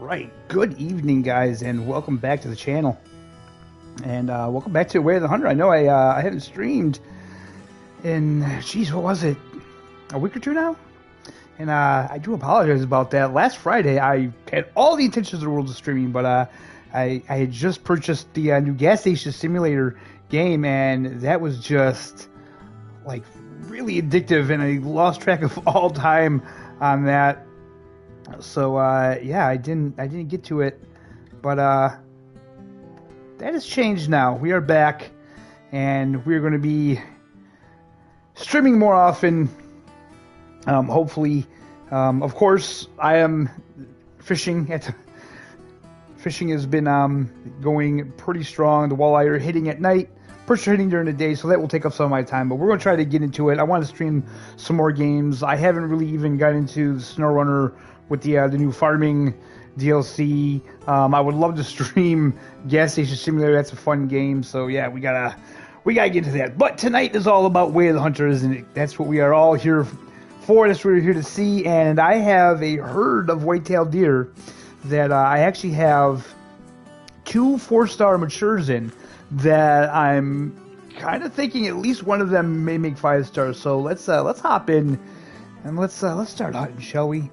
right, good evening, guys, and welcome back to the channel. And welcome back to Way of the Hunter. I know I haven't streamed in, geez, what was it? A week or two now? And I do apologize about that. Last Friday, I had all the intentions of the world of streaming, but I had just purchased the new gas station simulator game, and that was just like really addictive, and I lost track of all time on that. So yeah, I didn't get to it, but that has changed now. We are back, and we're going to be streaming more often. Hopefully, of course, I am fishing. Fishing has been going pretty strong. The walleye are hitting at night. Perch are hitting during the day, so that will take up some of my time. But we're going to try to get into it. I want to stream some more games. I haven't really even got into the SnowRunner with the new farming DLC. I would love to stream Gas Station Simulator. That's a fun game. So yeah, we gotta get into that. But tonight is all about Way of the Hunter, isn't it? That's what we are all here for. That's what we're here to see. And I have a herd of whitetail deer that I actually have 2 4-star matures in that I'm kind of thinking at least one of them may make 5 stars. So let's hop in and let's start hunting, shall we?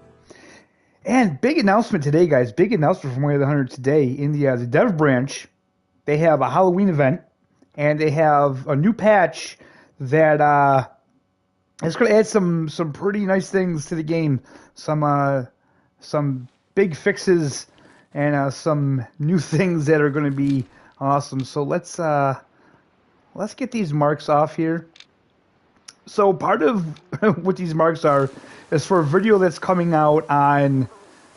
And big announcement today, guys. Big announcement from Way of the Hunter today. In the dev branch, they have a Halloween event, and they have a new patch that is going to add some pretty nice things to the game. Some big fixes and some new things that are going to be awesome. So let's get these marks off here. So part of what these marks are is for a video that's coming out on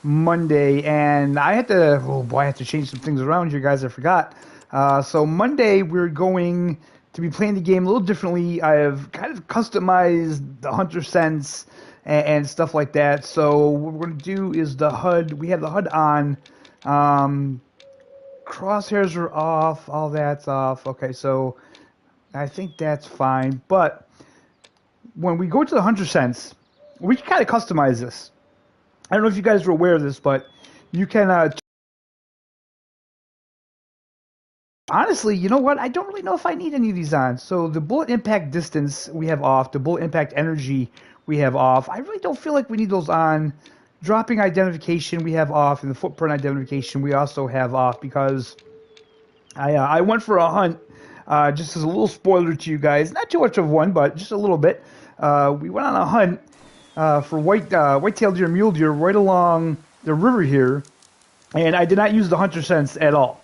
Monday, and I had to, oh boy, I have to change some things around here, guys. I forgot. So Monday we're going to be playing the game a little differently. I have kind of customized the hunter sense and stuff like that. So what we're going to do is the HUD. We have the HUD on. Crosshairs are off. All that's off. Okay, so I think that's fine. But when we go to the hunter sense, we can kind of customize this. I don't know if you guys are aware of this, but you can honestly, you know what? I don't really know if I need any of these on. So the bullet impact distance we have off. The bullet impact energy we have off. I really don't feel like we need those on. Dropping identification we have off, and the footprint identification we also have off, because I went for a hunt. Just as a little spoiler to you guys, not too much of one, but just a little bit. We went on a hunt for white-tailed deer, mule deer, right along the river here, and I did not use the hunter sense at all.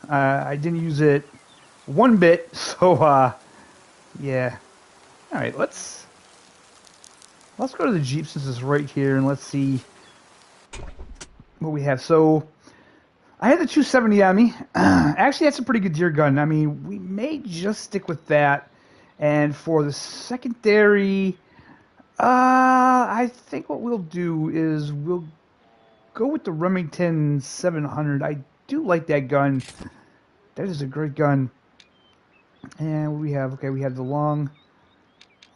I didn't use it one bit, so yeah. All right, let's go to the Jeep since it's right here, and let's see what we have. So I had the 270 on me. Actually, that's a pretty good deer gun. I mean, we may just stick with that. And for the secondary, I think what we'll do is we'll go with the Remington 700. I do like that gun. That is a great gun. And we have, okay, we have the long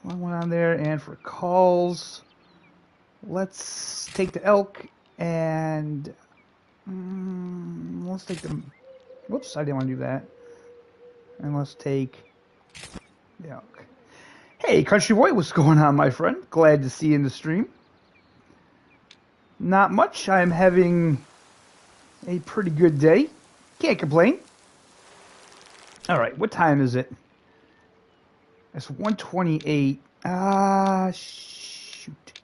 one on there. And for calls, let's take the elk, and let's take the, whoops, I didn't want to do that. And let's take the elk. Hey, Country Boy, what's going on, my friend? Glad to see you in the stream. Not much. I'm having a pretty good day. Can't complain. All right, what time is it? It's 1:28. Shoot.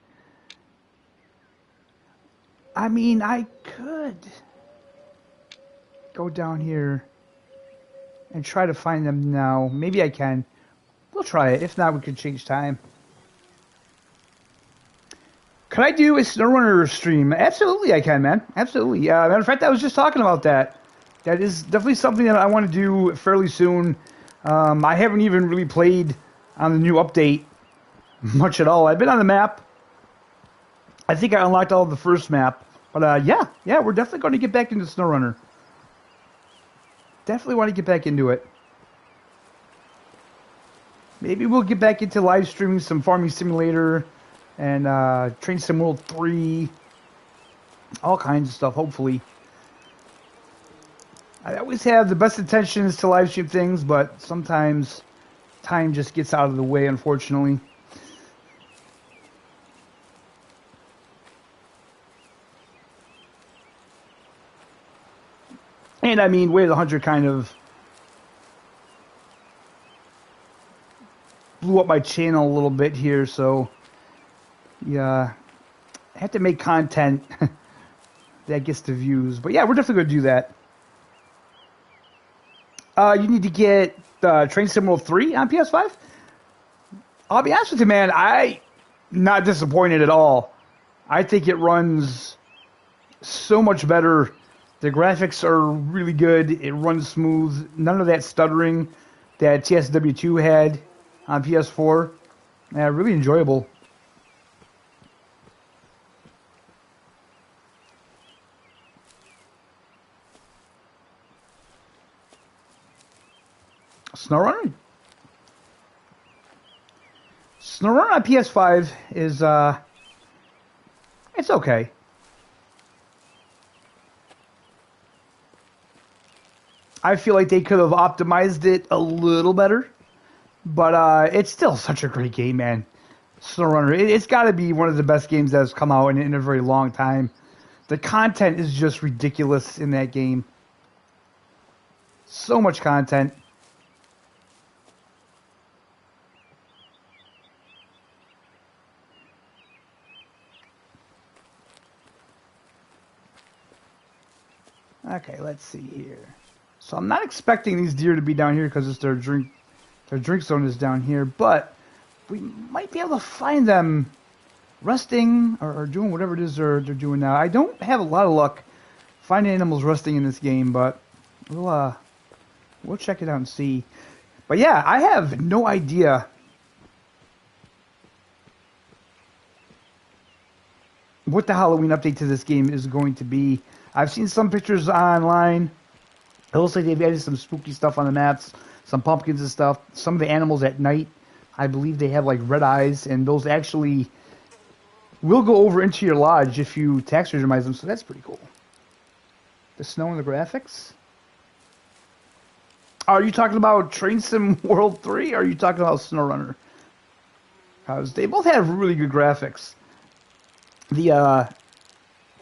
I mean, I could go down here and try to find them now. Maybe I can. We'll try it. If not, we could change time. Could I do a SnowRunner stream? Absolutely, I can, man. Absolutely. Matter of fact, I was just talking about that. That is definitely something that I want to do fairly soon. I haven't even really played on the new update much at all. I've been on the map. I think I unlocked all of the first map. But yeah, we're definitely going to get back into SnowRunner. Definitely want to get back into it. Maybe we'll get back into live streaming some Farming Simulator and Train Sim World 3. all kinds of stuff, hopefully. I always have the best intentions to live stream things, but sometimes time just gets out of the way, unfortunately. And I mean, Way of the Hunter kind of blew up my channel a little bit here, so yeah, I have to make content that gets the views. But yeah, we're definitely going to do that. You need to get Train Sim World 3 on PS5. I'll be honest with you, man, I'm not disappointed at all. I think it runs so much better. The graphics are really good. It runs smooth. None of that stuttering that TSW2 had on PS4. Yeah, really enjoyable. SnowRunner? SnowRunner on PS5 is, it's okay. I feel like they could have optimized it a little better, but it's still such a great game, man. SnowRunner, it's got to be one of the best games that has come out in a very long time. The content is just ridiculous in that game. So much content. Okay, let's see here. So I'm not expecting these deer to be down here because it's their drink zone is down here, but we might be able to find them resting or doing whatever it is they're doing now. I don't have a lot of luck finding animals resting in this game, but we'll check it out and see. But yeah, I have no idea what the Halloween update to this game is going to be. I've seen some pictures online. It looks like they've added some spooky stuff on the maps, some pumpkins and stuff. Some of the animals at night, I believe they have like red eyes, and those actually will go over into your lodge if you taxidermize them, so that's pretty cool. The snow and the graphics? Are you talking about Train Sim World 3, or are you talking about SnowRunner? Because they both have really good graphics. The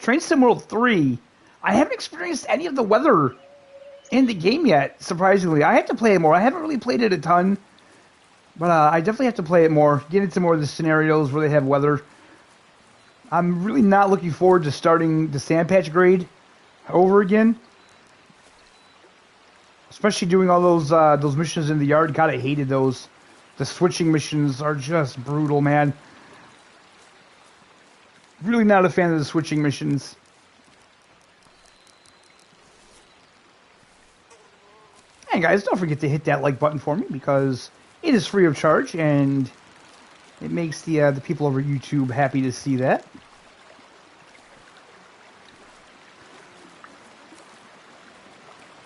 Train Sim World 3, I haven't experienced any of the weather in the game yet, surprisingly. I have to play it more. I haven't really played it a ton, but I definitely have to play it more, get into more of the scenarios where they have weather. I'm really not looking forward to starting the sand patch grade over again, especially doing all those missions in the yard. God, I hated those. The switching missions are just brutal, man. Really not a fan of the switching missions. And guys, don't forget to hit that like button for me because it is free of charge and it makes the people over YouTube happy to see that.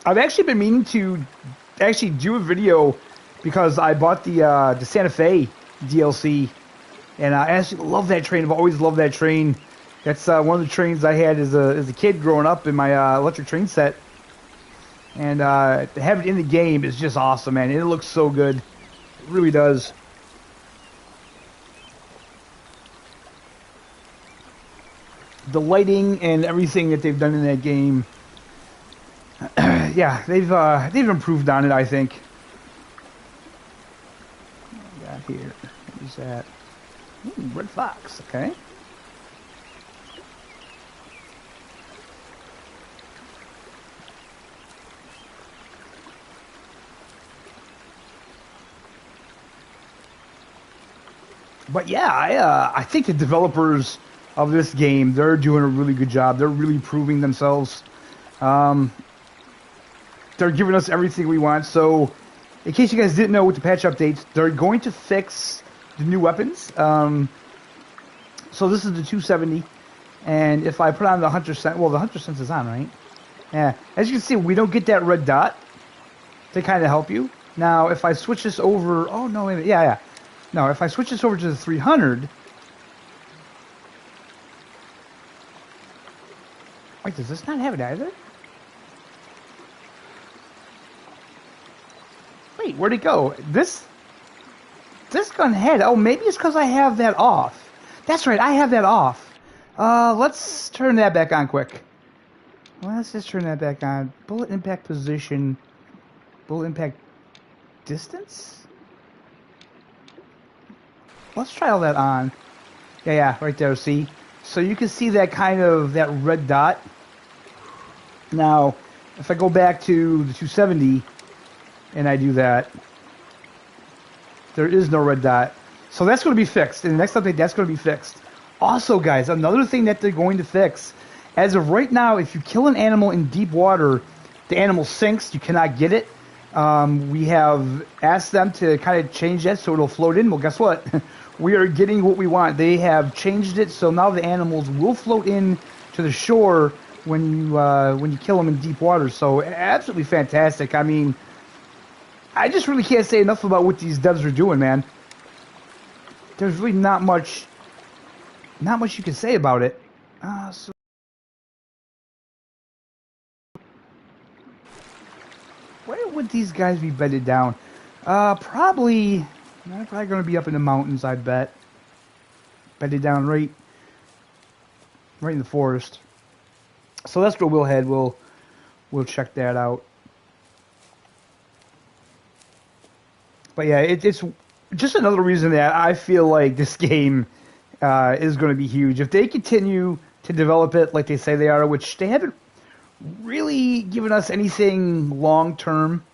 I've actually been meaning to actually do a video because I bought the Santa Fe DLC, and I actually love that train. I've always loved that train. That's one of the trains I had as a kid growing up in my electric train set. And to have it in the game is just awesome, man. It looks so good. It really does. The lighting and everything that they've done in that game, yeah, they've improved on it, I think. What we got here? What is that? Ooh, red fox. Okay. But yeah, I think the developers of this game, they're doing a really good job. They're really proving themselves. They're giving us everything we want. So, in case you guys didn't know with the patch updates, they're going to fix the new weapons. So this is the 270. And if I put on the Hunter Sense, well, the Hunter Sense is on, right? Yeah. As you can see, we don't get that red dot to kind of help you. Now, if I switch this over... Oh, no, wait a minute. Yeah. Now, if I switch this over to the 300, Wait, does this not have it either? Wait, where'd it go? This gun had... Oh, maybe it's because I have that off. That's right, I have that off. Let's turn that back on quick. Let's just turn that back on. Bullet impact position. Bullet impact distance? Let's try all that on. Yeah, right there, see? So you can see that kind of, that red dot. Now, if I go back to the 270 and I do that, there is no red dot. So that's going to be fixed. In the next update, that's going to be fixed. Also, guys, another thing that they're going to fix, as of right now, if you kill an animal in deep water, the animal sinks. You cannot get it. We have asked them to kind of change that so it'll float in. Well, guess what? We are getting what we want. They have changed it so now the animals will float in to the shore when you kill them in deep water. So absolutely fantastic. I mean, I just really can't say enough about what these devs are doing, man. There's really not much you can say about it. So where would these guys be bedded down? Probably going to be up in the mountains, I bet. Bedded down right in the forest. So that's where we'll head. We'll check that out. But yeah, it's just another reason that I feel like this game is going to be huge. If they continue to develop it like they say they are, which they haven't really given us anything long term.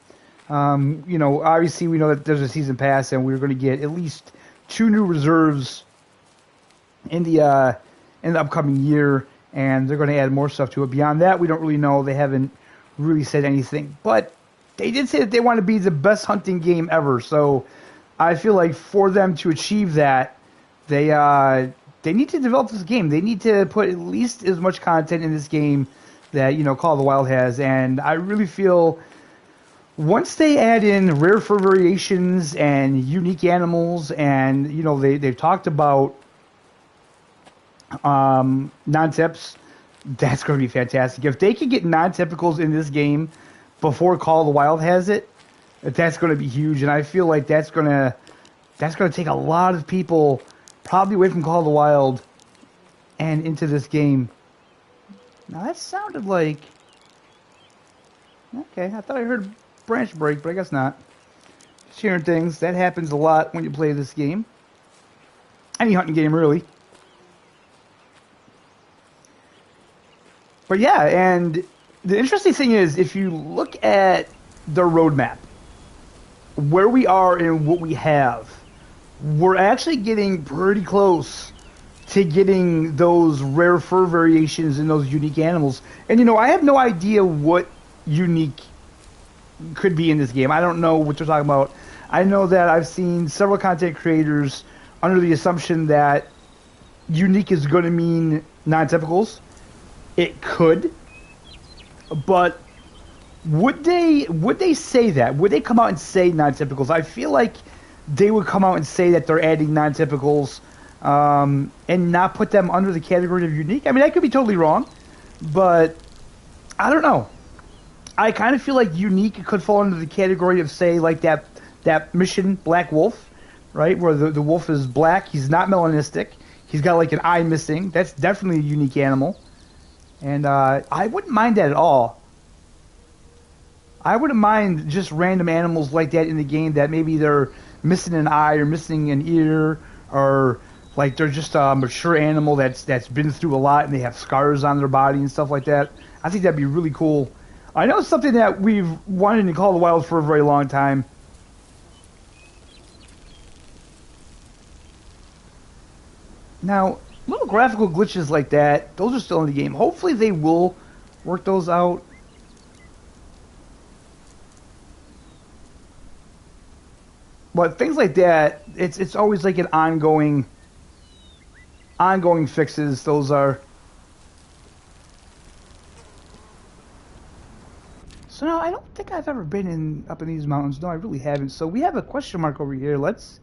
You know, obviously we know that there's a season pass, and we're going to get at least 2 new reserves in the upcoming year, and they're going to add more stuff to it. Beyond that, we don't really know. They haven't really said anything, but they did say that they want to be the best hunting game ever. So I feel like for them to achieve that, they need to develop this game. They need to put at least as much content in this game that, you know, Call of the Wild has. And I really feel once they add in rare fur variations and unique animals, and, you know, they've talked about non-tips, that's going to be fantastic. If they can get non-typicals in this game before Call of the Wild has it, that's going to be huge. And I feel like that's going to take a lot of people probably away from Call of the Wild and into this game. Now that sounded like... Okay, I thought I heard a branch break, but I guess not. Just hearing things. That happens a lot when you play this game. Any hunting game, really. But yeah, and the interesting thing is, if you look at the roadmap, where we are and what we have, we're actually getting pretty close to getting those rare fur variations and those unique animals. And, you know, I have no idea what unique could be in this game. I don't know what they're talking about. I know that I've seen several content creators under the assumption that unique is going to mean non-typicals. It could, but would they say that? Would they come out and say non-typicals? I feel like they would come out and say that they're adding non-typicals and not put them under the category of unique. I mean, I could be totally wrong, but I don't know. I kind of feel like unique could fall under the category of, say, like that mission Black Wolf, right? Where the wolf is black. He's not melanistic. He's got like an eye missing. That's definitely a unique animal. And I wouldn't mind that at all. I wouldn't mind just random animals like that in the game that maybe they're missing an eye or missing an ear, or like they're just a mature animal that's been through a lot and they have scars on their body and stuff like that. I think that'd be really cool. I know it's something that we've wanted to Call of the Wild for a very long time. Now, little graphical glitches like that, those are still in the game. Hopefully they will work those out. But things like that, it's always like an ongoing fixes. Those are. So no, I don't think I've ever been up in these mountains. No, I really haven't. So we have a question mark over here. Let's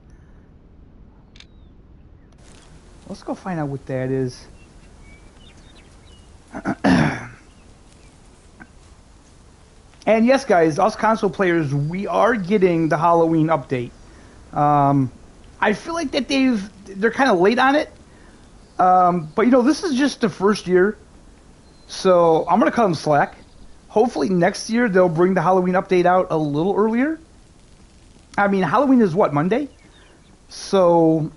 go find out what that is. And yes, guys, us console players, we are getting the Halloween update. I feel like that they're kind of late on it. But you know, this is just the first year, so I'm gonna cut them slack. Hopefully next year they'll bring the Halloween update out a little earlier. I mean, Halloween is what, Monday? So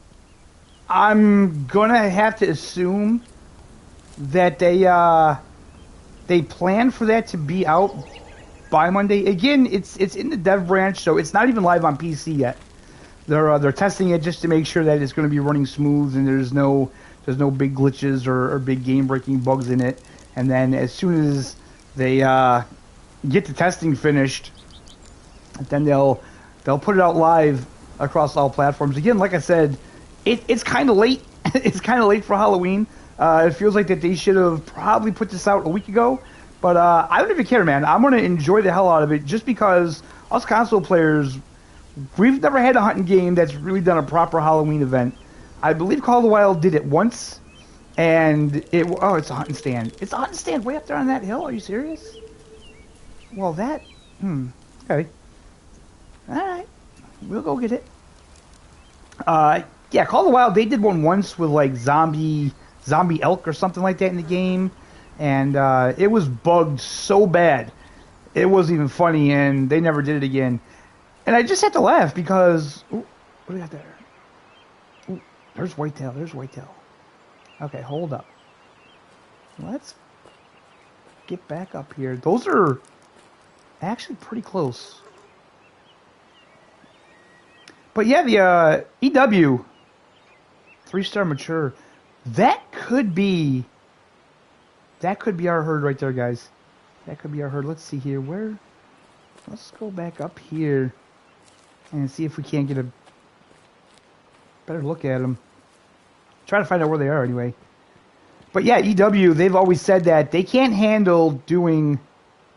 I'm gonna have to assume that they plan for that to be out by Monday. Again, it's in the dev branch, so it's not even live on PC yet. They're testing it just to make sure that it's going to be running smooth and there's no big glitches or big game breaking bugs in it. And then as soon as they get the testing finished, then they'll put it out live across all platforms. Again, like I said, it's kind of late. It's kind of late for Halloween. It feels like that they should have probably put this out a week ago. But I don't even care, man. I'm going to enjoy the hell out of it just because us console players, we've never had a hunting game that's really done a proper Halloween event. I believe Call of the Wild did it once, and it's a hunting stand. It's a hunting stand way up there on that hill. Are you serious? Well, okay. All right, we'll go get it. Yeah, Call of the Wild, they did one once with like zombie elk or something like that in the game, and it was bugged so bad it wasn't even funny, and they never did it again. And I just had to laugh because what do we got there? Ooh, there's whitetail. There's whitetail. Okay, hold up. Let's get back up here. Those are actually pretty close. But yeah, the EW 3-star mature. That could be our herd right there, guys. That could be our herd. Let's see here. Let's go back up here and see if we can't get a better look at them. Try to find out where they are anyway. But yeah, EW, they've always said that they can't handle doing...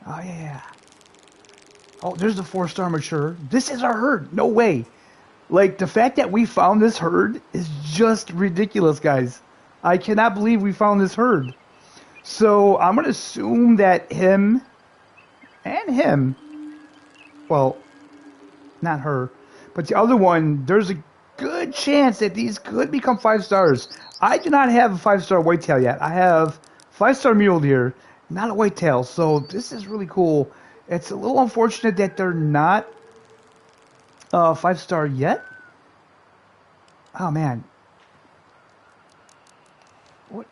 Oh, yeah. Oh, there's the 4-star mature. This is our herd. No way. Like, the fact that we found this herd is just ridiculous, guys. I cannot believe we found this herd. So, I'm going to assume that him and him... Well, not her. But the other one, there's a good chance that these could become 5 stars. I do not have a 5-star whitetail yet. I have 5-star mule deer, not a whitetail. So, this is really cool. It's a little unfortunate that they're not 5-star yet. Oh man, what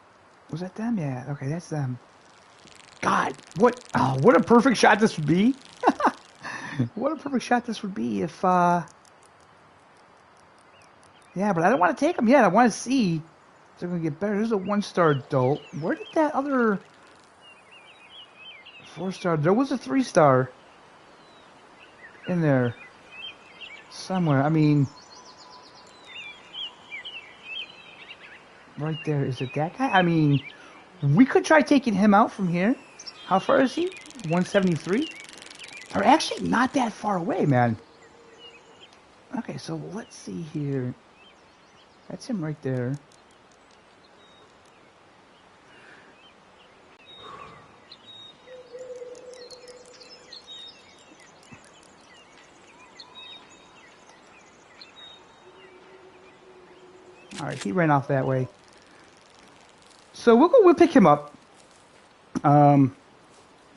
was that? Them? Yeah. Okay, that's them. God, what a perfect shot this would be. What a perfect shot this would be if. Yeah, but I don't want to take them yet. I want to see if they're gonna get better. There's a 1-star adult. Where did that other 4-star? There was a 3-star in there somewhere. I mean, right there. Is it that guy? I mean, we could try taking him out from here. How far is he? 173? They're actually not that far away, man. Okay, so let's see here. That's him right there. Alright, he ran off that way. So we'll pick him up.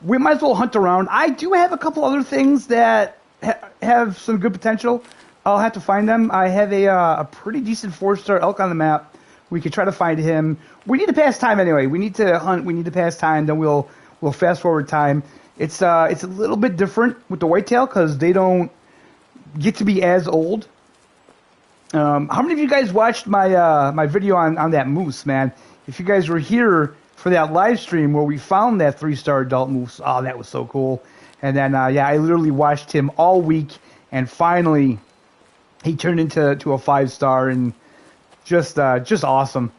We might as well hunt around. I do have a couple other things that have some good potential. I'll have to find them. I have a pretty decent 4-star elk on the map. We could try to find him. We need to pass time anyway. We need to hunt. We need to pass time. Then we'll fast forward time. It's a little bit different with the whitetail because they don't get to be as old. How many of you guys watched my video on that moose, man? If you guys were here for that live stream where we found that 3-star adult moose, oh, that was so cool. And then, yeah, I literally watched him all week, and finally he turned into a 5-star, and just awesome.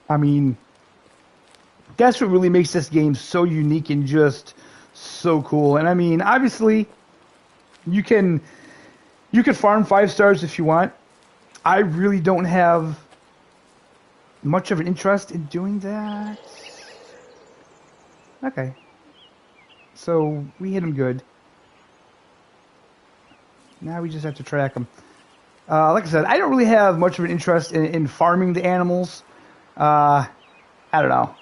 I mean, that's what really makes this game so unique and just so cool. And I mean, obviously, you can farm 5 stars if you want. I really don't have much of an interest in doing that. Okay. So we hit him good. Now we just have to track him. Like I said, I don't really have much of an interest in farming the animals. I don't know.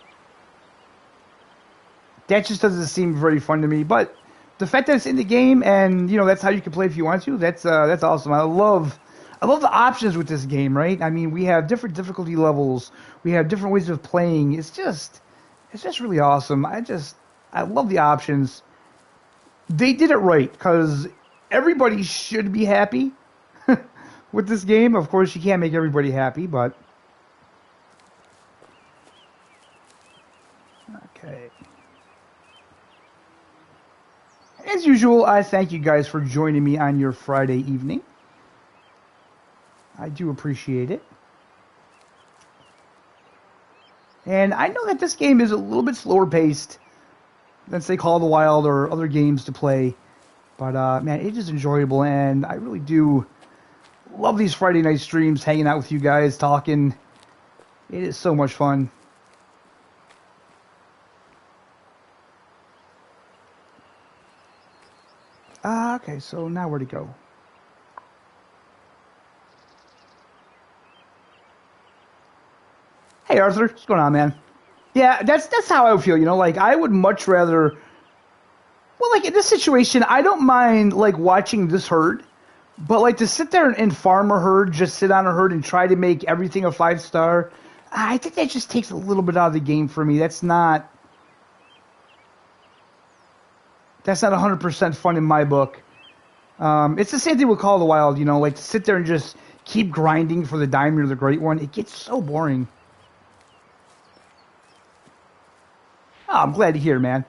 That just doesn't seem very fun to me. But the fact that it's in the game and you know that's how you can play if you want to, that's awesome. I love the options with this game, right? I mean, we have different difficulty levels. We have different ways of playing. It's just really awesome. I love the options. They did it right because everybody should be happy with this game. Of course, you can't make everybody happy, but okay. As usual, I thank you guys for joining me on your Friday evening. I do appreciate it. And I know that this game is a little bit slower paced than, say, Call of the Wild or other games to play. But, man, it is enjoyable, and I really do love these Friday night streams, hanging out with you guys, talking. It is so much fun. Okay, so now where to go? Hey, Arthur, what's going on, man? Yeah, that's how I feel, you know, like, I would much rather... Well, like, in this situation, I don't mind, like, watching this herd, but, like, to sit there and farm a herd, just sit on a herd and try to make everything a 5-star, I think that just takes a little bit out of the game for me. That's not 100% fun in my book. It's the same thing with Call of the Wild, you know, like, to sit there and just keep grinding for the diamond or the great one, it gets so boring. Oh, I'm glad to hear, man.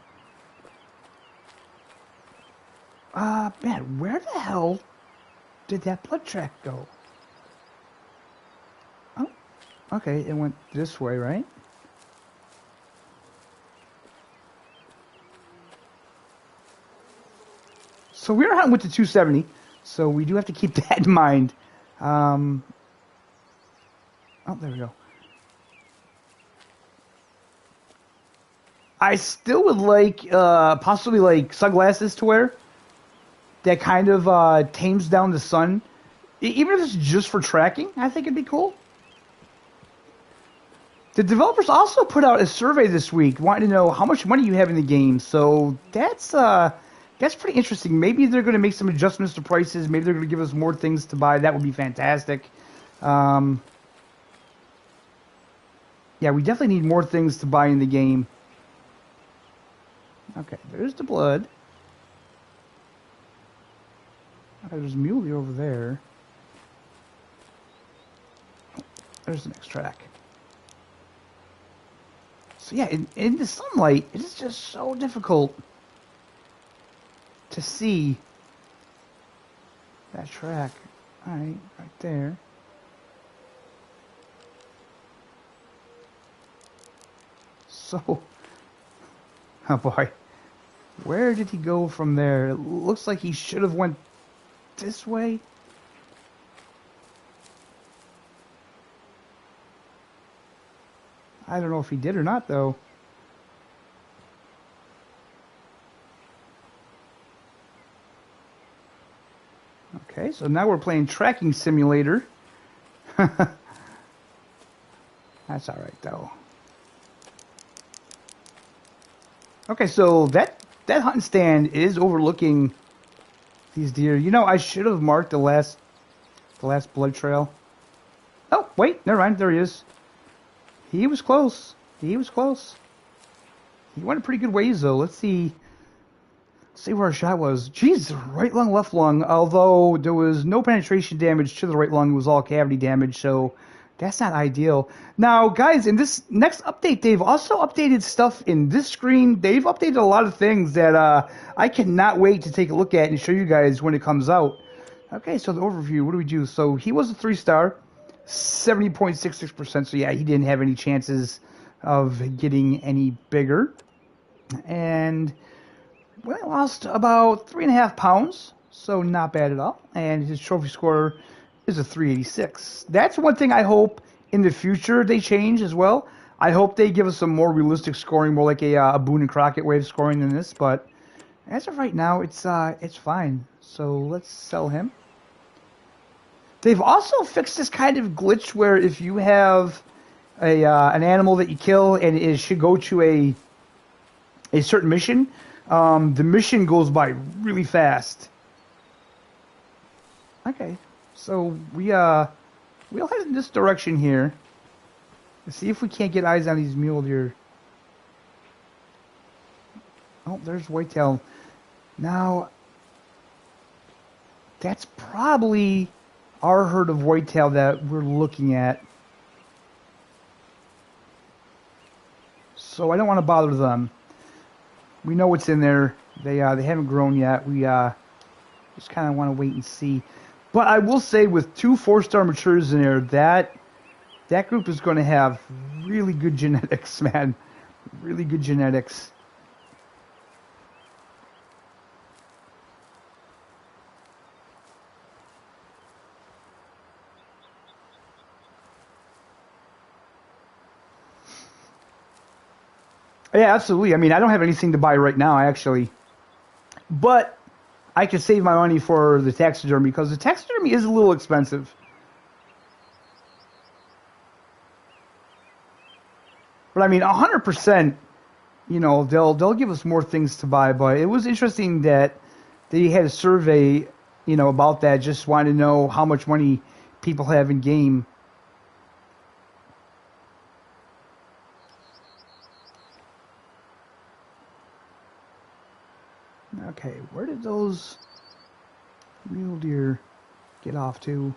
Man, where the hell did that blood track go? Oh, okay, it went this way, right? So we're hunting with the 270, so we do have to keep that in mind. Oh, there we go. I still would like, possibly like sunglasses to wear. That kind of tames down the sun. Even if it's just for tracking, I think it'd be cool. The developers also put out a survey this week wanting to know how much money you have in the game. So that's pretty interesting. Maybe they're going to make some adjustments to prices. Maybe they're going to give us more things to buy. That would be fantastic. Yeah, we definitely need more things to buy in the game. Okay, there's the blood. Okay, there's muley over there. There's the next track. So yeah, in the sunlight, it is just so difficult to see that track. Alright, right there. So, oh boy. Where did he go from there? It looks like he should have went this way. I don't know if he did or not, though. Okay, so now we're playing Tracking Simulator. That's alright, though. Okay, so that hunting stand is overlooking these deer. You know, I should have marked the last blood trail. Oh, wait, never mind. There he is. He was close. He was close. He went a pretty good ways, though. Let's see where our shot was. Jeez, right lung, left lung. Although there was no penetration damage to the right lung. It was all cavity damage, so that's not ideal. Now, guys, in this next update, they've also updated stuff in this screen. They've updated a lot of things that I cannot wait to take a look at and show you guys when it comes out. Okay, so the overview, what do we do? So he was a 3-star, 70.66%. So yeah, he didn't have any chances of getting any bigger. And well, he lost about 3.5 pounds, so not bad at all. And his trophy score is a 386. That's one thing I hope in the future they change as well. I hope they give us some more realistic scoring, more like a Boone and Crockett way of scoring than this. But As of right now, it's fine. So let's sell him. They've also fixed this kind of glitch where if you have an animal that you kill and it should go to a certain mission, the mission goes by really fast. Okay, so we'll head in this direction here. Let's see if we can't get eyes on these mule deer. Oh, there's whitetail. Now, that's probably our herd of whitetail that we're looking at. So I don't want to bother them. We know what's in there. They haven't grown yet. We just kind of want to wait and see. But I will say, with 2 4-star matures in there, that group is going to have really good genetics, man. Really good genetics. Yeah, absolutely. I mean, I don't have anything to buy right now, actually. But I could save my money for the taxidermy, because the taxidermy is a little expensive. But I mean, 100%, you know, they'll give us more things to buy. But it was interesting that they had a survey, you know, about that. Just wanted to know how much money people have in game. Okay, where did those mule deer get off to?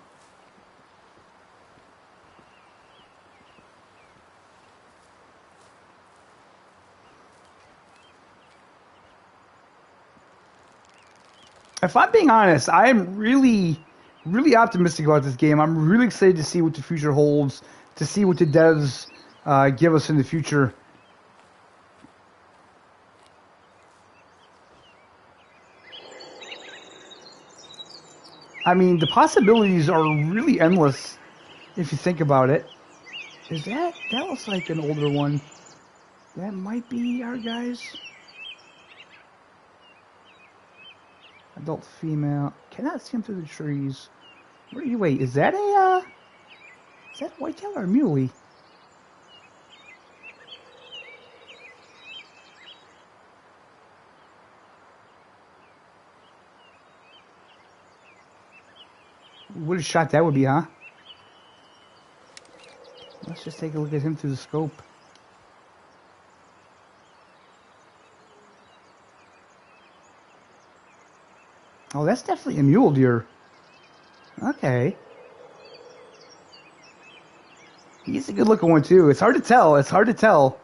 If I'm being honest, I am really, really optimistic about this game. I'm really excited to see what the future holds, to see what the devs give us in the future. I mean, the possibilities are really endless if you think about it. Is that looks like an older one. That might be our guys. Adult female. Cannot see him through the trees. Where do you wait? Is that whitetail or muley? What a shot that would be, huh? Let's just take a look at him through the scope. Oh, that's definitely a mule deer. Okay. He's a good looking one too. It's hard to tell. It's hard to tell.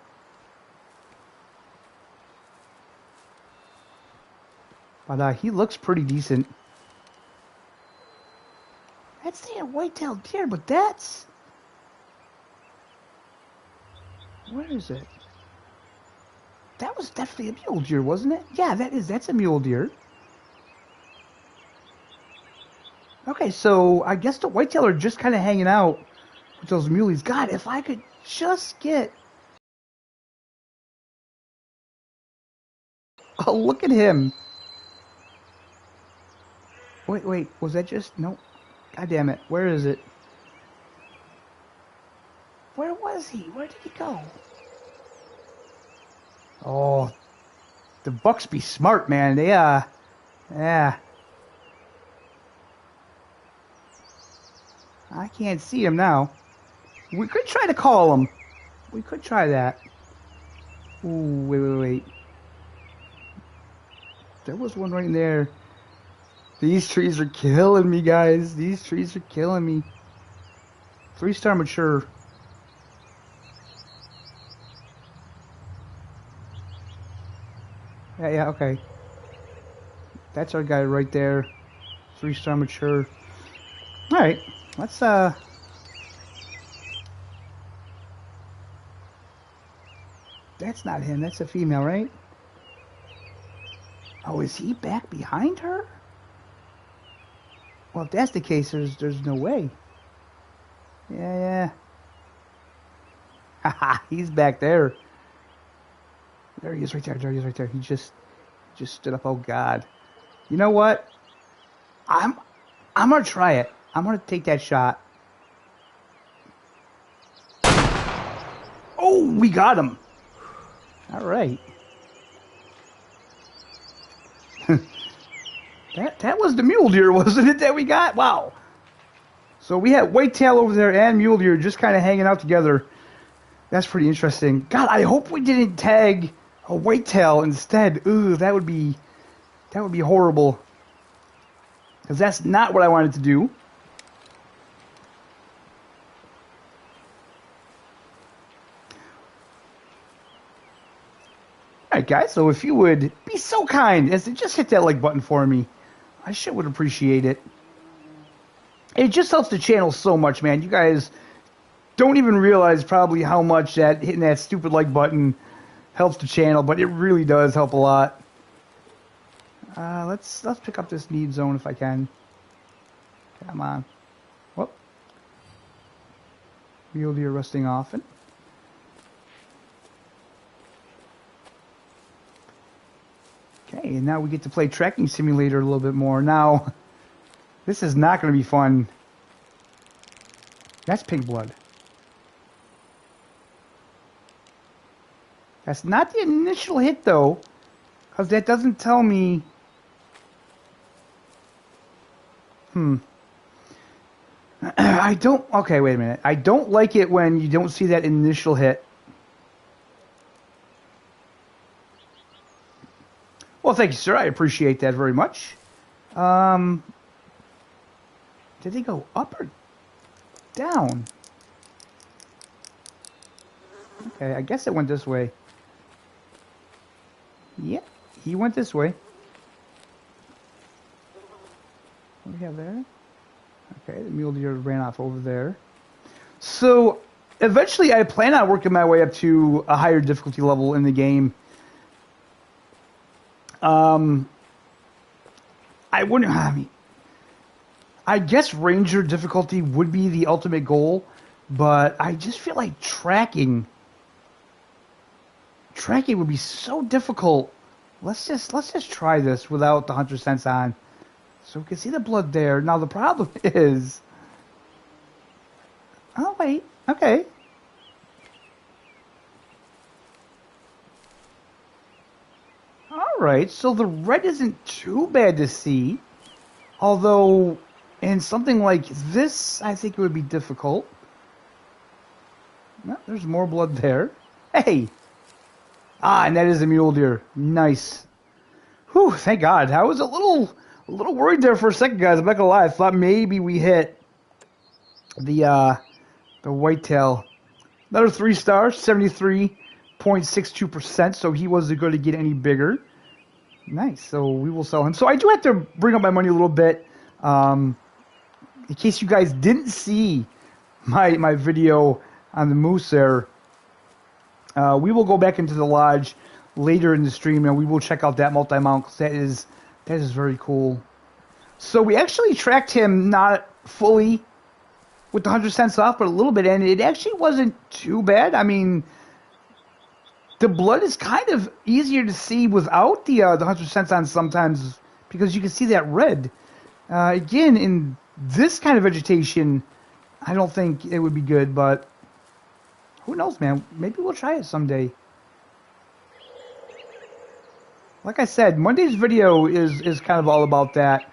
But he looks pretty decent. That's the white-tailed deer, but that's... Where is it? That was definitely a mule deer, wasn't it? Yeah, that's a mule deer. Okay, so I guess the whitetail are just kind of hanging out with those muleys. God, if I could just get... Oh, look at him. Wait, was that just... Nope. God damn it. Where is it? Where was he? Where did he go? Oh, the bucks be smart, man. They, yeah. I can't see him now. We could try to call him. We could try that. Ooh, wait. There was one right there. These trees are killing me, guys. These trees are killing me. 3-star mature. Yeah, okay. That's our guy right there. 3-star mature. Alright, let's, That's not him, that's a female, right? Oh, is he back behind her? Well, if that's the case, there's no way. Yeah. Haha, he's back there. There he is right there. He just just stood up. Oh God. You know what? I'm gonna try it. I'm gonna take that shot. Oh, we got him. All right. that was the mule deer, wasn't it, that we got? Wow. So we had whitetail over there and mule deer just kind of hanging out together. That's pretty interesting. God, I hope we didn't tag a whitetail instead. Ooh, that would be horrible. Because that's not what I wanted to do. Alright guys, so if you would be so kind as to just hit that like button for me, I sure would appreciate it. It just helps the channel so much, man. You guys don't even realize probably how much that hitting that stupid like button helps the channel, but it really does help a lot. Let's pick up this need zone if I can. Come on. Whoop. Mule deer resting often. Okay, and now we get to play Tracking Simulator a little bit more. Now, this is not going to be fun. That's pig blood. That's not the initial hit, though, because that doesn't tell me... I don't... Okay, wait a minute. I don't like it when you don't see that initial hit. Well, thank you, sir. I appreciate that very much. Did they go up or down? Okay, I guess it went this way. Yeah, he went this way. What do we have there? Okay, the mule deer ran off over there. So, eventually I plan on working my way up to a higher difficulty level in the game. I guess Ranger difficulty would be the ultimate goal, but I just feel like tracking would be so difficult. Let's just try this without the Hunter sense on, so we can see the blood there. Now the problem is, oh wait, okay. Alright, so the red isn't too bad to see. Although, in something like this, I think it would be difficult. No, there's more blood there. Hey! Ah, and that is a mule deer. Nice. Whew, thank God. I was a little worried there for a second, guys. I'm not gonna lie. I thought maybe we hit the whitetail. Another 3 stars, 73.62%, so he wasn't going to get any bigger. Nice, so we will sell him. So I do have to bring up my money a little bit. In case you guys didn't see my video on the moose there, we will go back into the lodge later in the stream and we will check out that multi-mount, because that is very cool. So we actually tracked him not fully with the 100 cents off, but a little bit, and it actually wasn't too bad. I mean, the blood is kind of easier to see without the 100 cents on sometimes, because you can see that red. Again, in this kind of vegetation, I don't think it would be good, but who knows, man? Maybe we'll try it someday. Like I said, Monday's video is kind of all about that.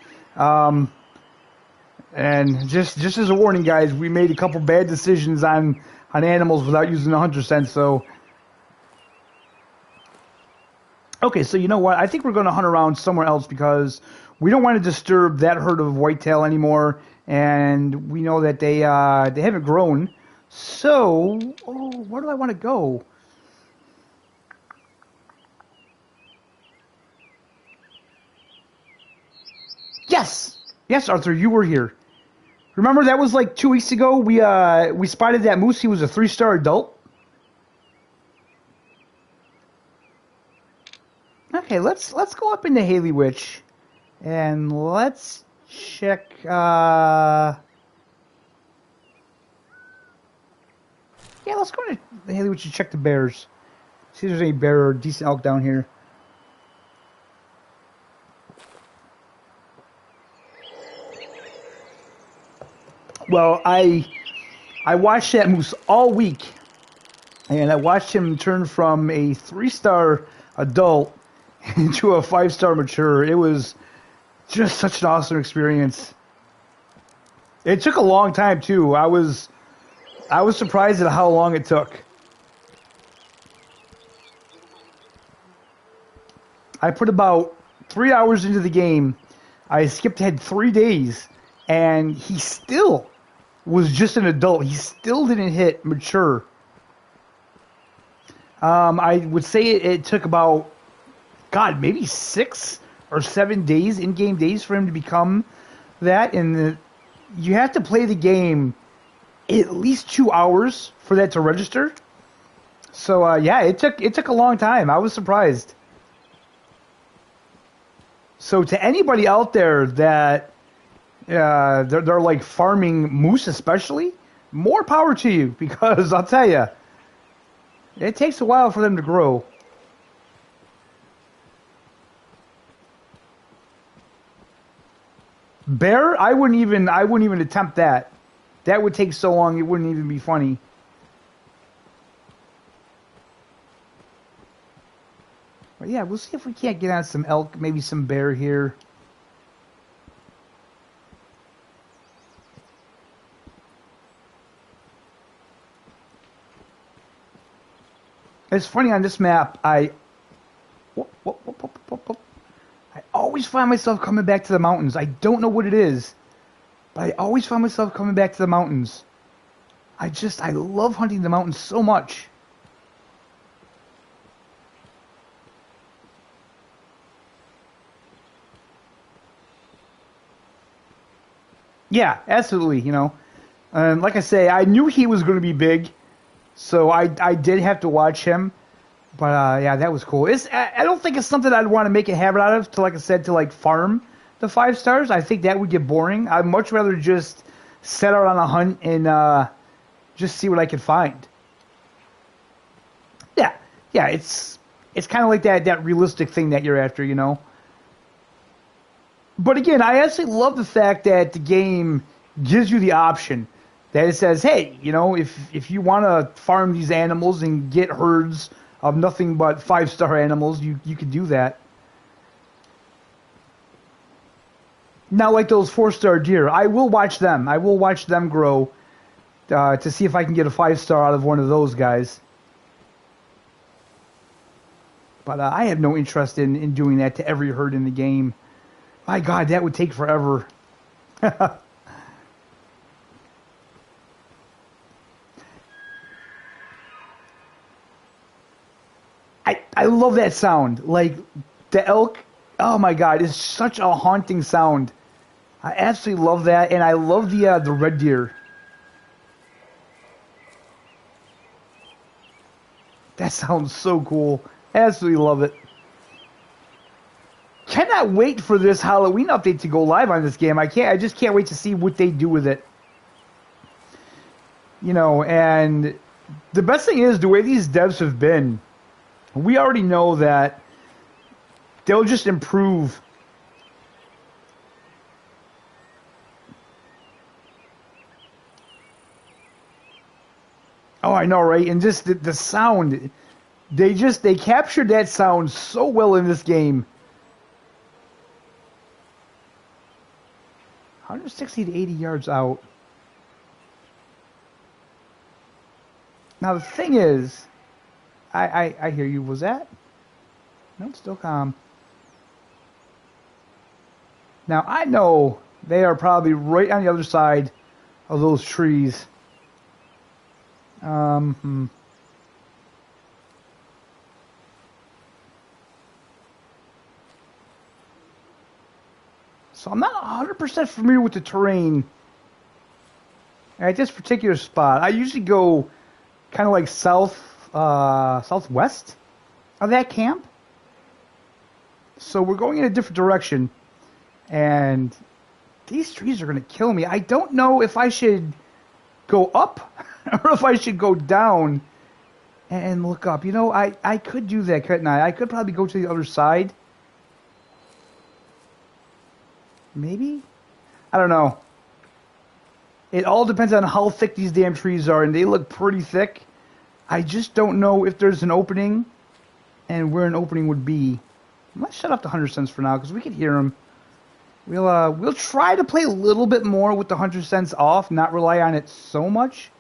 And just as a warning, guys, we made a couple bad decisions on animals without using the 100 cents, so... Okay, so you know what? I think we're going to hunt around somewhere else, because we don't want to disturb that herd of whitetail anymore, and we know that they haven't grown. So, where do I want to go? Yes, Arthur, you were here. Remember that was like 2 weeks ago. We spotted that moose. He was a 3-star adult. Okay, let's go up into Haley Witch, and let's check. Yeah, let's go to the Haley Witch and check the bears. See if there's any bear or decent elk down here. Well, I watched that moose all week, and I watched him turn from a 3-star adult into a 5-star mature. It was just such an awesome experience. It took a long time too. I was surprised at how long it took. I put about 3 hours into the game. I skipped ahead 3 days, and he still was just an adult. He still didn't hit mature. I would say it took about, God, maybe 6 or 7 days, in-game days, for him to become that. And you have to play the game at least 2 hours for that to register. So yeah, it took a long time. I was surprised. So to anybody out there that they're like farming moose, especially, more power to you, because I'll tell you, it takes a while for them to grow. Bear, I wouldn't even attempt that. That would take so long, it wouldn't even be funny. But yeah, we'll see if we can't get on some elk, maybe some bear here. It's funny on this map, I always find myself coming back to the mountains. I don't know what it is, but I always find myself coming back to the mountains. I love hunting the mountains so much. Yeah, absolutely, you know. Like I say, I knew he was going to be big, so I did have to watch him. But yeah, that was cool. I don't think it's something I'd want to make a habit out of, to, like I said, to like farm the 5 stars. I think that would get boring. I'd much rather just set out on a hunt and just see what I could find. Yeah, it's kind of like that realistic thing that you're after, you know. But again, I actually love the fact that the game gives you the option that it says, hey, you know, if you want to farm these animals and get herds of nothing but 5-star animals, you can do that. Now, like those 4-star deer, I will watch them. I will watch them grow to see if I can get a 5-star out of one of those guys. But I have no interest in doing that to every herd in the game. My God, that would take forever. I love that sound. Like, the elk, oh my God, it's such a haunting sound. I absolutely love that, and I love the red deer. That sounds so cool. Absolutely love it. Cannot wait for this Halloween update to go live on this game. I just can't wait to see what they do with it. You know, and the best thing is, the way these devs have been, we already know that they'll just improve. Oh, I know, right? And just the sound, they captured that sound so well in this game. 160 to 80 yards out. Now the thing is, I hear you. Was that? No, it's still calm. Now I know they are probably right on the other side of those trees. So I'm not 100% familiar with the terrain at this particular spot. I usually go kind of like southwest of that camp. So we're going in a different direction. And these trees are going to kill me. I don't know if I should go up or if I should go down and look up. You know, I could do that, couldn't I? I could probably go to the other side. Maybe? I don't know. It all depends on how thick these damn trees are, and they look pretty thick. I just don't know if there's an opening and where an opening would be. Let's shut off the 100 cents for now because we can hear them. We'll try to play a little bit more with the 100 cents off, not rely on it so much.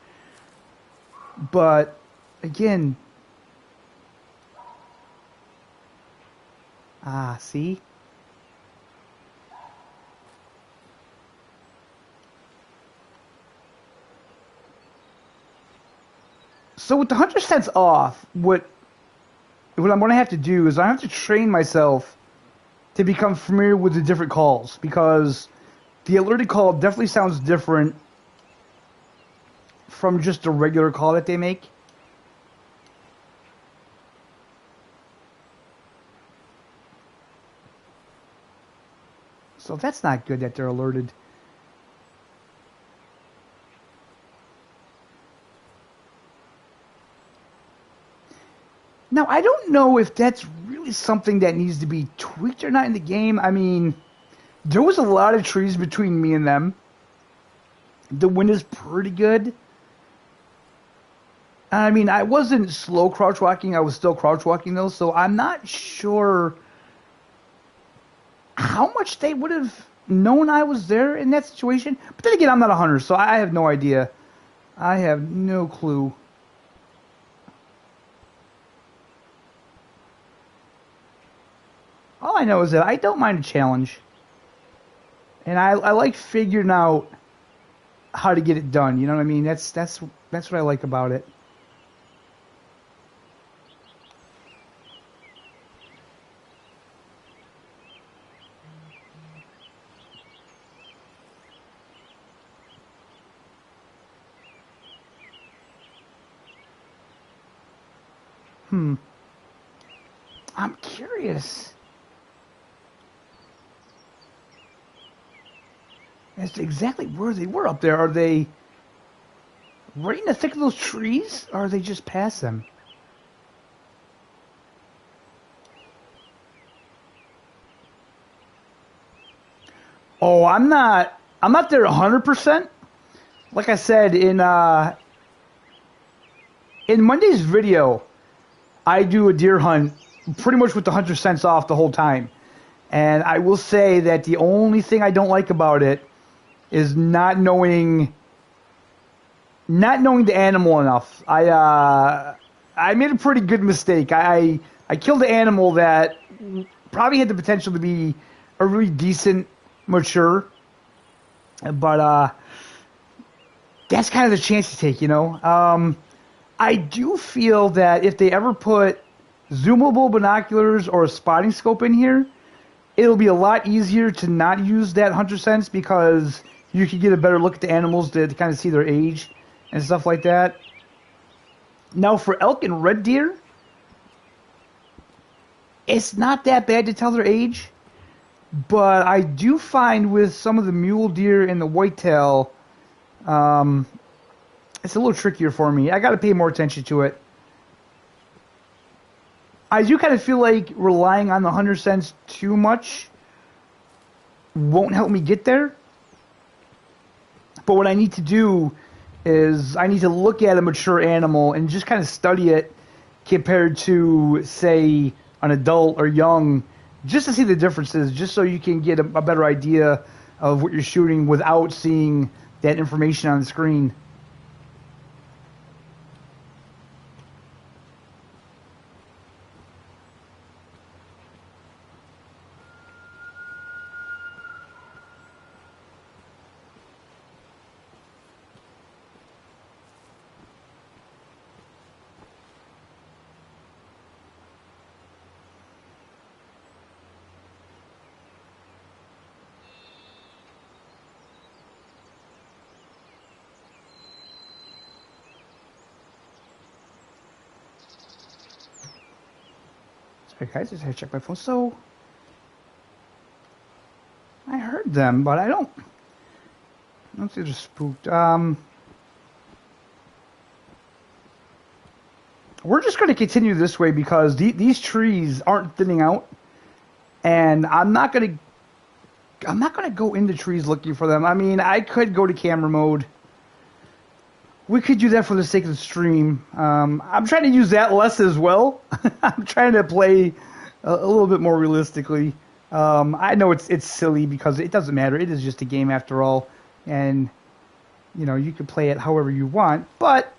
But again, see? So with the 100 cents off, what I'm going to have to do is I have to train myself to become familiar with the different calls, because the alerted call definitely sounds different from just a regular call that they make. So that's not good that they're alerted. Now, I don't know if that's really something that needs to be tweaked or not in the game. I mean, there was a lot of trees between me and them. The wind is pretty good. I mean, I wasn't slow crouch walking. I was still crouch walking, though, so I'm not sure how much they would have known I was there in that situation. But then again, I'm not a hunter, so I have no idea. I have no clue. All I know is that I don't mind a challenge. And I like figuring out how to get it done. You know what I mean? That's what I like about it. I'm curious as to exactly where they were up there. Are they right in the thick of those trees, or are they just past them? Oh, I'm not there 100%. Like I said in Monday's video, I do a deer hunt pretty much with the 100 cents off the whole time. And I will say that the only thing I don't like about it is not knowing the animal enough. I made a pretty good mistake. I killed an animal that probably had the potential to be a really decent mature, but that's kind of the chance you take, you know. I do feel that if they ever put zoomable binoculars or a spotting scope in here, it'll be a lot easier to not use that 100 cents, because you can get a better look at the animals to kind of see their age and stuff like that. Now, for elk and red deer, it's not that bad to tell their age, but I do find with some of the mule deer and the whitetail, it's a little trickier for me. I got to pay more attention to it. I do kind of feel like relying on the 100 cents too much won't help me get there. But what I need to do is I need to look at a mature animal and just kind of study it compared to, say, an adult or young, just to see the differences, just so you can get a better idea of what you're shooting without seeing that information on the screen. Sorry guys, just had to check my phone. So I heard them, but I don't think they're spooked. We're just going to continue this way because these trees aren't thinning out, and I'm not going to go into trees looking for them. I mean, I could go to camera mode we could do that for the sake of the stream. I'm trying to use that less as well. I'm trying to play a little bit more realistically. I know it's silly because it doesn't matter. It is just a game after all, and you know you can play it however you want. But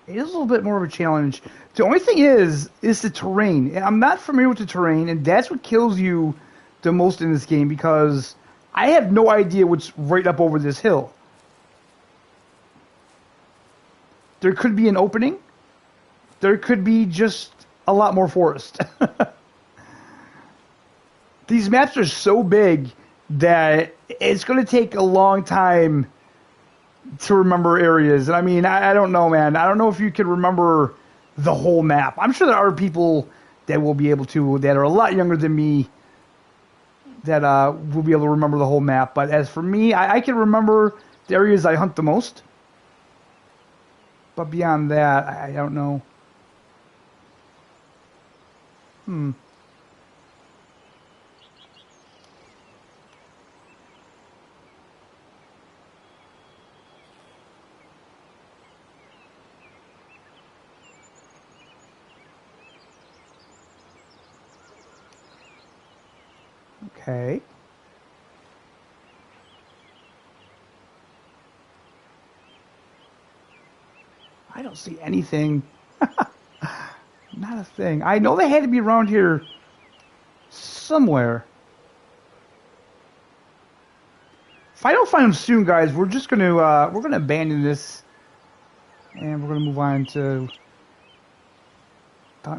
it is a little bit more of a challenge. The only thing is the terrain. I'm not familiar with the terrain, and that's what kills you the most in this game because I have no idea what's right up over this hill. There could be an opening. There could be just a lot more forest. These maps are so big that it's going to take a long time to remember areas. And I mean, I don't know, man. I don't know if you can remember the whole map. I'm sure there are people that will be able to, that are a lot younger than me, that will be able to remember the whole map. But as for me, I can remember the areas I hunt the most. But beyond that, I don't know. Okay. I don't see anything. Not a thing. I know they had to be around here somewhere. If I don't find them soon, guys, we're just gonna abandon this, and we're gonna move on to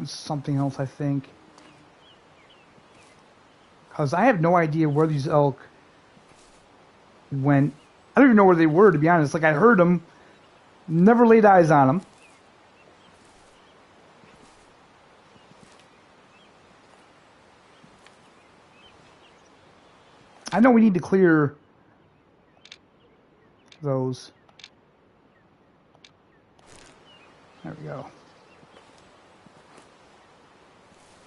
something else, I think. Because I have no idea where these elk went. I don't even know where they were, to be honest. Like, I heard them, never laid eyes on them. I know we need to clear those. There we go.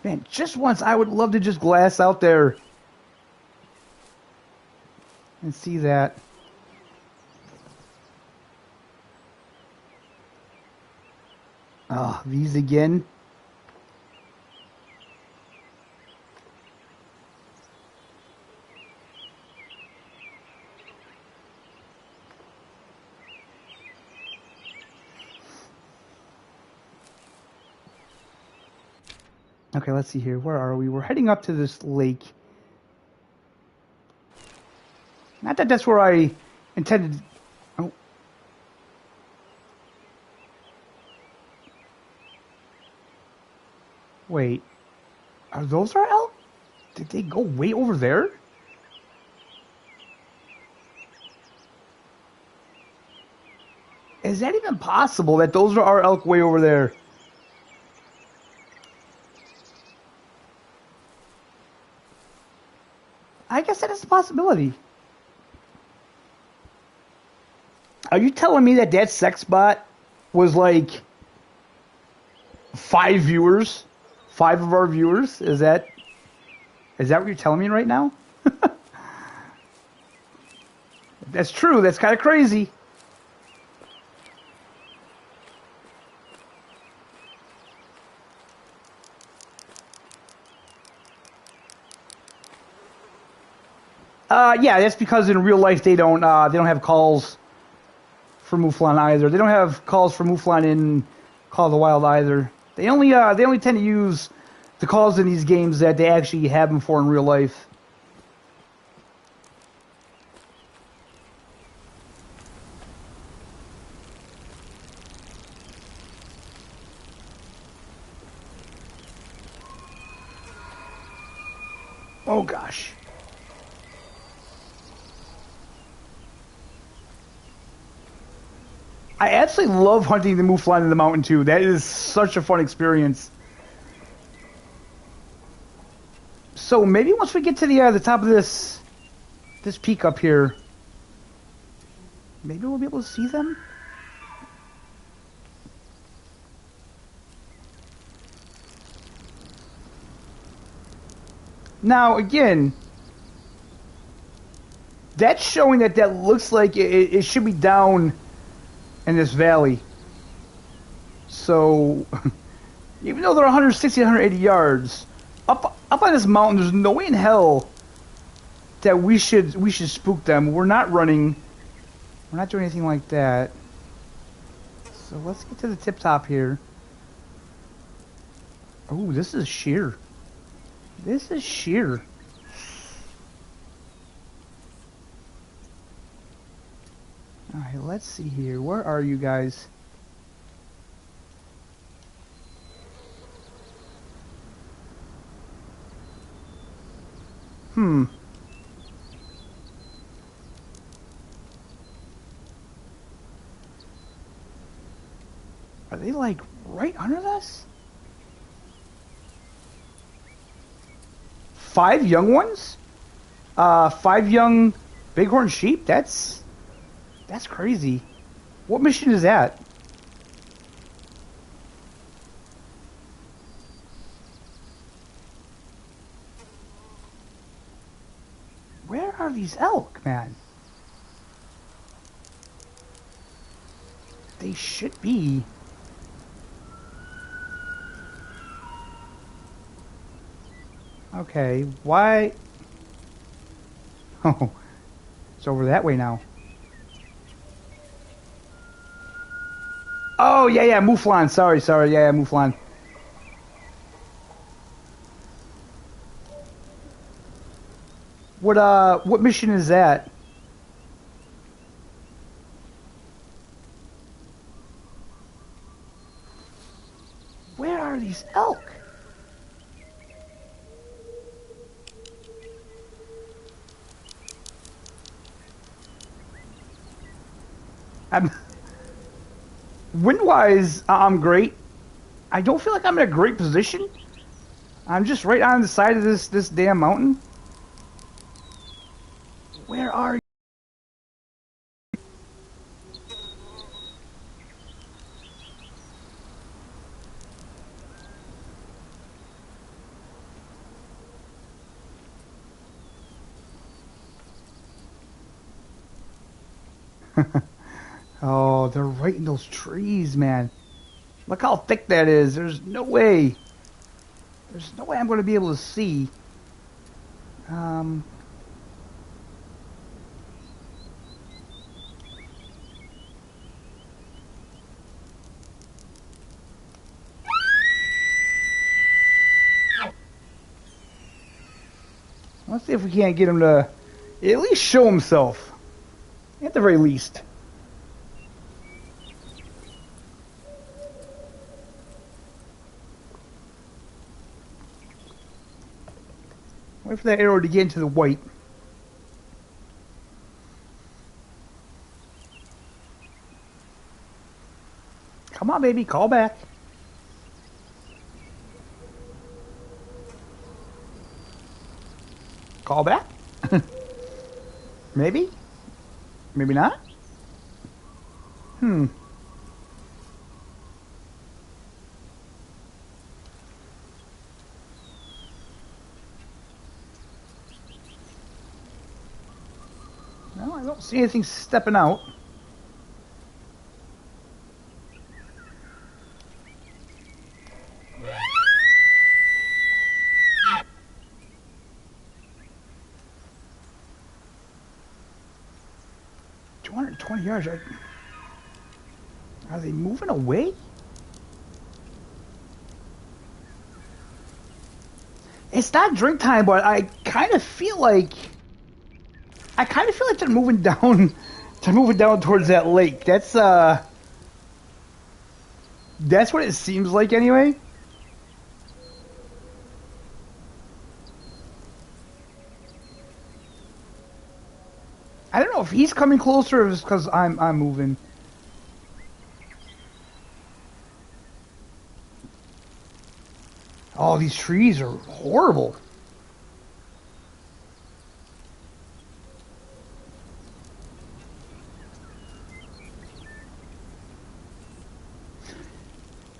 Man, just once I would love to just glass out there and see that. Oh, these again. Okay, let's see here. Where are we? We're heading up to this lake. Not that that's where I intended. Oh. Wait. Are those our elk? Did they go way over there? Is that even possible that those are our elk way over there? I guess that is a possibility. Are you telling me that sex bot was like 5 viewers? 5 of our viewers? Is that what you're telling me right now? That's true. That's kind of crazy. Yeah, that's because in real life they don't have calls for Mouflon either. They don't have calls for Mouflon in Call of the Wild either. They only tend to use the calls in these games that they actually have them for in real life. Oh gosh. I absolutely love hunting the Mouflon in the mountain too. That is such a fun experience. So maybe once we get to the top of this peak up here, maybe we'll be able to see them. Now again, that's showing that looks like it should be down in this valley. So, even though they're 160, 180 yards, up on this mountain, there's no way in hell that we should spook them. We're not running. We're not doing anything like that. So let's get to the tip top here. Oh, this is sheer. This is sheer. Alright, let's see here. Where are you guys? Hmm. Are they like right under us? 5 young ones? 5 young bighorn sheep? That's crazy. What mission is that? Where are these elk, man? They should be. Okay, why? Oh, it's over that way now. Oh, yeah, Mouflon. Sorry, yeah, Mouflon. What mission is that? Where are these elk? Wind-wise, I'm great. I don't feel like I'm in a great position. I'm just right on the side of this damn mountain. Where are you? Oh, they're right in those trees, man. Look how thick that is. There's no way. There's no way I'm going to be able to see. Let's see if we can't get him to at least show himself. At the very least. Wait for that arrow to get into the white. Come on, baby, call back. Call back? Maybe? Maybe not? Hmm. No, I don't see anything stepping out. Yards. Are they moving away? It's not drink time, but I kind of feel like they're moving down. They're moving down towards that lake. That's what it seems like anyway. I don't know if he's coming closer or if it's because I'm moving. Oh, these trees are horrible.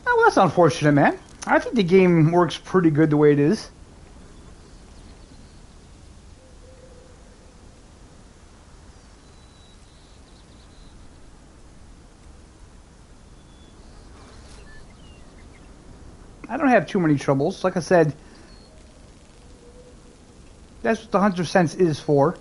Oh, well, that's unfortunate, man. I think the game works pretty good the way it is. I don't have too many troubles. Like I said, that's what the Hunter Sense is for.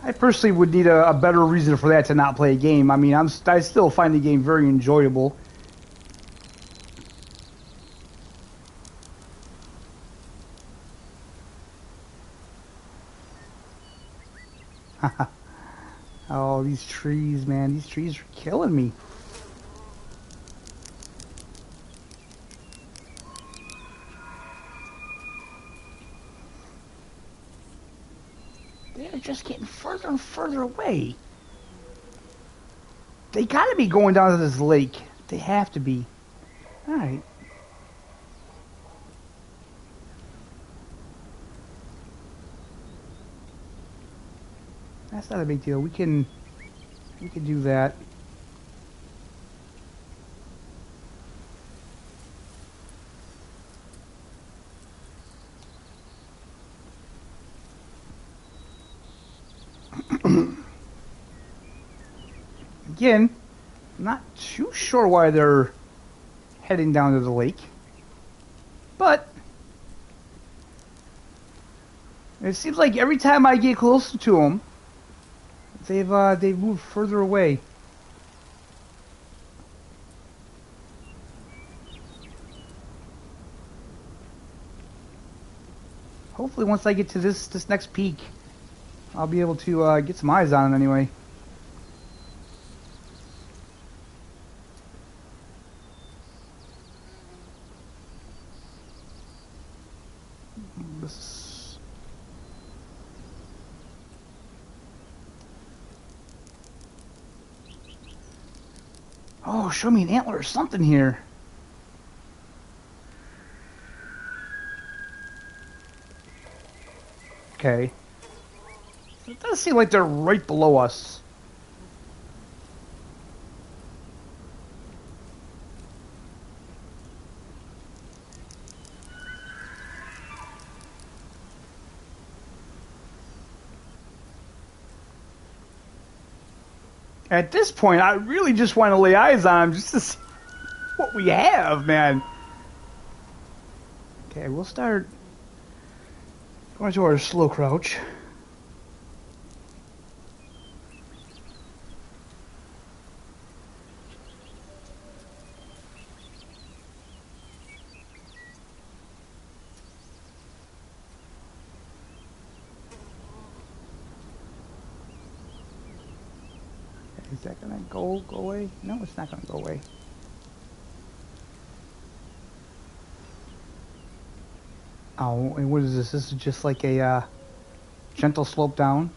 I personally would need a better reason for that to not play a game. I mean, I still find the game very enjoyable. Oh, these trees, man. These trees are killing me. They're just getting further and further away. They gotta be going down to this lake. They have to be. Alright. That's not a big deal. We can do that. Again, not too sure why they're heading down to the lake, but it seems like every time I get closer to them, they've moved further away. Hopefully, once I get to this next peak, I'll be able to get some eyes on it anyway. Oh, show me an antler or something here. Okay. It does seem like they're right below us. At this point, I really just want to lay eyes on them just to see what we have, man. Okay, we'll start going to our slow crouch. Is that gonna go away? No, it's not gonna go away. Oh, and what is this? This is just like a gentle slope down.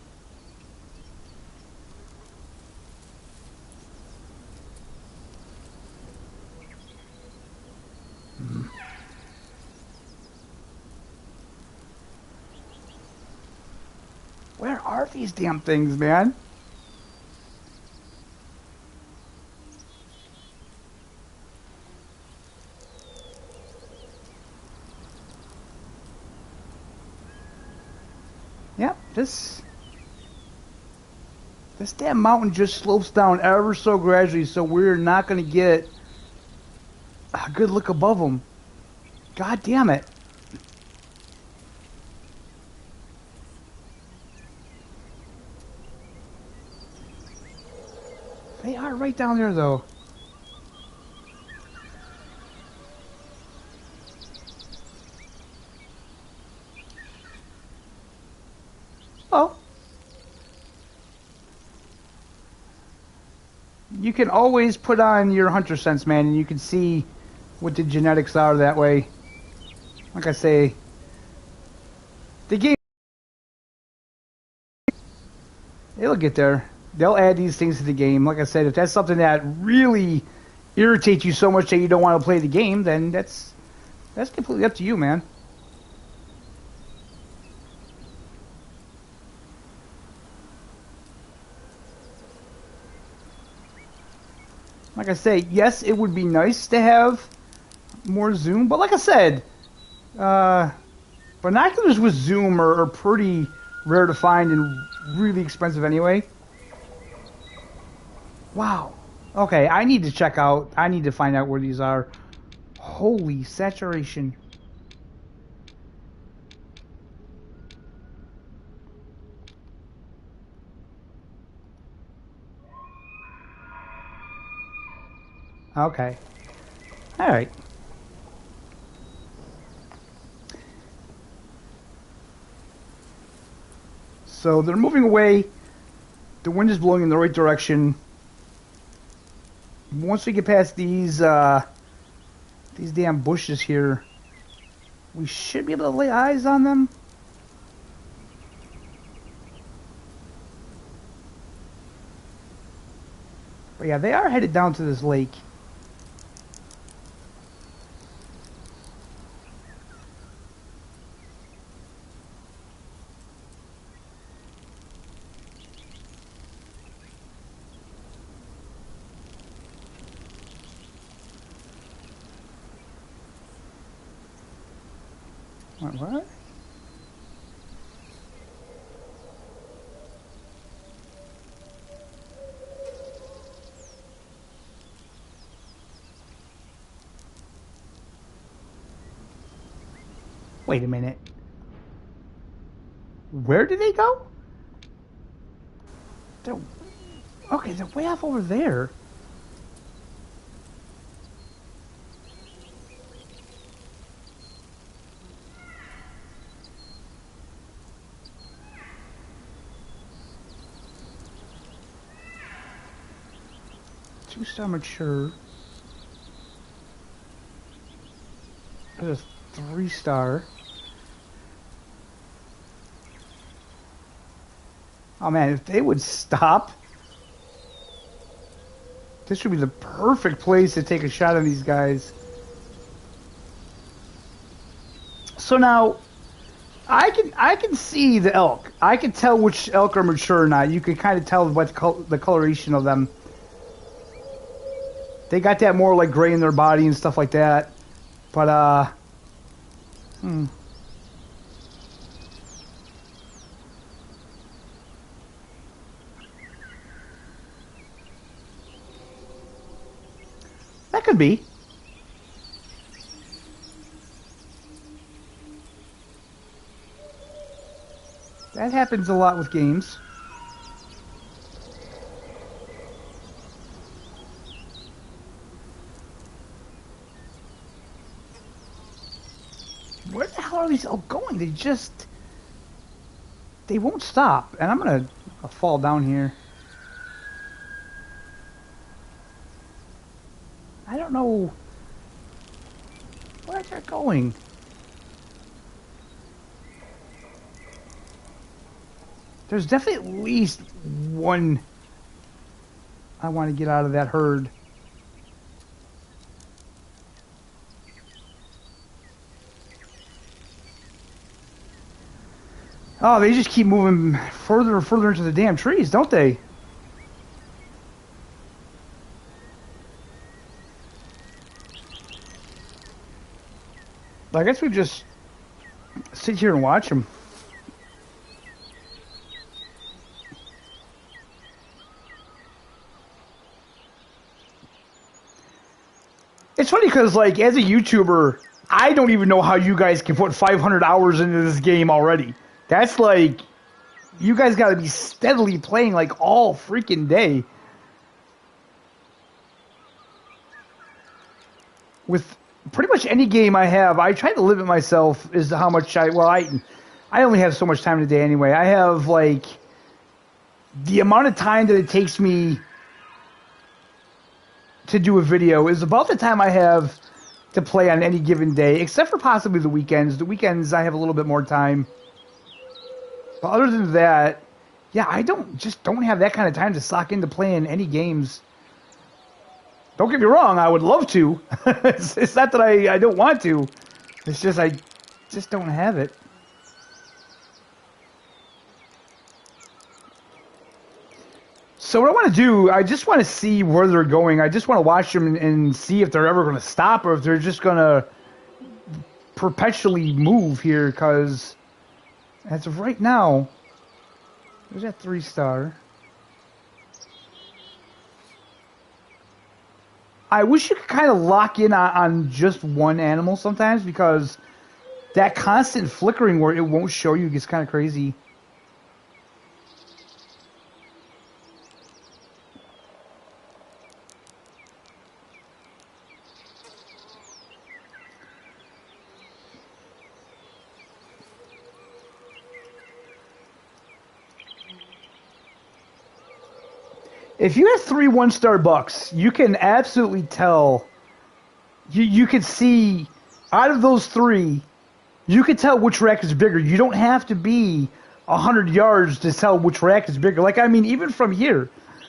Where are these damn things, man? Yep, this damn mountain just slopes down ever so gradually, so we're not going to get a good look above them. God damn it. They are right down there, though. Oh. You can always put on your Hunter Sense, man, and you can see what the genetics are that way. Like I say, the game, it'll get there. They'll add these things to the game. Like I said, if that's something that really irritates you so much that you don't want to play the game, then that's completely up to you, man. Like I say, yes, it would be nice to have more zoom, but like I said, Binoculars with zoom are pretty rare to find and really expensive anyway. Wow. Okay, I need to find out where these are. Holy saturation. Okay. All right. So they're moving away. The wind is blowing in the right direction. Once we get past these damn bushes here, we should be able to lay eyes on them. But yeah, they are headed down to this lake. What? Wait a minute. Where did they go? Okay, they're way off over there. Two-star mature. There's a 3-star. Oh man, if they would stop, this would be the perfect place to take a shot on these guys. So now, I can see the elk. I can tell which elk are mature or not. You can kind of tell what the coloration of them. They got that more like gray in their body and stuff like that. But that could be. That happens a lot with games. Where the hell are these all going? They won't stop. And I'm gonna fall down here. I don't know where they're going. There's definitely at least one I want to get out of that herd. Oh, they just keep moving further and further into the damn trees, don't they? I guess we just sit here and watch them. It's funny because, like, as a YouTuber, I don't even know how you guys can put 500 hours into this game already. That's like, you guys got to be steadily playing like all freaking day. With pretty much any game I have, I try to limit myself as to how much I only have so much time in a day anyway. I have like the amount of time that it takes me to do a video is about the time I have to play on any given day, except for possibly the weekends. The weekends I have a little bit more time. But other than that, yeah, I don't have that kind of time to sock into playing any games. Don't get me wrong, I would love to. It's not that I don't want to. It's just I just don't have it. So what I want to do, I just want to see where they're going. I just want to watch them and see if they're ever going to stop or if they're just going to perpetually move here because as of right now, there's that 3-star. I wish you could kind of lock in on just one animal sometimes because that constant flickering where it won't show you gets kind of crazy. If you have 3 1-star bucks, you can absolutely tell. You can see out of those 3, you can tell which rack is bigger. You don't have to be 100 yards to tell which rack is bigger. Like, I mean, even from here,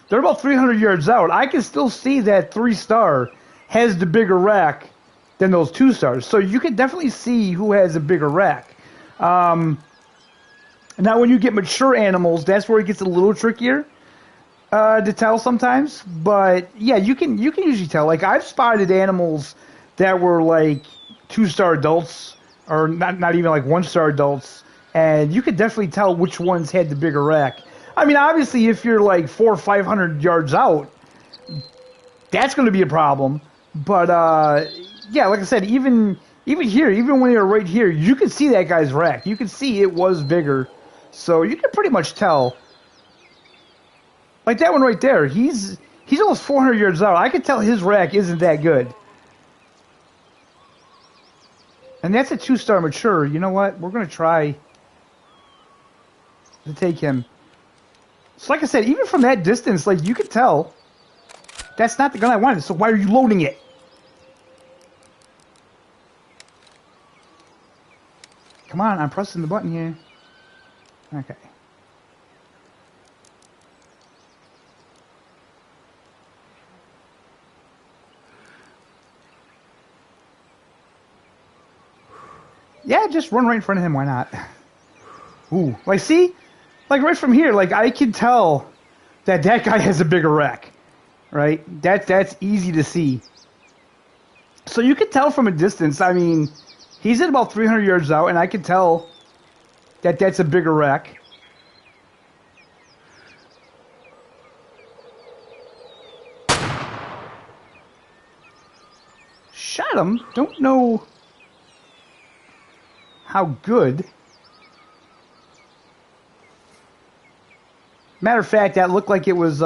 they're about 300 yards out. I can still see that 3-star has the bigger rack than those 2-stars. So you can definitely see who has a bigger rack. Now, when you get mature animals, that's where it gets a little trickier to tell sometimes. But yeah, you can usually tell. Like, I've spotted animals that were like 2-star adults, or not even like 1-star adults, and you could definitely tell which ones had the bigger rack. I mean, obviously, if you're like 400 or 500 yards out, that's going to be a problem. But yeah, like I said, even here, even when you're right here, you can see that guy's rack. You can see it was bigger, so you can pretty much tell. Like that one right there, he's almost 400 yards out. I can tell his rack isn't that good. And that's a 2-star mature. You know what? We're going to try to take him. So like I said, even from that distance, like you could tell that's not the gun I wanted. So why are you loading it? Come on, I'm pressing the button here. Okay. Yeah, just run right in front of him. Why not? Ooh, like see, like right from here, like I can tell that guy has a bigger rack, right? That's easy to see. So you can tell from a distance. I mean, he's at about 300 yards out, and I can tell that that's a bigger rack. Shot him. Don't know how good. Matter of fact, that looked like it was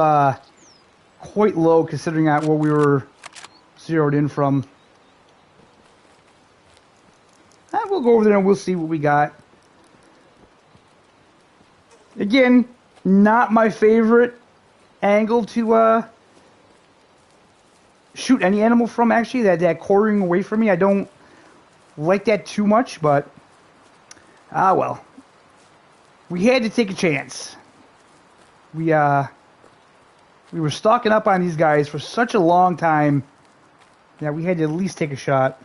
quite low considering where we were zeroed in from. We'll go over there and we'll see what we got. Again, not my favorite angle to shoot any animal from, actually. That quartering away from me, I don't like that too much, but well. We had to take a chance. We were stocking up on these guys for such a long time that we had to at least take a shot.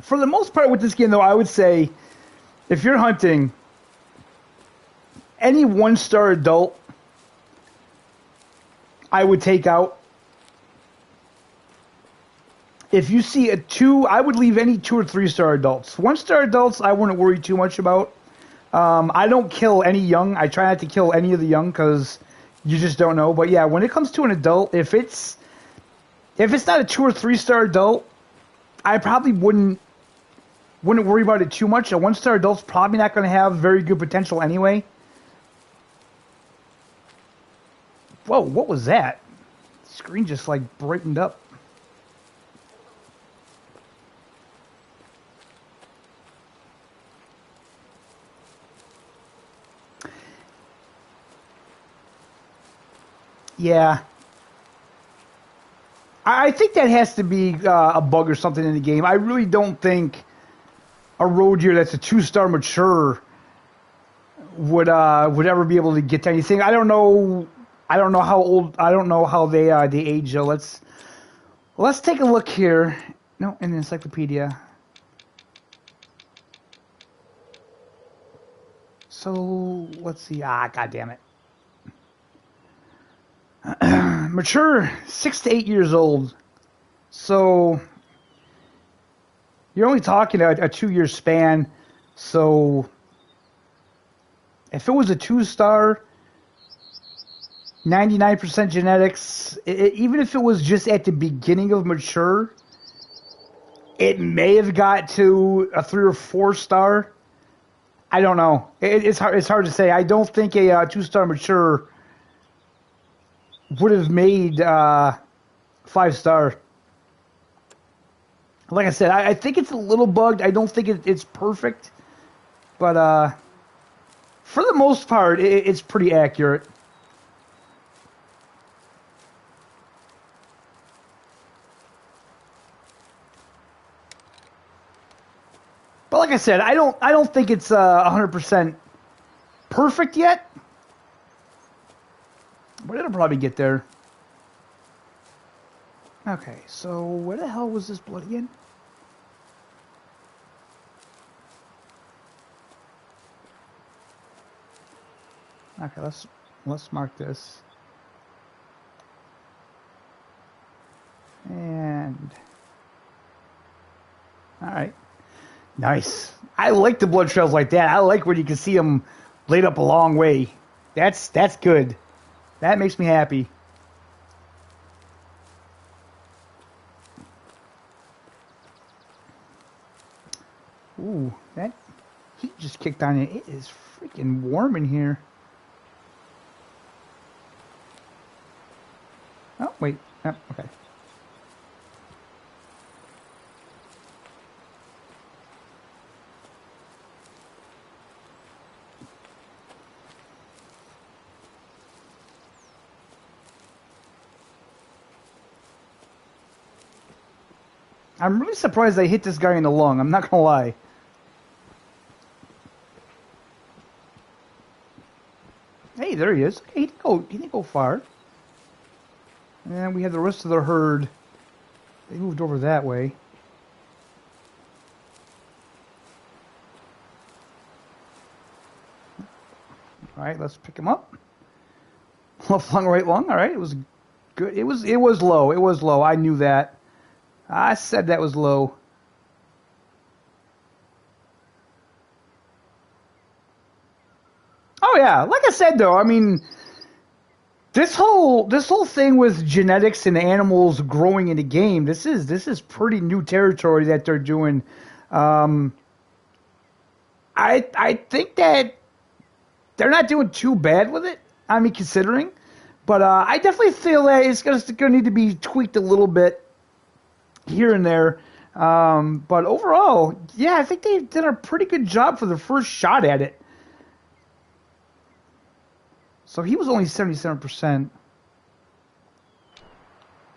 For the most part with this game, though, I would say if you're hunting any 1-star adult, I would take out. If you see a 2, I would leave any 2 or 3-star adults. 1-star adults, I wouldn't worry too much about. I don't kill any young. I try not to kill any of the young because you just don't know. But yeah, when it comes to an adult, if it's not a 2 or 3-star adult, I probably wouldn't worry about it too much. A 1-star adult's probably not going to have very good potential anyway. Whoa, what was that? The screen just like brightened up. Yeah. I think that has to be a bug or something in the game. I really don't think a road deer that's a 2-star mature would ever be able to get to anything. I don't know how old. I don't know how they age. Let's take a look here. No, in the encyclopedia. So let's see. God damn it. Mature, 6 to 8 years old. So you're only talking a 2-year span. So if it was a 2-star, 99% genetics, even if it was just at the beginning of mature, it may have got to a 3 or 4-star. I don't know. It's hard to say. I don't think a 2-star mature would have made 5-star. Like I said, I think it's a little bugged. I don't think it's perfect, but for the most part, it's pretty accurate. But like I said, I don't think it's 100% perfect yet. But it'll probably get there. Okay, so where the hell was this blood again? Okay, let's mark this. And all right. Nice. I like the blood trails like that. I like when you can see them laid up a long way. That's good. That makes me happy. Ooh, that heat just kicked on it. It is freaking warm in here. Oh, wait. Oh, okay. I'm really surprised I hit this guy in the lung. I'm not gonna lie. Hey, there he is. Okay, he didn't go far. And we have the rest of the herd. They moved over that way. All right, let's pick him up. Left lung, right lung. All right, it was good. It was low. It was low. I knew that. I said that was low. Oh yeah, like I said though, I mean, this whole thing with genetics and animals growing in the game, this is pretty new territory that they're doing. I think that they're not doing too bad with it. I mean, considering, but I definitely feel that it's gonna need to be tweaked a little bit here and there. But overall, yeah, I think they did a pretty good job for the first shot at it. So he was only 77%.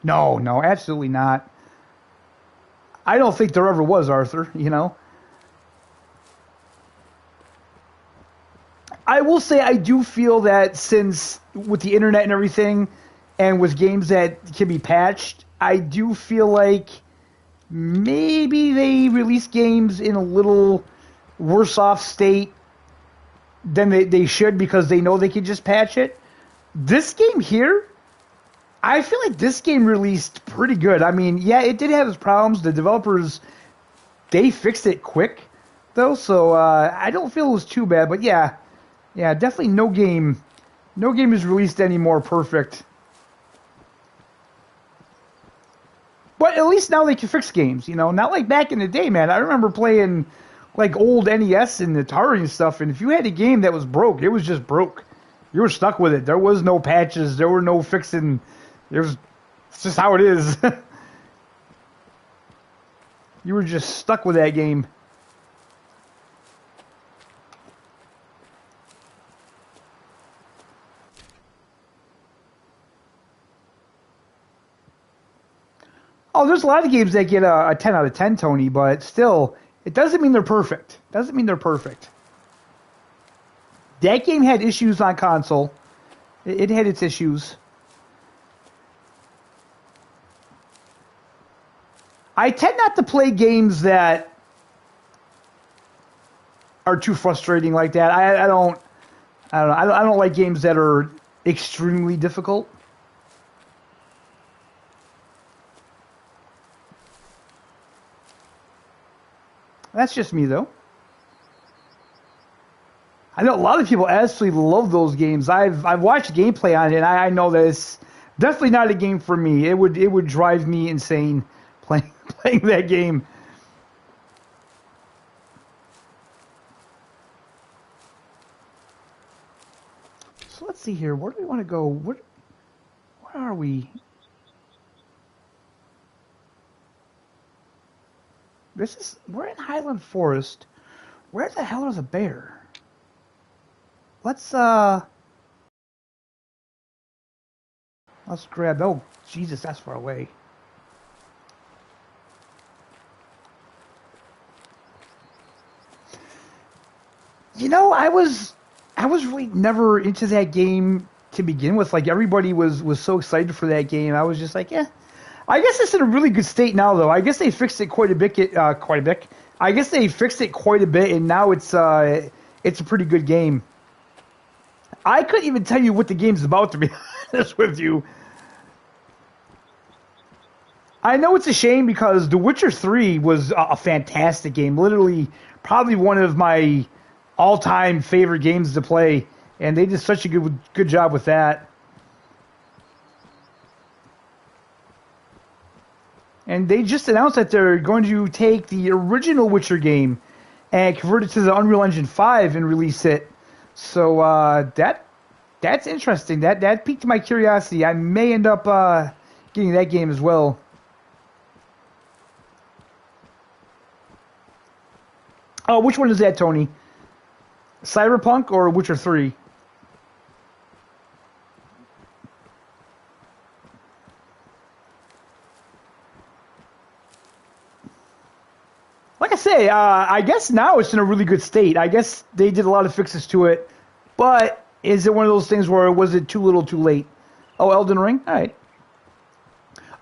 No, absolutely not. I don't think there ever was, Arthur, you know. I will say I do feel that since with the internet and everything, and with games that can be patched, I do feel like maybe they release games in a little worse off state than they should because they know they can just patch it. This game here, I feel like this game released pretty good. I mean, yeah, it did have its problems. The developers, they fixed it quick, though, so I don't feel it was too bad. But yeah, definitely no game is released any more perfect. But at least now they can fix games, you know. Not like back in the day, man. I remember playing like old NES and Atari and stuff, and if you had a game that was broke, it was just broke. You were stuck with it. There was no patches. There were no fixing. It's just how it is. You were just stuck with that game. Oh, there's a lot of games that get a 10 out of 10, Tony, but still, it doesn't mean they're perfect. Doesn't mean they're perfect. That game had issues on console. It had its issues. I tend not to play games that are too frustrating like that. I don't like games that are extremely difficult. That's just me, though. I know a lot of people absolutely love those games. I've watched gameplay on it, and I know that it's definitely not a game for me. It would drive me insane playing that game. So let's see here. Where do we want to go? Where are we? We're in Highland Forest. Where the hell is a bear? Let's grab. Oh Jesus, that's far away. You know, I was really never into that game to begin with. Like everybody was so excited for that game. I was just like, yeah. I guess it's in a really good state now, though. I guess they fixed it quite a bit. I guess they fixed it quite a bit, and now it's a pretty good game. I couldn't even tell you what the game's about, to be honest with you. I know it's a shame because The Witcher 3 was a fantastic game. Literally, probably one of my all-time favorite games to play, and they did such a good job with that. And they just announced that they're going to take the original Witcher game and convert it to the Unreal Engine 5 and release it. So that's interesting. That piqued my curiosity. I may end up getting that game as well. Oh, which one is that, Tony? Cyberpunk or Witcher 3? Like I say, I guess now it's in a really good state. I guess they did a lot of fixes to it, but is it one of those things where was it too little too late? Oh, Elden Ring? All right.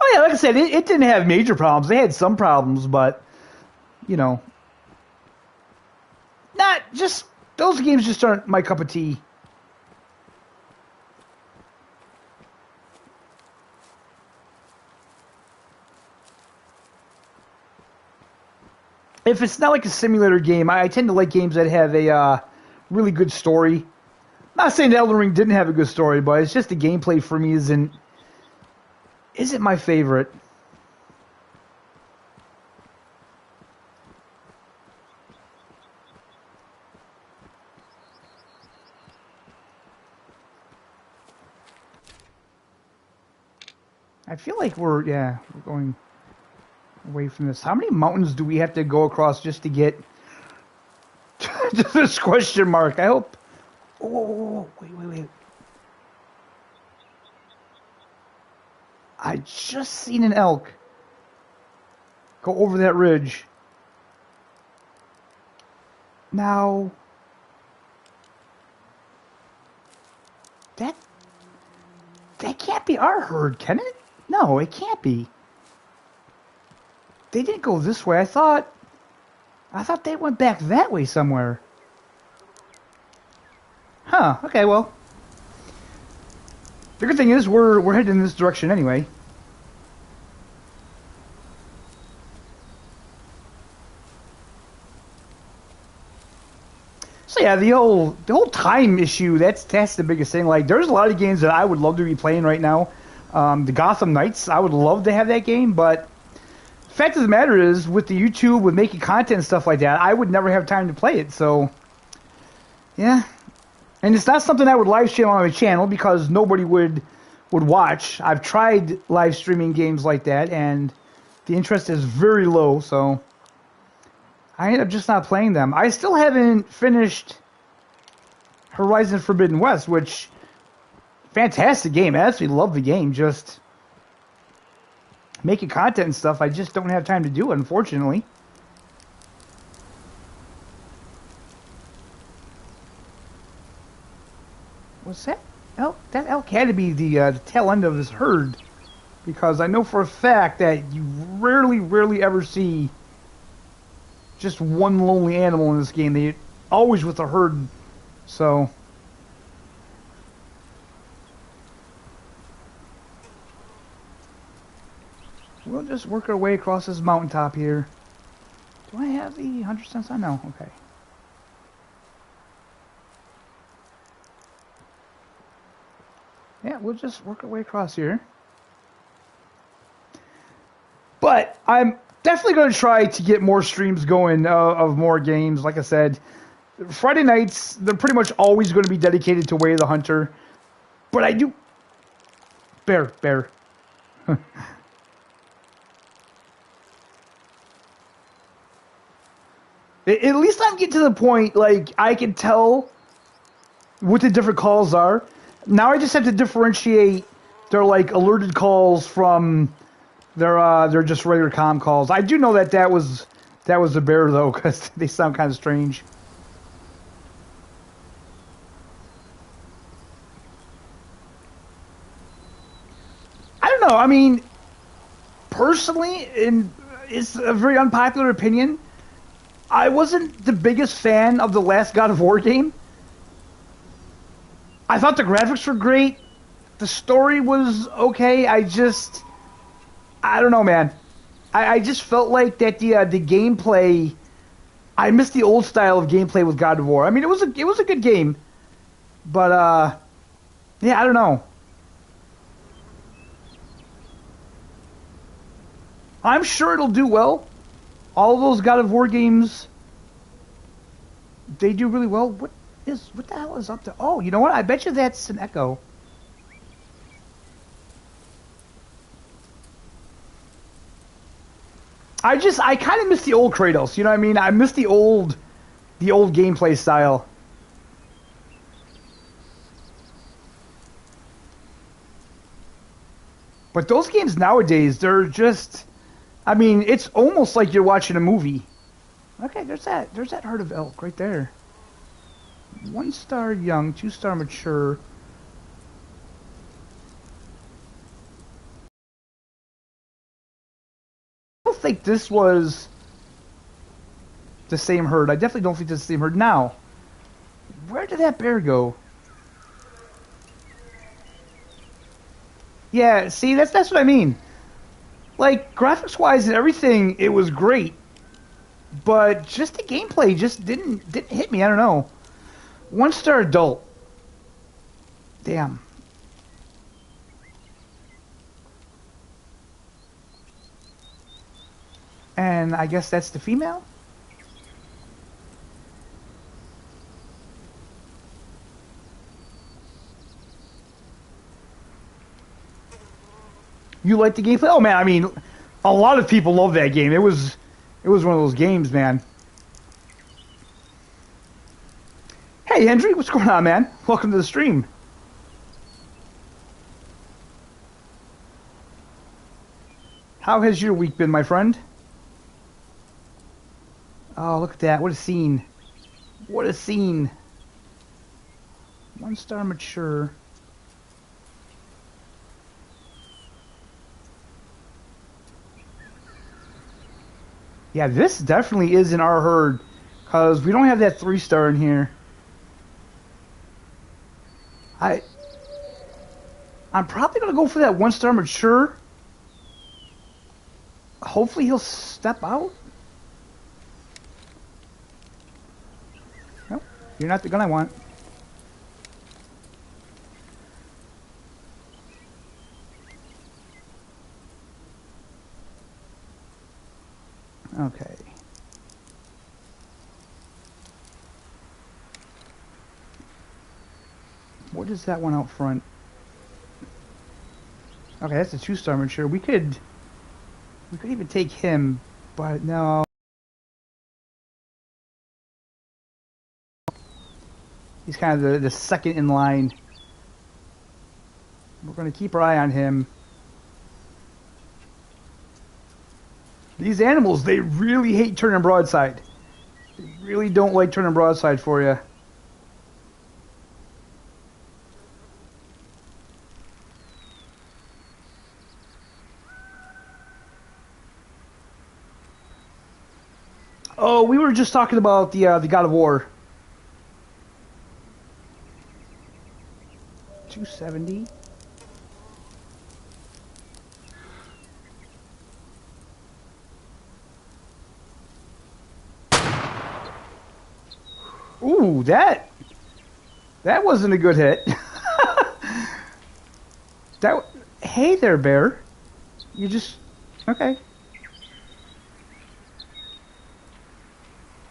Oh, yeah, like I said, it didn't have major problems. They had some problems, but, you know, not just, those games just aren't my cup of tea. If it's not like a simulator game, I tend to like games that have a really good story. Not saying that Elden Ring didn't have a good story, but it's just the gameplay for me isn't my favorite. I feel like we're going away from this. How many mountains do we have to go across just to get to this question mark? I hope. Oh, wait. I just seen an elk go over that ridge. Now, that can't be our herd, can it? No, it can't be. They didn't go this way. I thought they went back that way somewhere. Huh, okay, well. The good thing is we're headed in this direction anyway. So yeah, the whole time issue, that's the biggest thing. Like there's a lot of games that I would love to be playing right now. The Gotham Knights, I would love to have that game, but the fact of the matter is, with the YouTube, with making content and stuff like that, I would never have time to play it. So, yeah. And it's not something I would live stream on my channel because nobody would watch. I've tried live streaming games like that, and the interest is very low, so I end up just not playing them. I still haven't finished Horizon Forbidden West, which, fantastic game. I absolutely love the game. Just making content and stuff, I just don't have time to do it, unfortunately. What's that? Elk? That elk had to be the tail end of this herd, because I know for a fact that you rarely ever see just one lonely animal in this game. They always with a herd. So we'll just work our way across this mountaintop here. Do I have have the 100 cents on? No, okay. Yeah, we'll just work our way across here. But I'm definitely going to try to get more streams going of more games. Like I said, Friday nights, they're pretty much always going to be dedicated to Way of the Hunter. But I do... Bear. At least I'm getting to the point, like, I can tell what the different calls are. Now I just have to differentiate their, like, alerted calls from their just regular comm calls. I do know that was a bear, though, because they sound kind of strange. I don't know. I mean, personally, and it's a very unpopular opinion, I wasn't the biggest fan of the last God of War game. I thought the graphics were great. The story was okay. I don't know, man. I just felt like that the gameplay. I missed the old style of gameplay with God of War. I mean, it was a good game, but yeah, I don't know. I'm sure it'll do well. All those God of War games, they do really well. What the hell is up there? Oh, you know what? I bet you that's an echo. I kind of miss the old Kratos. You know what I mean? I miss the old gameplay style. But those games nowadays, they're just... I mean, it's almost like you're watching a movie. Okay, there's that herd of elk right there. 1-star young, 2-star mature. I don't think this was the same herd. I definitely don't think this is the same herd. Now, where did that bear go? Yeah, see, that's what I mean. Like, graphics-wise and everything, it was great. But just the gameplay just didn't hit me. I don't know. 1-star adult. Damn. And I guess that's the female? You like the gameplay? Oh man, I mean, a lot of people love that game. It was one of those games, man. Hey Hendry, what's going on, man? Welcome to the stream. How has your week been, my friend? Oh, look at that. What a scene. What a scene. 1-star mature. Yeah, this definitely is in our herd, because we don't have that 3-star in here. I'm probably going to go for that 1-star mature. Hopefully he'll step out. Nope, you're not the gun I want. Okay. What is that one out front? Okay, that's a 2-star mature. We could even take him, but no. He's kind of the second in line. We're going to keep our eye on him. These animals, they really hate turning broadside. They really don't like turning broadside for you. Oh, we were just talking about the God of War. 270. Ooh, that wasn't a good hit. Hey there, bear. You just okay.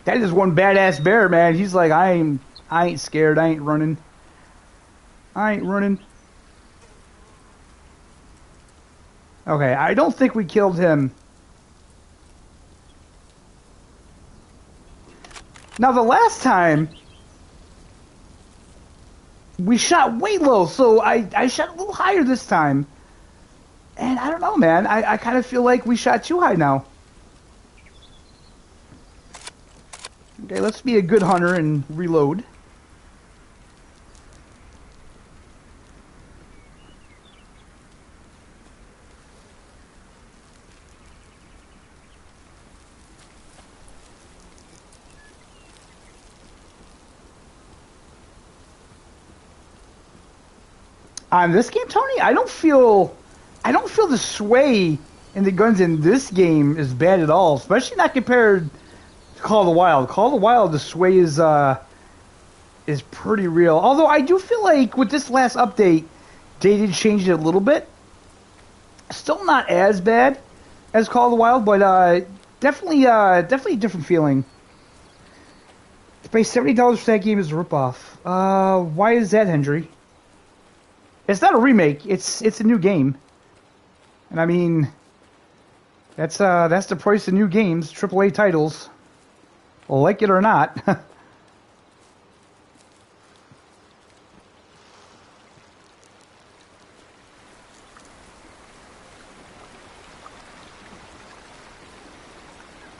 That is one badass bear, man. He's like, I ain't scared. I ain't running. I ain't running. Okay, I don't think we killed him. Now, the last time, we shot way low, so I shot a little higher this time. And I don't know, man. I kind of feel like we shot too high now. Okay, let's be a good hunter and reload. On this game, Tony, I don't feel the sway in the guns in this game is bad at all, especially not compared to Call of the Wild. Call of the Wild, the sway is pretty real. Although I do feel like with this last update, they did change it a little bit. Still not as bad as Call of the Wild, but definitely a different feeling. To pay $70 for that game is a ripoff. Why is that, Hendry? It's not a remake. It's a new game, and I mean, that's the price of new games, AAA titles, like it or not.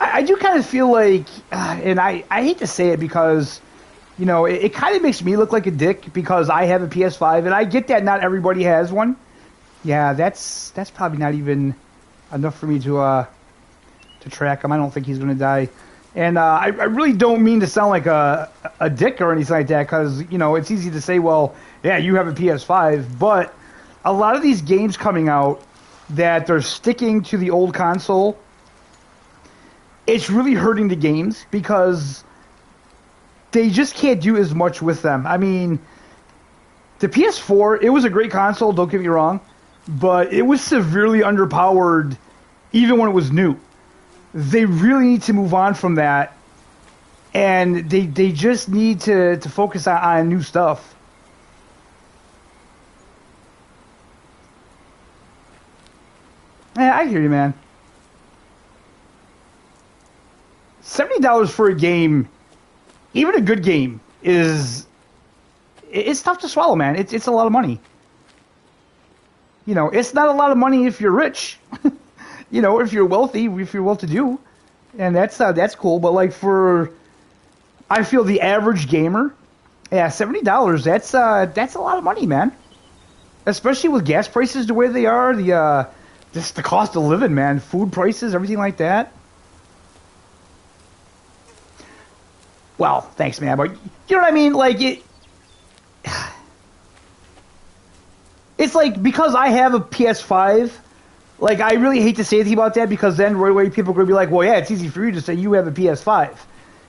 I do kind of feel like, and I hate to say it because, you know, it kind of makes me look like a dick because I have a PS5, and I get that not everybody has one. Yeah, that's probably not even enough for me to track him. I don't think he's going to die. And I really don't mean to sound like a dick or anything like that because, you know, it's easy to say, well, yeah, you have a PS5, but a lot of these games coming out that they're sticking to the old console, it's really hurting the games because they just can't do as much with them. I mean, the PS4, it was a great console, don't get me wrong, but it was severely underpowered even when it was new. They really need to move on from that, and they just need to focus on new stuff. Yeah, I hear you, man. $70 for a game, even a good game, it's tough to swallow, man. It's a lot of money. You know, it's not a lot of money if you're rich. You know, if you're wealthy, if you're well-to-do, and that's cool. But like I feel the average gamer, yeah, $70. That's a lot of money, man. Especially with gas prices the way they are, just the cost of living, man, food prices, everything like that. Well, thanks, man, but you know what I mean? Like, it's like, because I have a PS5, like, I really hate to say anything about that, because then right away people are going to be like, well, yeah, it's easy for you to say you have a PS5.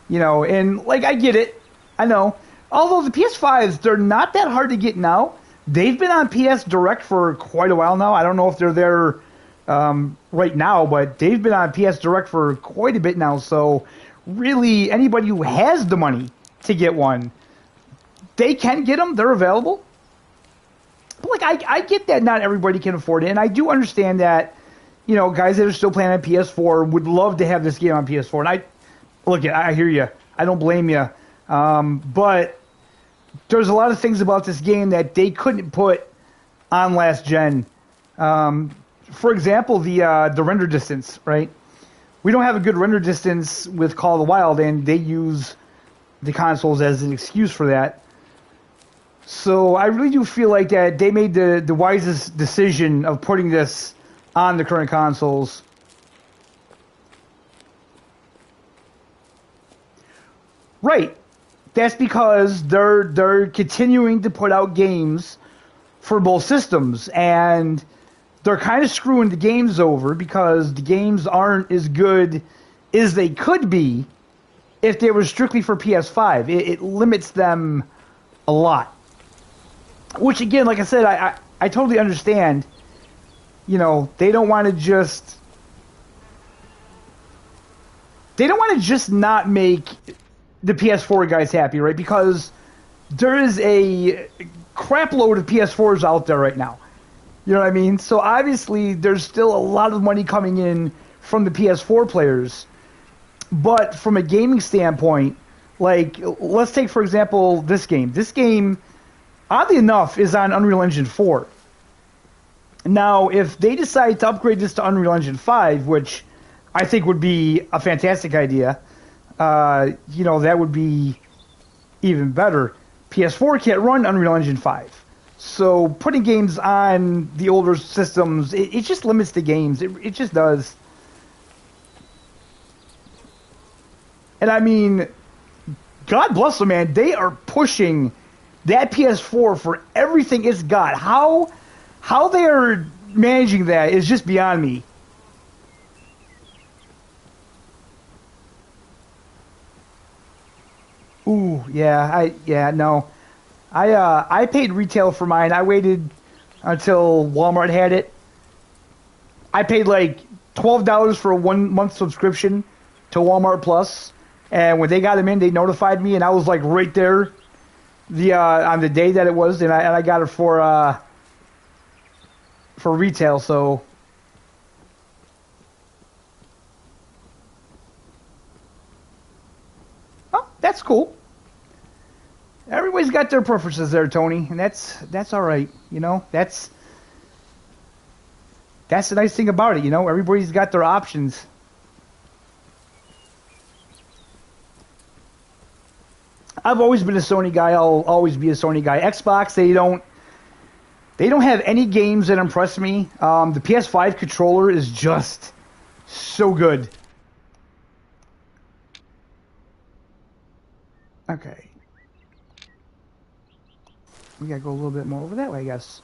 You know, and, like, I get it. I know. Although the PS5s, they're not that hard to get now. They've been on PS Direct for quite a while now. I don't know if they're there right now, but they've been on PS Direct for quite a bit now, so really, anybody who has the money to get one, they can get them. They're available. But like, I get that not everybody can afford it, and I do understand that, you know, guys that are still playing on PS4 would love to have this game on PS4. And I hear you. I don't blame you. But there's a lot of things about this game that they couldn't put on last gen. For example, the render distance, right? We don't have a good render distance with Call of the Wild, and they use the consoles as an excuse for that. So I really do feel like that they made the wisest decision of putting this on the current consoles. Right. That's because they're continuing to put out games for both systems, and they're kind of screwing the games over because the games aren't as good as they could be if they were strictly for PS5. It limits them a lot. Which, again, like I said, I totally understand. You know, they don't want to just... They don't want to just not make the PS4 guys happy, right? Because there is a crap load of PS4s out there right now. You know what I mean? So obviously there's still a lot of money coming in from the PS4 players. But from a gaming standpoint, like, let's take, for example, this game. This game, oddly enough, is on Unreal Engine 4. Now, if they decide to upgrade this to Unreal Engine 5, which I think would be a fantastic idea, you know, that would be even better. PS4 can't run Unreal Engine 5. So putting games on the older systems, it just limits the games. It just does. And I mean, God bless them, man. They are pushing that PS4 for everything it's got. How they are managing that is just beyond me. Ooh, yeah, no. I paid retail for mine. I waited until Walmart had it. I paid like $12 for a 1 month subscription to Walmart Plus, and when they got them in, they notified me, and I was like right there, on the day that it was, and I got it for retail. So oh, that's cool. Everybody's got their preferences there, Tony, and that's all right. You know, that's the nice thing about it. You know, everybody's got their options. I've always been a Sony guy. I'll always be a Sony guy. Xbox, they don't have any games that impress me. The PS5 controller is just so good. Okay. We gotta go a little bit more over that way, I guess.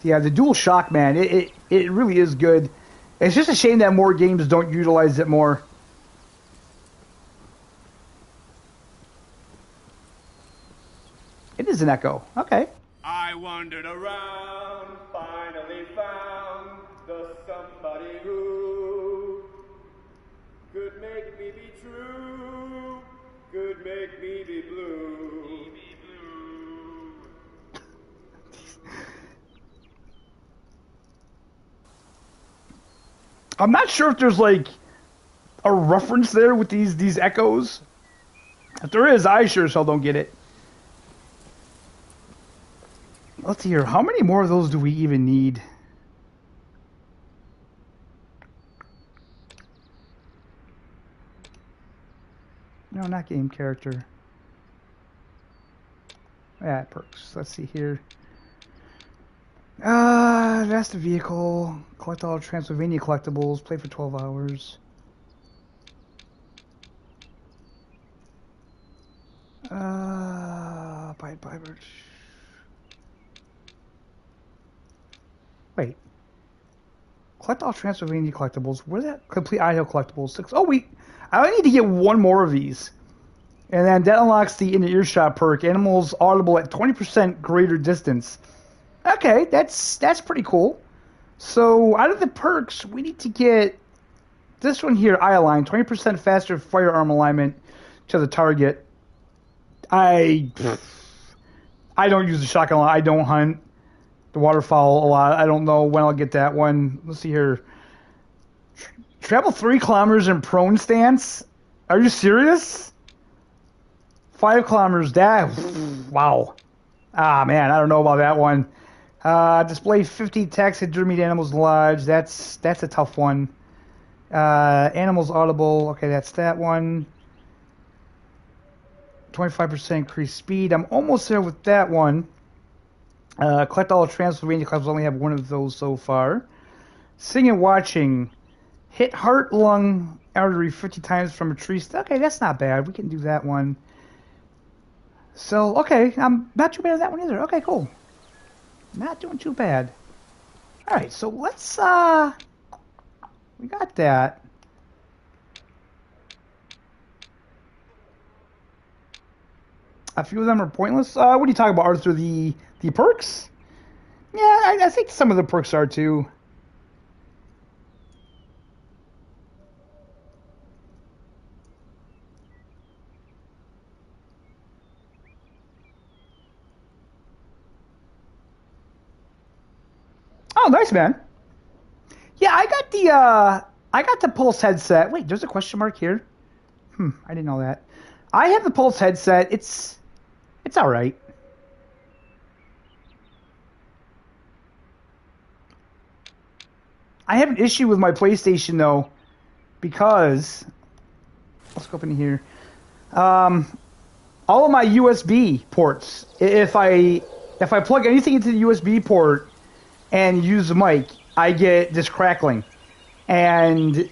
Yeah, the Dual Shock, man, it really is good. It's just a shame that more games don't utilize it more. It is an Echo. Okay. I wandered around, finally found the somebody who could make me be true, could make me be blue. I'm not sure if there's like a reference there with these echoes. If there is, I sure as hell don't get it. Let's see here. How many more of those do we even need? No, not game character. Yeah, perks. Let's see here. That's the vehicle. Collect all Transylvania collectibles. Play for 12 hours. Buy merch. Wait. Collect all Transylvania collectibles. Where's that? Complete Idaho collectibles. 6. Oh, I only need to get one more of these. And then that unlocks the In the Earshot perk. Animals audible at 20% greater distance. Okay, that's pretty cool. So out of the perks, we need to get this one here, eye align, 20% faster firearm alignment to the target. I don't use the shotgun a lot. I don't hunt the waterfowl a lot. I don't know when I'll get that one. Let's see here. Travel 3 kilometers in prone stance. Are you serious? 5 kilometers. That wow. Ah man, I don't know about that one. Display 50 taxidermied animals lodge. That's a tough one. Animals audible. Okay, that's that one. 25% increased speed. I'm almost there with that one. Collect all Transylvania clubs. Only have one of those so far. Sing and watching. Hit heart, lung, artery 50 times from a tree. Okay, that's not bad. We can do that one. So, okay, I'm not too bad at that one either. Okay, cool. Not doing too bad. Alright, so let's, we got that. A few of them are pointless. What are you talking about, Arthur? The perks? Yeah, I think some of the perks are too. Oh, nice, man. Yeah, I got the Pulse headset. Wait, there's a question mark here. I didn't know that. I have the Pulse headset. It's all right. I have an issue with my PlayStation though, because let's go up in here. All of my USB ports. If I plug anything into the USB port and use the mic, I get this crackling. And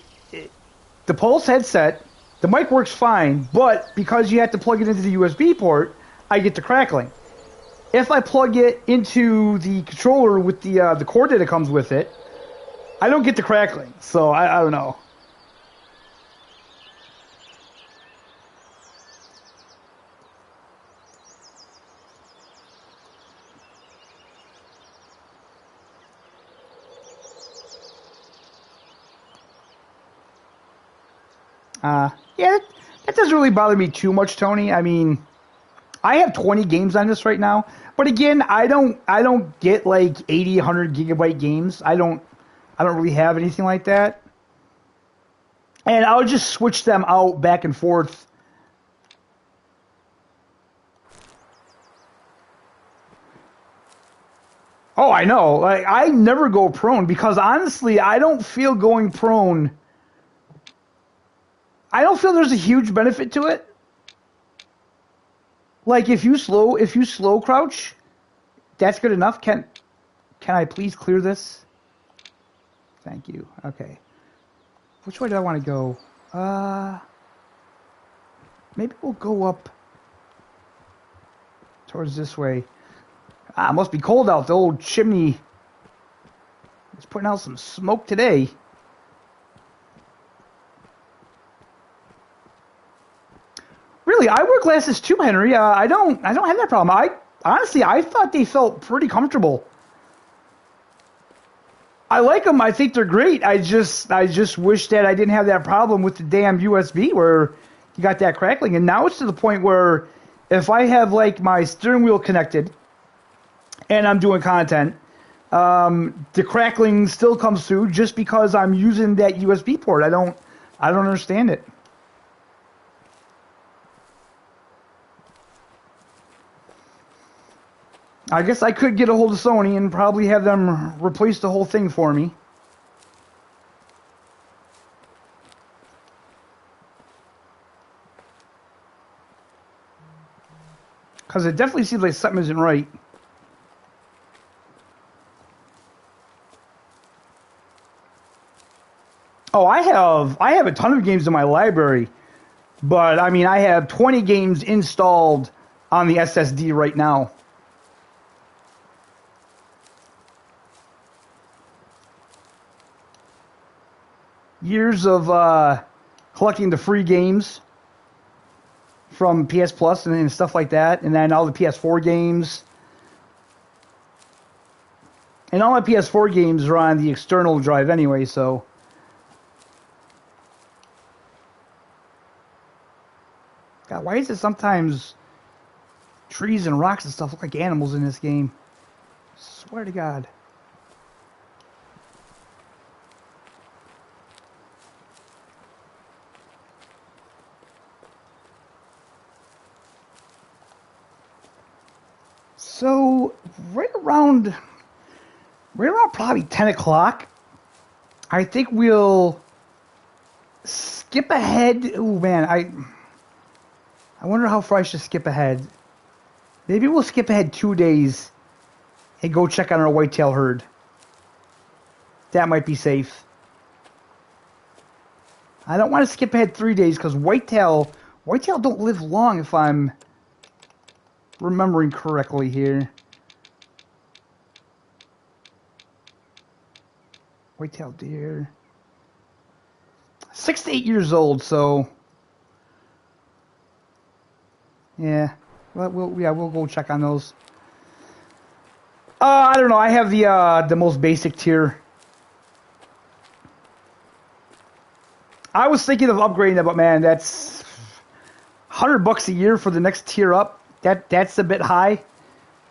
the Pulse headset, the mic works fine, but because you have to plug it into the USB port, I get the crackling. If I plug it into the controller with the cord that it comes with it, I don't get the crackling. So I don't know. Yeah, that doesn't really bother me too much, Tony. I mean, I have 20 games on this right now, but again, I don't get like 80, 100 gigabyte games. I don't really have anything like that, and I'll just switch them out back and forth. Oh, I know. Like, I never go prone because honestly, I don't feel going prone. I don't feel there's a huge benefit to it. Like if you slow crouch, that's good enough. Can I please clear this? Thank you. Okay. Which way do I want to go? Maybe we'll go up towards this way. It must be cold out. The old chimney is putting out some smoke today. Really, I wear glasses too, Henry. I don't have that problem. I thought they felt pretty comfortable. I like them. I think they're great. I just wish that I didn't have that problem with the damn USB where you got that crackling. And now it's to the point where if I have like my steering wheel connected and I'm doing content, the crackling still comes through just because I'm using that USB port. I don't understand it. I guess I could get a hold of Sony and probably have them replace the whole thing for me. Because it definitely seems like something isn't right. Oh, I have a ton of games in my library. But, I mean, I have 20 games installed on the SSD right now. Years of collecting the free games from PS Plus and stuff like that, and then all the PS4 games. And all my PS4 games are on the external drive anyway, so... God, why is it sometimes trees and rocks and stuff look like animals in this game? Swear to God. So, right around probably 10 o'clock, I think we'll skip ahead. Oh, man, I wonder how far I should skip ahead. Maybe we'll skip ahead 2 days and go check on our whitetail herd. That might be safe. I don't want to skip ahead 3 days because whitetail don't live long if I'm remembering correctly here. Whitetail deer. 6 to 8 years old, so... Yeah. We'll go check on those. I don't know. I have the most basic tier. I was thinking of upgrading that, but man, that's $100 a year for the next tier up. That's a bit high.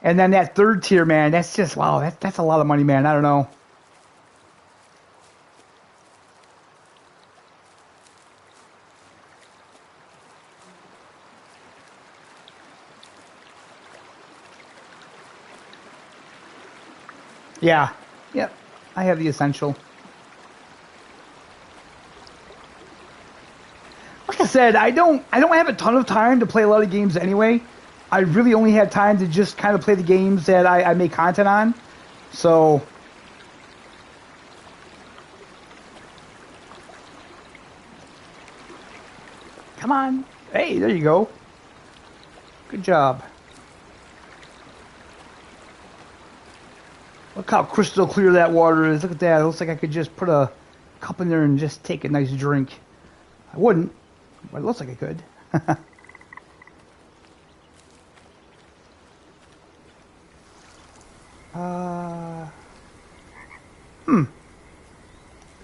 And then that third tier, man, that's just wow. That's a lot of money, man. I don't know. Yeah. Yep. I have the essential. Like I said, I don't have a ton of time to play a lot of games anyway. I really only have time to just kind of play the games that I make content on. So come on. Hey, there you go. Good job. Look how crystal clear that water is. Look at that. It looks like I could just put a cup in there and just take a nice drink. I wouldn't, but it looks like I could.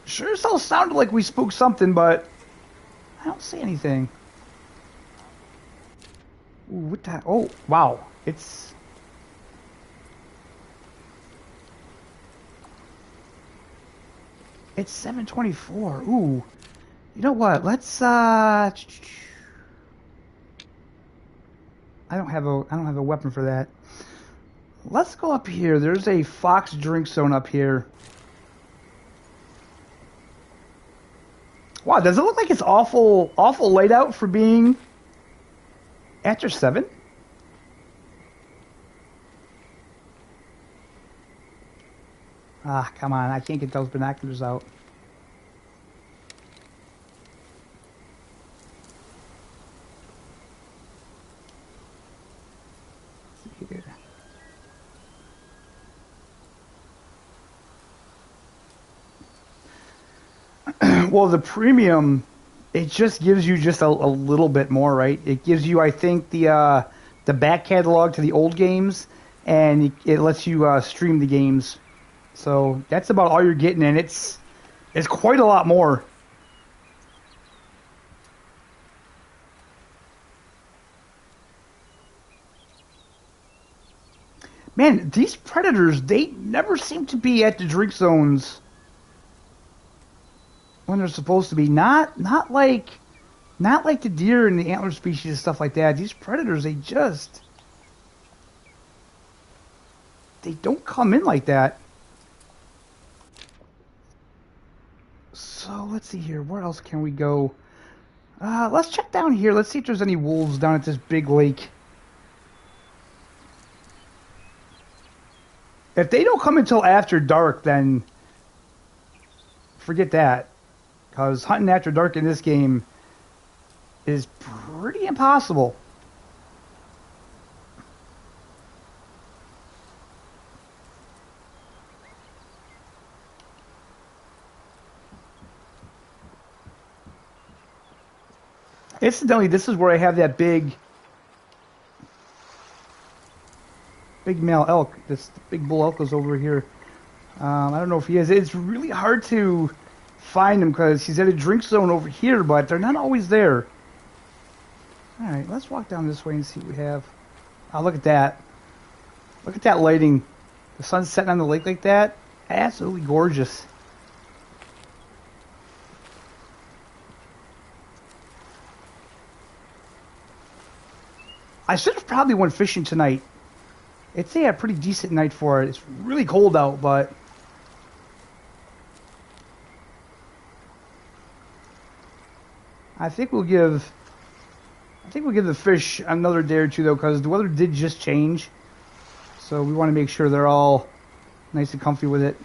Sure as hell sounded like we spooked something, but I don't see anything. Ooh, what the? Oh, wow. It's 7:24. Ooh. You know what? Let's I don't have a weapon for that. Let's go up here. There's a Fox drink zone up here. Wow, does it look like it's awful laid out for being after 7? Ah, come on. I can't get those binoculars out. Well, the premium, it just gives you just a little bit more, right? It gives you, I think, the back catalog to the old games, and it lets you stream the games. So that's about all you're getting, and it's quite a lot more. Man, these predators, they never seem to be at the drink zones when they're supposed to be. Not like the deer and the antler species and stuff like that. These predators, they don't come in like that. So let's see here. Where else can we go? Let's check down here. Let's see if there's any wolves down at this big lake. If they don't come until after dark, then forget that. Because hunting after dark in this game is pretty impossible. Incidentally, this is where I have that big male elk. This big bull elk is over here. I don't know if he is. It's really hard to find him because he's at a drink zone over here, but they're not always there. Alright, let's walk down this way and see what we have. Oh, look at that. Look at that lighting. The sun's setting on the lake like that. Absolutely gorgeous. I should have probably went fishing tonight. It's a pretty decent night for it. It's really cold out, but I think we'll give the fish another day or two though, because the weather did just change. So we want to make sure they're all nice and comfy with it.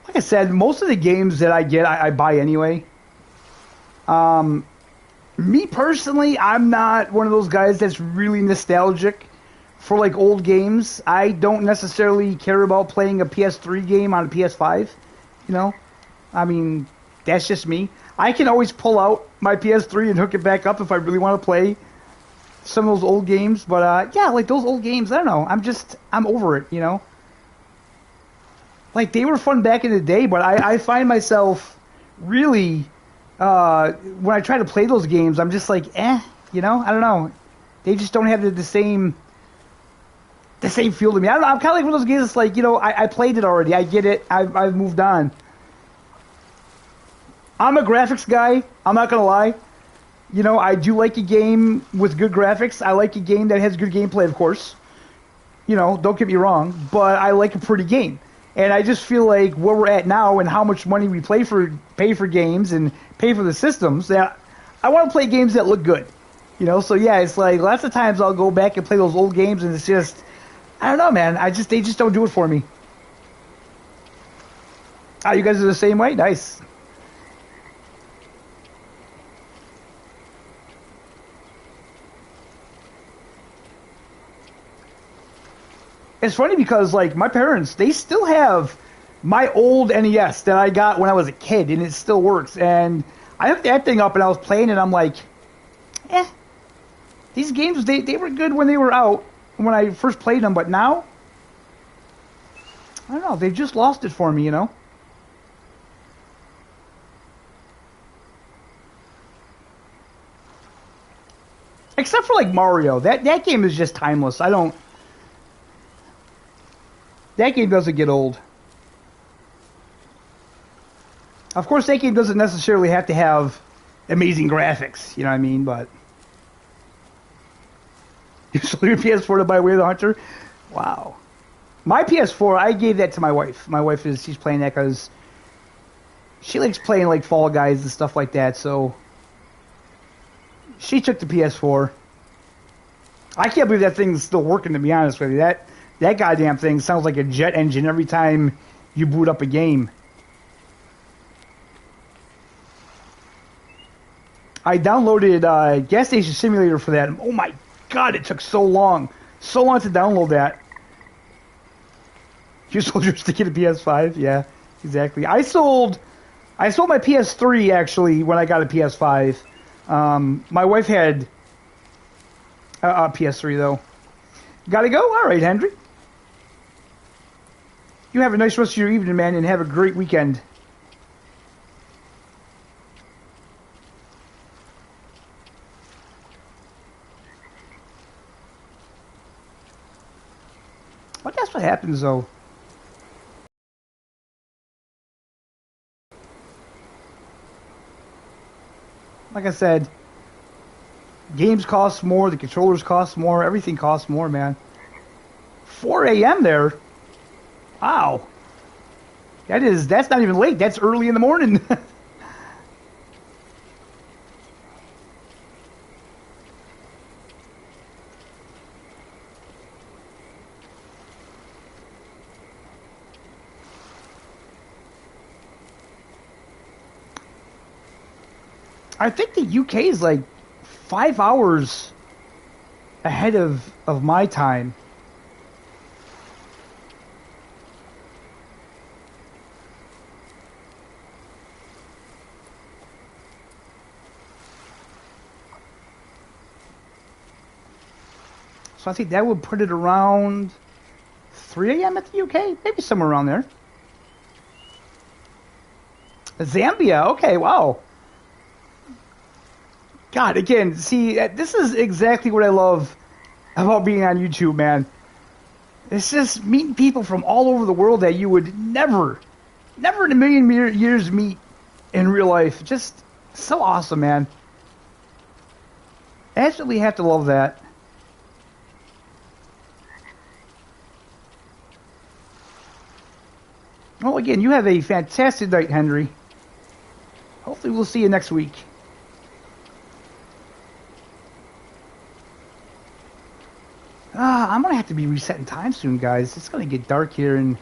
Like I said, most of the games that I get, I buy anyway. Me personally, I'm not one of those guys that's really nostalgic for like old games. I don't necessarily care about playing a PS3 game on a PS5. You know, I mean, that's just me. I can always pull out my PS3 and hook it back up if I really want to play some of those old games. But yeah, like those old games, I don't know. I'm over it. You know, like they were fun back in the day, but I find myself really when I try to play those games, I'm just like, you know, I don't know. They just don't have the same feel to me. I don't know. I'm kind of like one of those games that's like, you know, I played it already. I get it. I've moved on. I'm a graphics guy. I'm not going to lie. You know, I do like a game with good graphics. I like a game that has good gameplay, of course. You know, don't get me wrong. But I like a pretty game. And I just feel like where we're at now and how much money we pay for games and pay for the systems, that I want to play games that look good. You know, so yeah, it's like lots of times I'll go back and play those old games and it's just, I don't know, man. They just don't do it for me. Oh, you guys are the same way? Nice. It's funny because, like, my parents, they still have my old NES that I got when I was a kid, and it still works. And I hooked that thing up, and I was playing, and I'm like, these games, they were good when they were out, when I first played them, but now, I don't know, they've just lost it for me, you know? Except for, like, Mario. That game is just timeless. That game doesn't get old. Of course, that game doesn't necessarily have to have amazing graphics, you know what I mean? But you sold your PS4 to buy Way of the Hunter? Wow. My PS4, I gave that to my wife. My wife she's playing that because she likes playing like Fall Guys and stuff like that. So she took the PS4. I can't believe that thing's still working, to be honest with you. That goddamn thing sounds like a jet engine every time you boot up a game. I downloaded Gas Station Simulator for that. Oh my god, it took so long. So long to download that. You sold yours to get a PS5? Yeah, exactly. I sold my PS3, actually, when I got a PS5. My wife had a PS3, though. Gotta go? All right, Henry. You have a nice rest of your evening, man, and have a great weekend. Well, that's what happens, though. Like I said, games cost more, the controllers cost more, everything costs more, man. 4 a.m. there? Wow. That's not even late. That's early in the morning. I think the UK is like 5 hours ahead of my time. So I think that would put it around 3 a.m. at the UK, maybe somewhere around there. Zambia, okay, wow. God, again, see, this is exactly what I love about being on YouTube, man. It's just meeting people from all over the world that you would never in a million years meet in real life. Just so awesome, man. Absolutely have to love that. Well, again, you have a fantastic night, Henry. Hopefully we'll see you next week. I'm going to have to be resetting time soon, guys. It's going to get dark here, and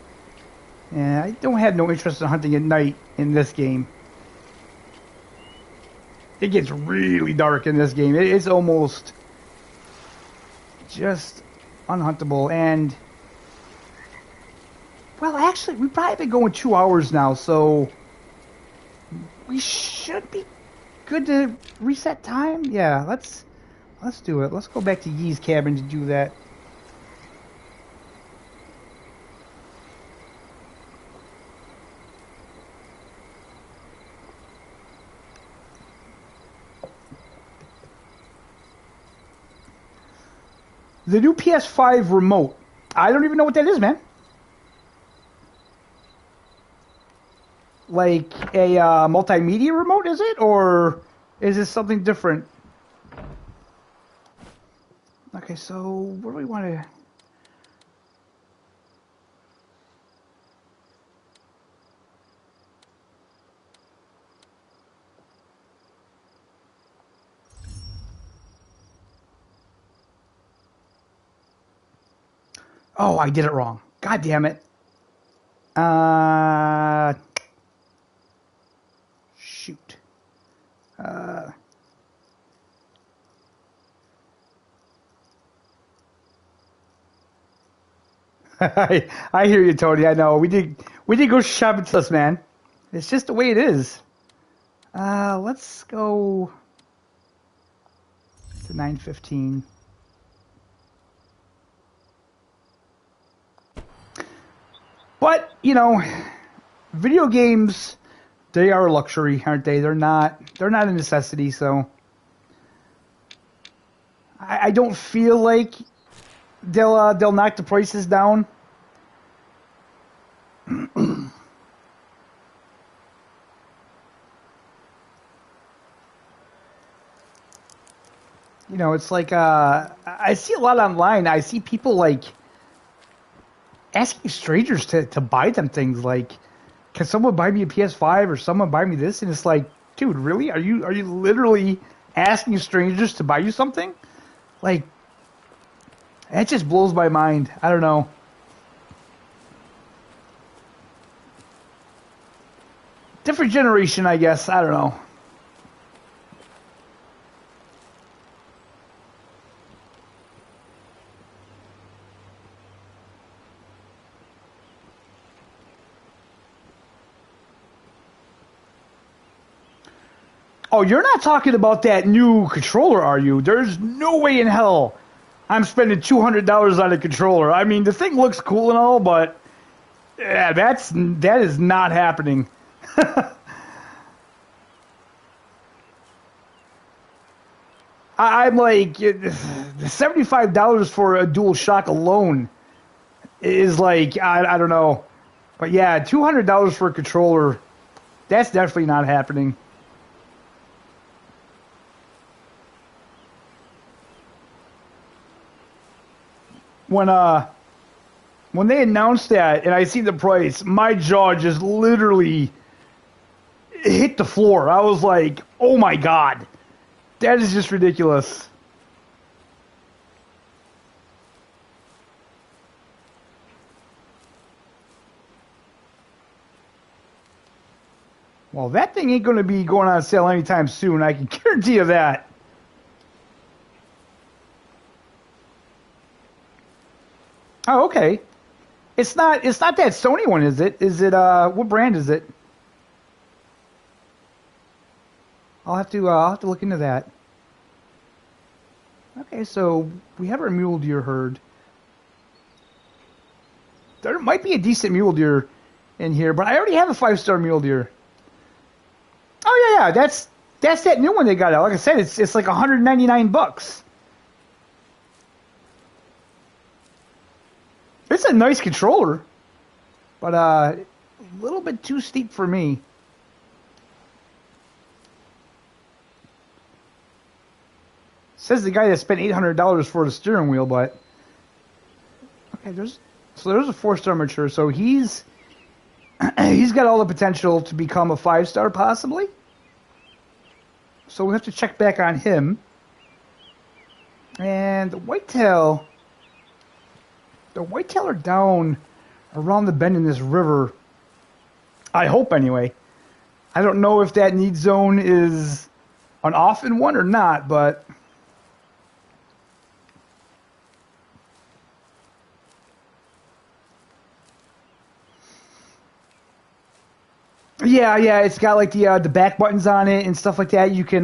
I don't have no interest in hunting at night in this game. It gets really dark in this game. It's almost just unhuntable. And, well, actually, we've probably been going 2 hours now, so we should be good to reset time. Yeah, let's do it. Let's go back to Yee's cabin to do that. The new PS5 remote. I don't even know what that is, man. Like a multimedia remote, is it? Or is this something different? Okay, so where do we want to... Oh, I did it wrong. God damn it. Shoot. I hear you, Tony. I know. We did go shopping to us, man. It's just the way it is. Let's go to 9:15. But, you know, video games, they are a luxury, aren't they? They're not a necessity, so I don't feel like they'll knock the prices down. You know, it's like I see a lot online. I see people like asking strangers to buy them things, like, can someone buy me a PS5 or someone buy me this? And it's like, dude, really? Are you literally asking strangers to buy you something? Like, that just blows my mind. I don't know. Different generation, I guess. I don't know. Oh, you're not talking about that new controller, are you? There's no way in hell I'm spending $200 on a controller. I mean, the thing looks cool and all, but yeah, that is not happening. I'm like, $75 for a DualShock alone is like, I don't know. But yeah, $200 for a controller, that's definitely not happening. When they announced that and I see the price, my jaw just literally hit the floor. I was like, oh my God, that is just ridiculous. Well, that thing ain't going to be going on sale anytime soon. I can guarantee you that. Oh, okay. It's not that Sony one, is it? Is it what brand is it? I'll have to look into that. Okay, so we have our mule deer herd. There might be a decent mule deer in here, but I already have a 5-star mule deer. Oh yeah, that's that new one they got out. Like I said, it's like $199. It's a nice controller, but a little bit too steep for me. Says the guy that spent $800 for the steering wheel, but okay, there's a 4-star mature, so he's got all the potential to become a 5-star possibly. So we have to check back on him. And the whitetail are down around the bend in this river. I hope anyway. I don't know if that need zone is an often one or not, but yeah, it's got like the back buttons on it and stuff like that. You can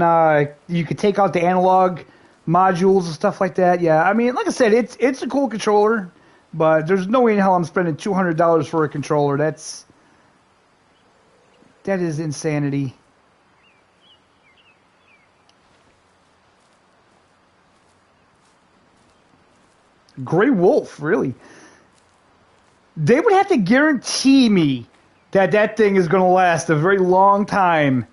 take out the analog modules and stuff like that. Yeah, I mean, like I said, it's a cool controller, but there's no way in hell I'm spending $200 for a controller. That is insanity. Grey Wolf, really? They would have to guarantee me that thing is going to last a very long time,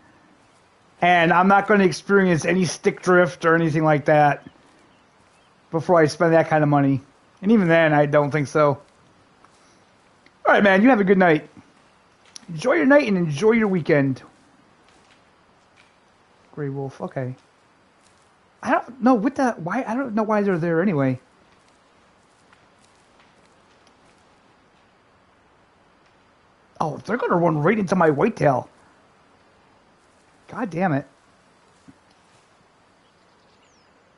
and I'm not going to experience any stick drift or anything like that before I spend that kind of money. And even then, I don't think so. All right, man, you have a good night. Enjoy your night and enjoy your weekend. Grey Wolf, okay. I don't know why. I don't know why they're there anyway. Oh, they're going to run right into my whitetail. God damn it.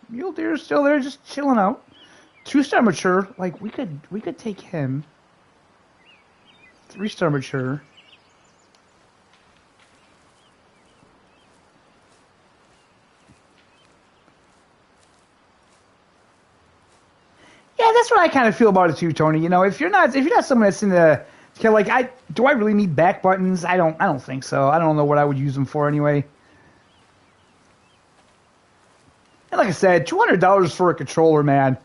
Mule deer's still there, just chilling out. 2-star mature. Like, we could take him. 3-star mature. Yeah, that's what I kind of feel about it too, Tony. You know, if you're not someone that's in the like, do I really need back buttons? I don't think so. I don't know what I would use them for anyway. And like I said, $200 for a controller, man.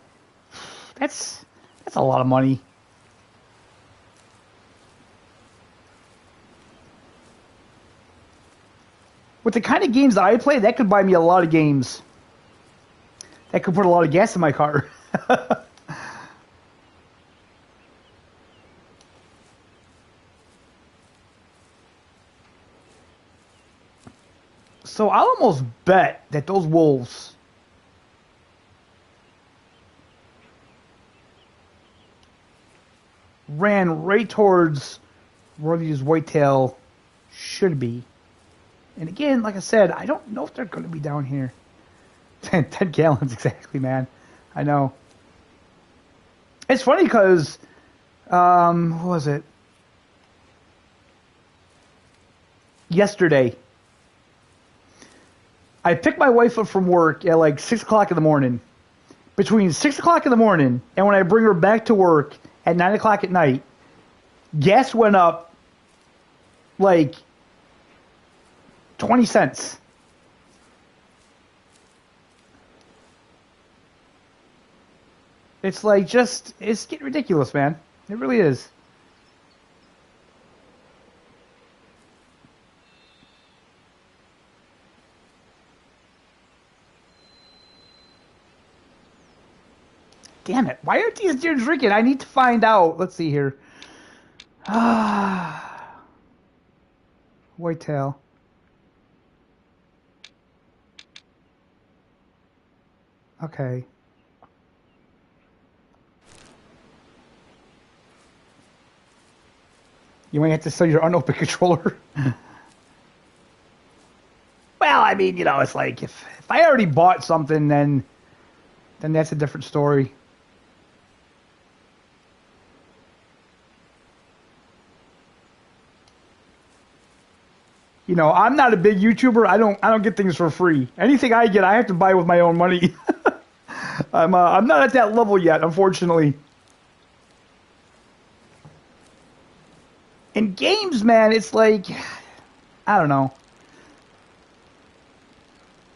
That's a lot of money. With the kind of games that I play, that could buy me a lot of games. That could put a lot of gas in my car. So I'll almost bet that those wolves ran right towards where these whitetail should be. And again, like I said, I don't know if they're going to be down here. 10 gallons exactly, man. I know. It's funny because, what was it? Yesterday, I picked my wife up from work at like 6 o'clock in the morning. Between 6 o'clock in the morning and when I bring her back to work at 9 o'clock at night, gas went up like 20 cents. It's like it's getting ridiculous, man. It really is. Damn it. Why aren't these deer drinking? I need to find out. Let's see here. Whitetail. Okay. You might have to sell your unopened controller. Well, I mean, you know, it's like if I already bought something, then that's a different story. You know, I'm not a big YouTuber. I don't get things for free. Anything I get, I have to buy with my own money. I'm not at that level yet, unfortunately. In games, man, it's like, I don't know.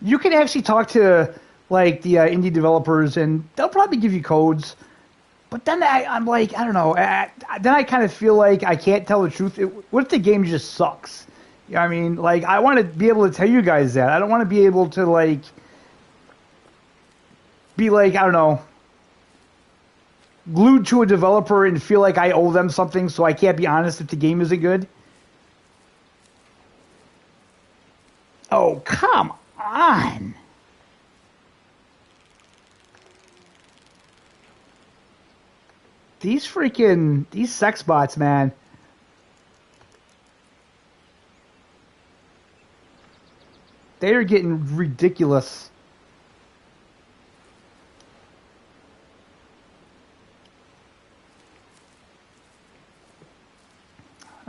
You can actually talk to like the indie developers, and they'll probably give you codes. But then I'm like, I don't know. Then I kind of feel like I can't tell the truth. What if the game just sucks? You know what I mean? Like, I want to be able to tell you guys that. I don't want to be able to, like, be like, I don't know, glued to a developer and feel like I owe them something, so I can't be honest if the game isn't good. Oh, come on. These sex bots, man. They are getting ridiculous.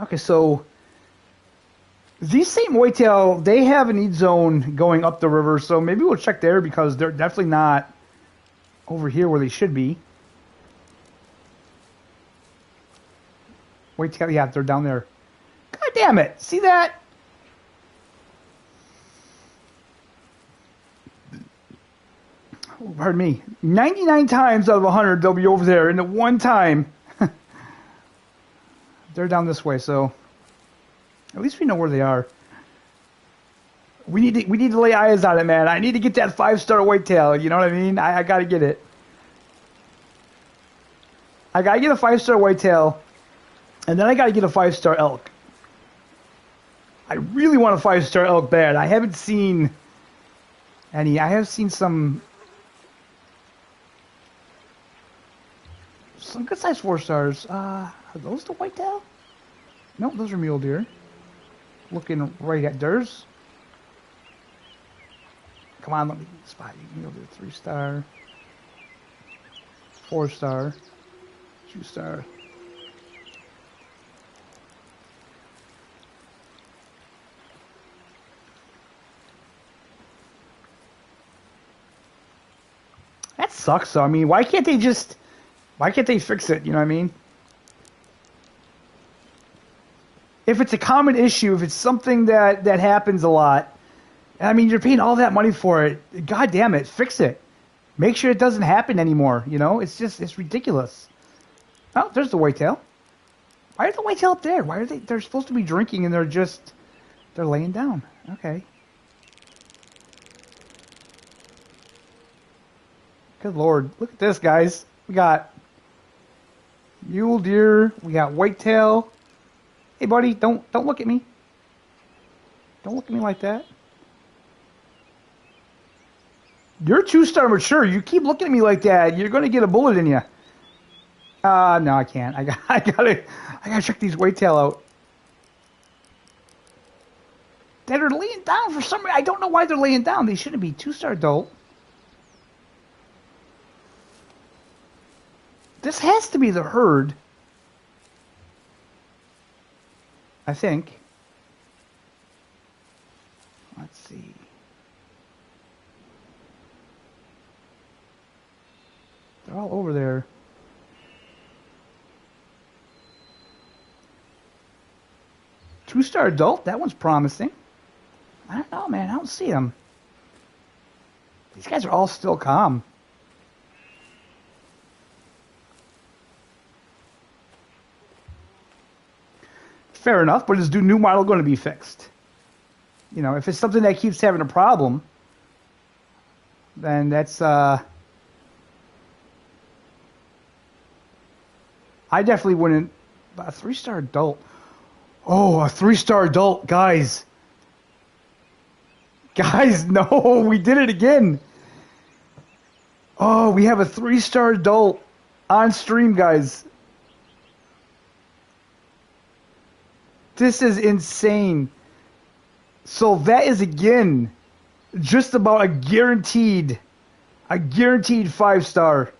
Okay, so these same whitetail, they have an eat zone going up the river, so maybe we'll check there because they're definitely not over here where they should be. Whitetail, yeah, they're down there. God damn it! See that? Oh, pardon me. 99 times out of 100, they'll be over there, and the one time, they're down this way. So at least we know where they are. We need to lay eyes on it, man. I need to get that 5-star whitetail. You know what I mean? I got to get it. I got to get a 5-star whitetail, and then I got to get a 5-star elk. I really want a 5-star elk bad. I haven't seen any. I have seen some good size 4 stars. Are those the whitetail? No, those are mule deer. Looking right at theirs. Come on, let me spot you. Mule deer 3-star, 4-star, 2-star. That sucks though. I mean, why can't they fix it? You know what I mean? If it's a common issue, if it's something that happens a lot, I mean, you're paying all that money for it. God damn it, fix it. Make sure it doesn't happen anymore. You know, it's ridiculous. Oh, there's the whitetail. Why are the whitetail up there? Why are they're supposed to be drinking and they're laying down. Okay. Good Lord. Look at this, guys. We got mule deer. We got whitetail. Hey, buddy, don't look at me. Don't look at me like that. You're 2-star mature. You keep looking at me like that, you're going to get a bullet in you. No, I can't. I gotta check these whitetail out. That are laying down for some reason. I don't know why they're laying down. They shouldn't be. 2-star adult. This has to be the herd. I think. Let's see. They're all over there. Two-star adult? That one's promising. I don't know, man. I don't see them. These guys are all still calm. Fair enough, but is the new model going to be fixed? You know, if it's something that keeps having a problem, then that's, I definitely wouldn't, a 3-star adult. Oh, a 3-star adult, guys. Guys, no, we did it again. Oh, we have a 3-star adult on stream, guys. This is insane. So that is again just about a guaranteed 5-star.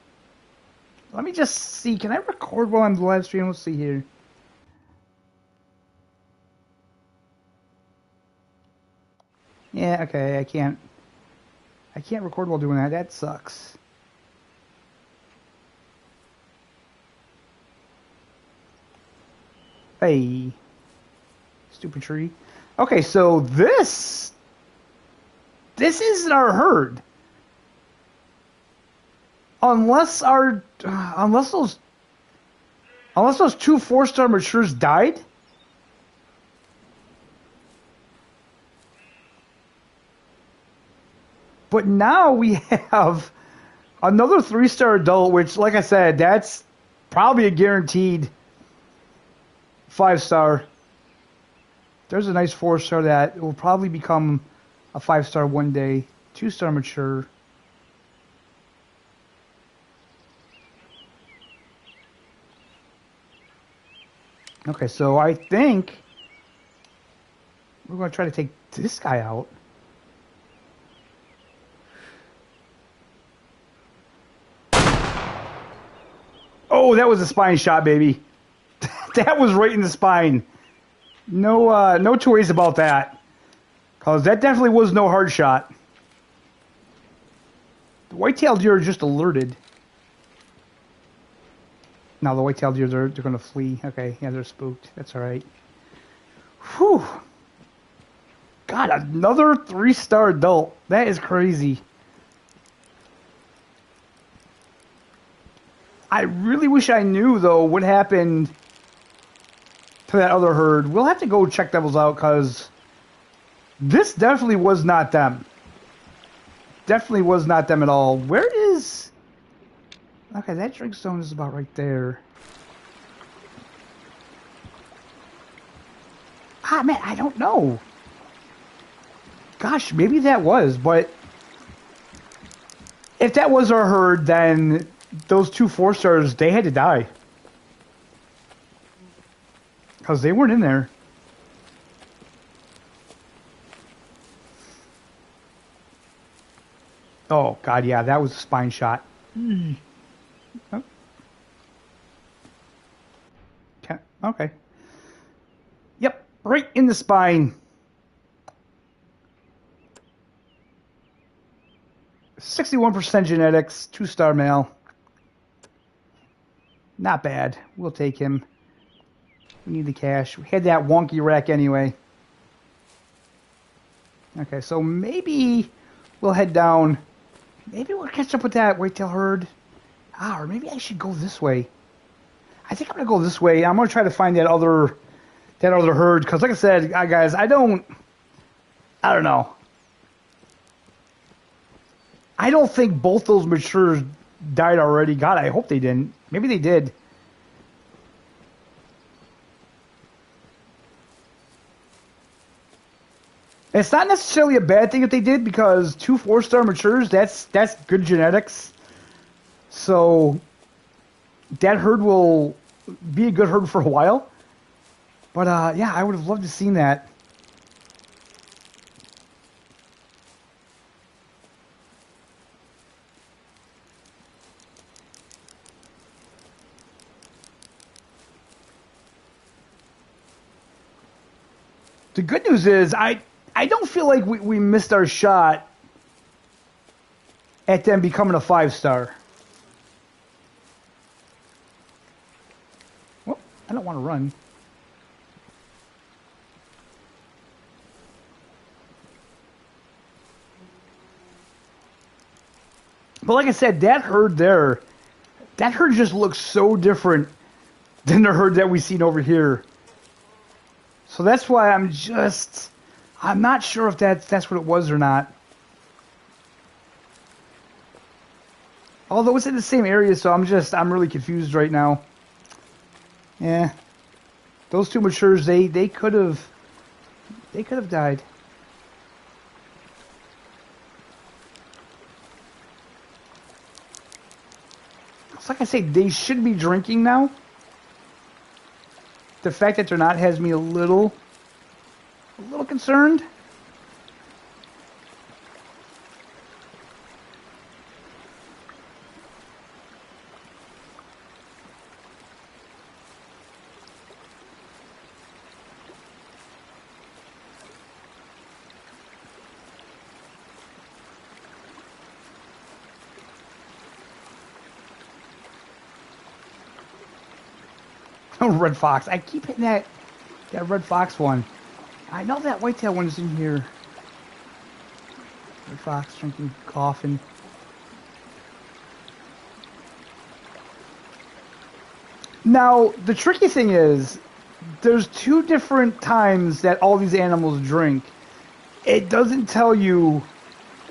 Let me just see. Can I record while I'm live streaming? Let's see here. Yeah, okay, I can't record while doing that. That sucks. Hey. Stupid tree. Okay, so this isn't our herd. Unless those 2 4-star matures died. But now we have another 3-star adult, which, like I said, that's probably a guaranteed 5-star. There's a nice 4-star that will probably become a 5-star one day. 2-star mature. Okay, so I think we're going to try to take this guy out. Oh, that was a spine shot, baby. That was right in the spine. No, no two ways about that. Because that definitely was no hard shot. The white-tailed deer are just alerted. Now the white-tailed deer, they're going to flee. Okay, yeah, they're spooked. That's all right. Whew. God, another 3-star adult. That is crazy. I really wish I knew, though, what happened to that other herd. We'll have to go check those out, because this definitely was not them. Definitely was not them at all. Where is... Okay, that drink zone is about right there. Ah, man, I don't know. Gosh, maybe that was, but... If that was our herd, then those 2 4-stars, they had to die. Because they weren't in there. Oh, God, yeah, that was a spine shot. Oh. Okay. Yep, right in the spine. 61% genetics, 2-star male. Not bad. We'll take him. We need the cash. We had that wonky rack anyway. Okay, so maybe we'll head down. Maybe we'll catch up with that whitetail herd. Ah, or maybe I should go this way. I think I'm gonna go this way. I'm gonna try to find that other herd, because like I said, guys, I don't know. I don't think both those matures died already. God, I hope they didn't. Maybe they did. It's not necessarily a bad thing if they did, because 2 4-star matures, that's good genetics. So that herd will be a good herd for a while. But yeah, I would have loved to have seen that. The good news is I don't feel like we missed our shot at them becoming a 5-star. Well, I don't want to run. But like I said, that herd just looks so different than the herd that we've seen over here. So that's why I'm not sure if that's what it was or not. Although it's in the same area, so I'm really confused right now. Yeah. Those 2 matures, they could have died. It's like I say, they should be drinking now. The fact that they're not has me a little concerned. Red fox. I keep hitting that red fox one. I know that whitetail one is in here. Red fox drinking, coughing. Now, the tricky thing is, there's 2 different times that all these animals drink. It doesn't tell you,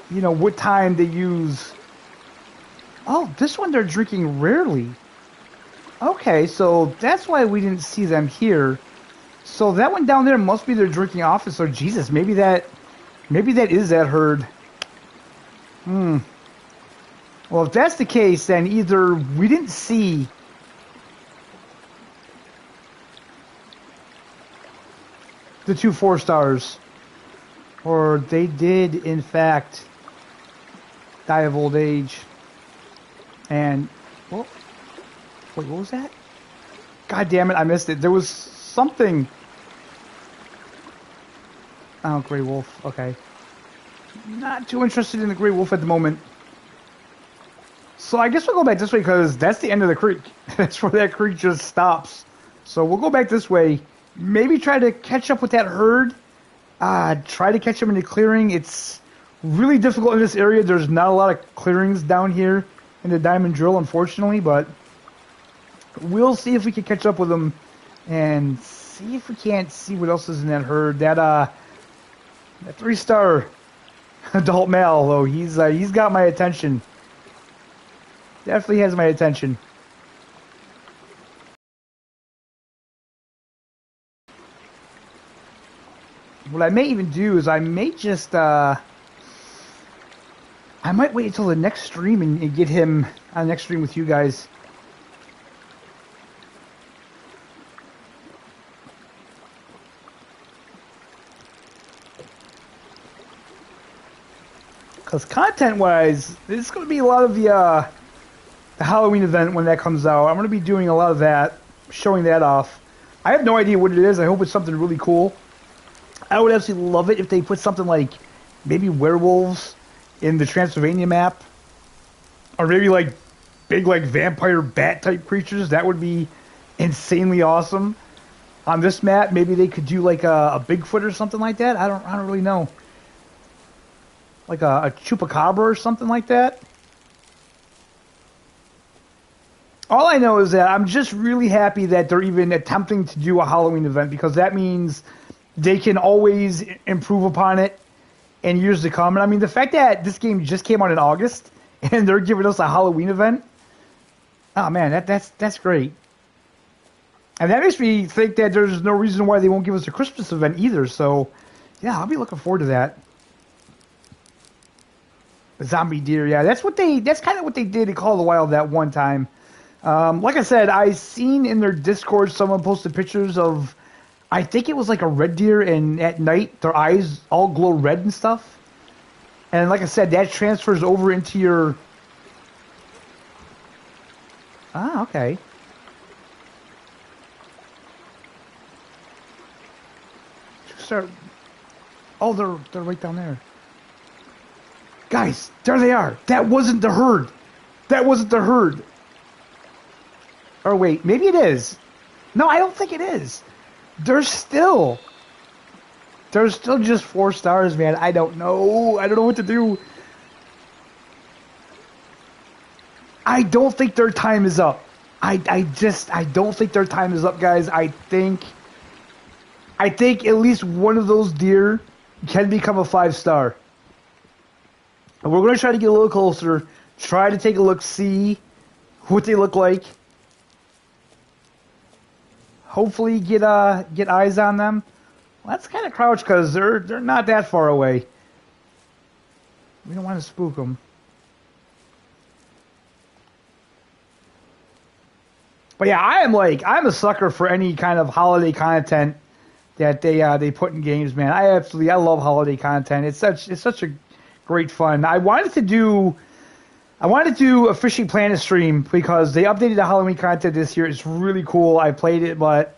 what time they use. Oh, this one they're drinking rarely. Okay, so that's why we didn't see them here. So that one down there must be their drinking office. Or Jesus, maybe that is that herd. Well, if that's the case, then either we didn't see the 2 4-stars, or they did in fact die of old age. And well, Wait, what was that? God damn it, I missed it. There was something. Oh, gray wolf. Okay. Not too interested in the gray wolf at the moment. So I guess we'll go back this way because that's the end of the creek. That's where that creek just stops. So we'll go back this way. Maybe try to catch up with that herd. Try to catch them in the clearing. It's really difficult in this area. There's not a lot of clearings down here in the Diamond Drill, unfortunately. But we'll see if we can catch up with them and see if we can't see what else is in that herd. That 3-star adult male, though, he's got my attention. Definitely has my attention. What I may even do is I may just I might wait until the next stream and get him on the next stream with you guys. Because content-wise, it's going to be a lot of the Halloween event when that comes out. I'm going to be doing a lot of that, showing that off. I have no idea what it is. I hope it's something really cool. I would absolutely love it if they put something like maybe werewolves in the Transylvania map. Or maybe like big like vampire bat type creatures. That would be insanely awesome. On this map, maybe they could do like a Bigfoot or something like that. I don't really know. Like a chupacabra or something like that. All I know is that I'm just really happy that they're even attempting to do a Halloween event, because that means they can always improve upon it in years to come. And I mean, the fact that this game just came out in August and they're giving us a Halloween event, oh man, that's great. And that makes me think that there's no reason why they won't give us a Christmas event either. So yeah, I'll be looking forward to that. The zombie deer, yeah, that's kind of what they did in Call of the Wild that one time. Like I said, I seen in their Discord someone posted pictures of, I think it was like a red deer, and at night their eyes all glow red and stuff. And like I said, that transfers over into your... Ah, okay. Start... Oh, they're right down there. Guys, there they are. That wasn't the herd. That wasn't the herd. Or wait, maybe it is. No, I don't think it is. There's still just 4 stars, man. I don't know. I don't know what to do. I don't think their time is up. I don't think their time is up, guys. I think at least one of those deer can become a 5-star. And we're going to try to get a little closer, try to take a look, see what they look like. Hopefully get eyes on them. Well, let's kind of crouch because they're not that far away. We don't want to spook them. But yeah, I'm a sucker for any kind of holiday content that they put in games, man. I love holiday content. It's such a great fun. I wanted to do a Fishing Planet stream because they updated the Halloween content this year. It's really cool. I played it, but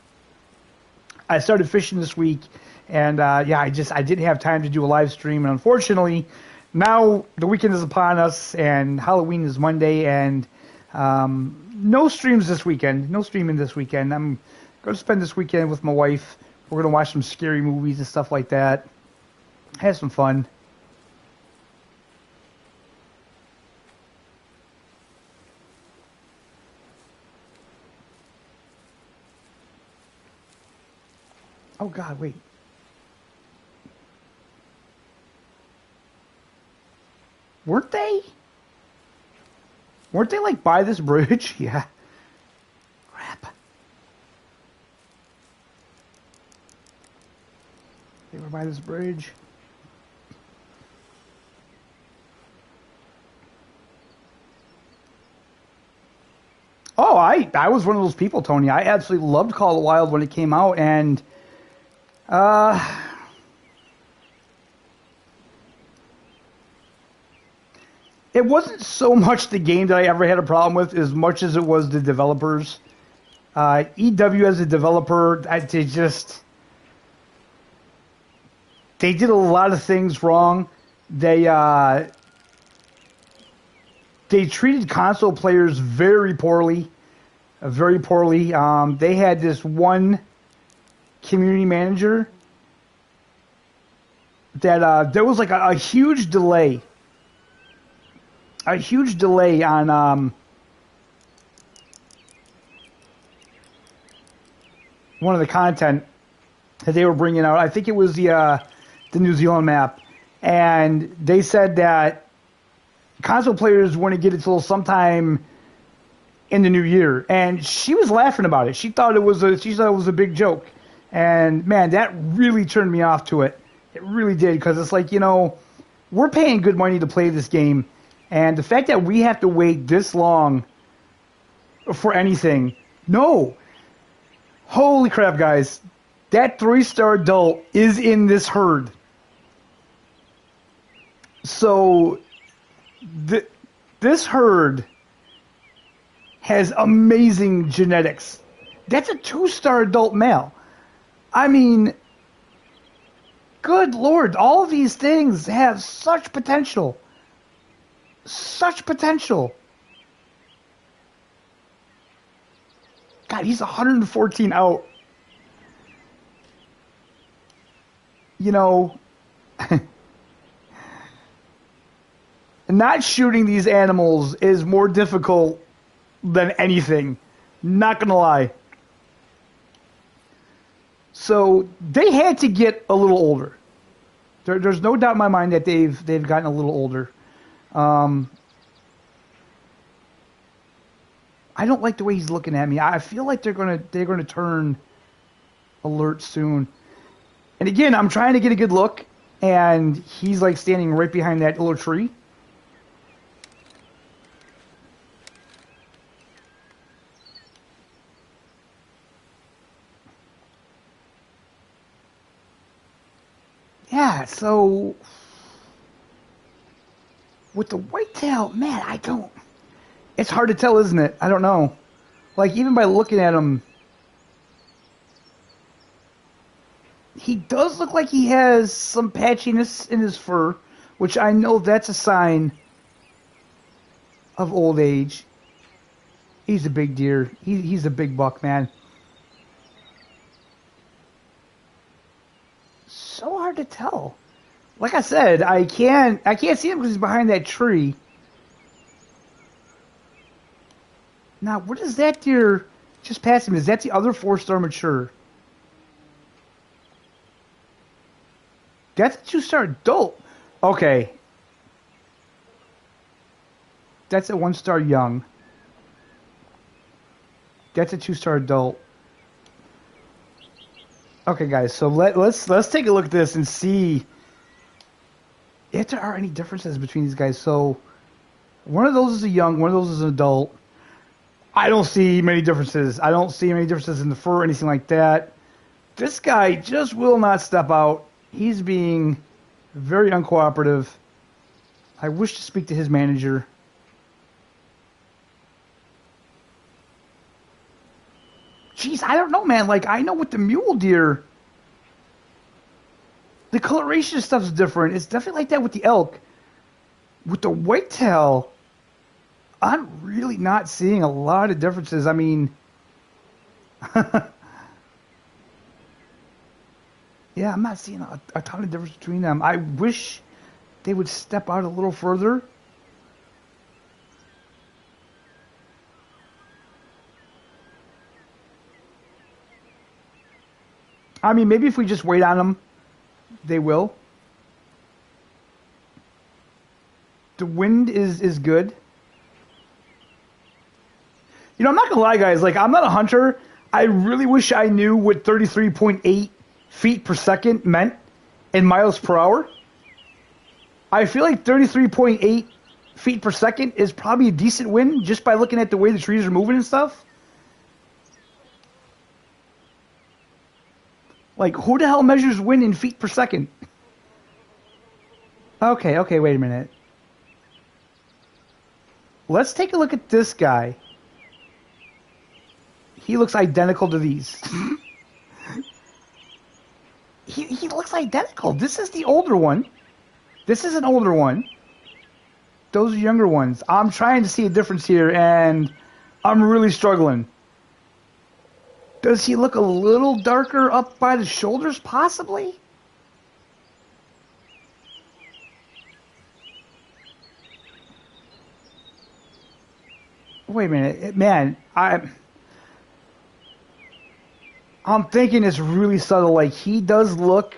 I started fishing this week, and yeah, I didn't have time to do a live stream. And unfortunately, now the weekend is upon us, and Halloween is Monday, and no streams this weekend. No streaming this weekend. I'm going to spend this weekend with my wife. We're going to watch some scary movies and stuff like that. Have some fun. Oh God, wait. Weren't they like by this bridge? Yeah. Crap. They were by this bridge. Oh, I was one of those people, Tony. I absolutely loved Call of the Wild when it came out, and it wasn't so much the game that I ever had a problem with as much as it was the developers. EW as a developer, they did a lot of things wrong. They treated console players very poorly, very poorly. They had this one community manager that there was like a huge delay on one of the content that they were bringing out. I think it was the New Zealand map, and they said that console players wouldn't get it till sometime in the new year, and she was laughing about it. She thought it was a big joke, and man, that really turned me off to it. It really did, because it's like, we're paying good money to play this game, and the fact that we have to wait this long for anything, no. Holy crap, guys. That 3-star adult is in this herd. So, this herd has amazing genetics. That's a 2-star adult male. I mean, good Lord, all of these things have such potential. Such potential. God, he's 114 out. Not shooting these animals is more difficult than anything. Not gonna lie. So they had to get a little older. There's no doubt in my mind that they've gotten a little older. I don't like the way he's looking at me. I feel like they're gonna turn alert soon. And again, I'm trying to get a good look, and he's like standing right behind that little tree. Yeah, so with the whitetail, man, it's hard to tell, isn't it? I don't know. Like, even by looking at him, he does look like he has some patchiness in his fur, which I know that's a sign of old age. He's a big deer. He's a big buck, man. So hard to tell. Like I said, I can't see him because he's behind that tree. Now, what is that deer just past him? Is that the other 4-star mature? That's a 2-star adult. Okay. That's a 1-star young. That's a 2-star adult. Okay, guys, so let's take a look at this and see if there are any differences between these guys. So, one of those is a young, one of those is an adult. I don't see many differences. I don't see many differences in the fur or anything like that. This guy just will not step out. He's being very uncooperative. I wish to speak to his manager. Jeez, I don't know, man. Like, I know with the mule deer, the coloration stuff's different. It's definitely like that with the elk. With the whitetail, I'm really not seeing a lot of differences. I mean, yeah, I'm not seeing a ton of difference between them. I wish they would step out a little further. I mean, maybe if we just wait on them, they will. The wind is good. I'm not going to lie, guys. Like, I'm not a hunter. I really wish I knew what 33.8 feet per second meant in miles per hour. I feel like 33.8 feet per second is probably a decent wind just by looking at the way the trees are moving and stuff. Like, who the hell measures wind in feet per second? Okay, wait a minute. Let's take a look at this guy. He looks identical to these. he looks identical. This is the older one. This is an older one. Those are younger ones. I'm trying to see a difference here, and I'm really struggling. Does he look a little darker up by the shoulders, possibly? Wait a minute, man. I'm thinking it's really subtle. Like, he does look...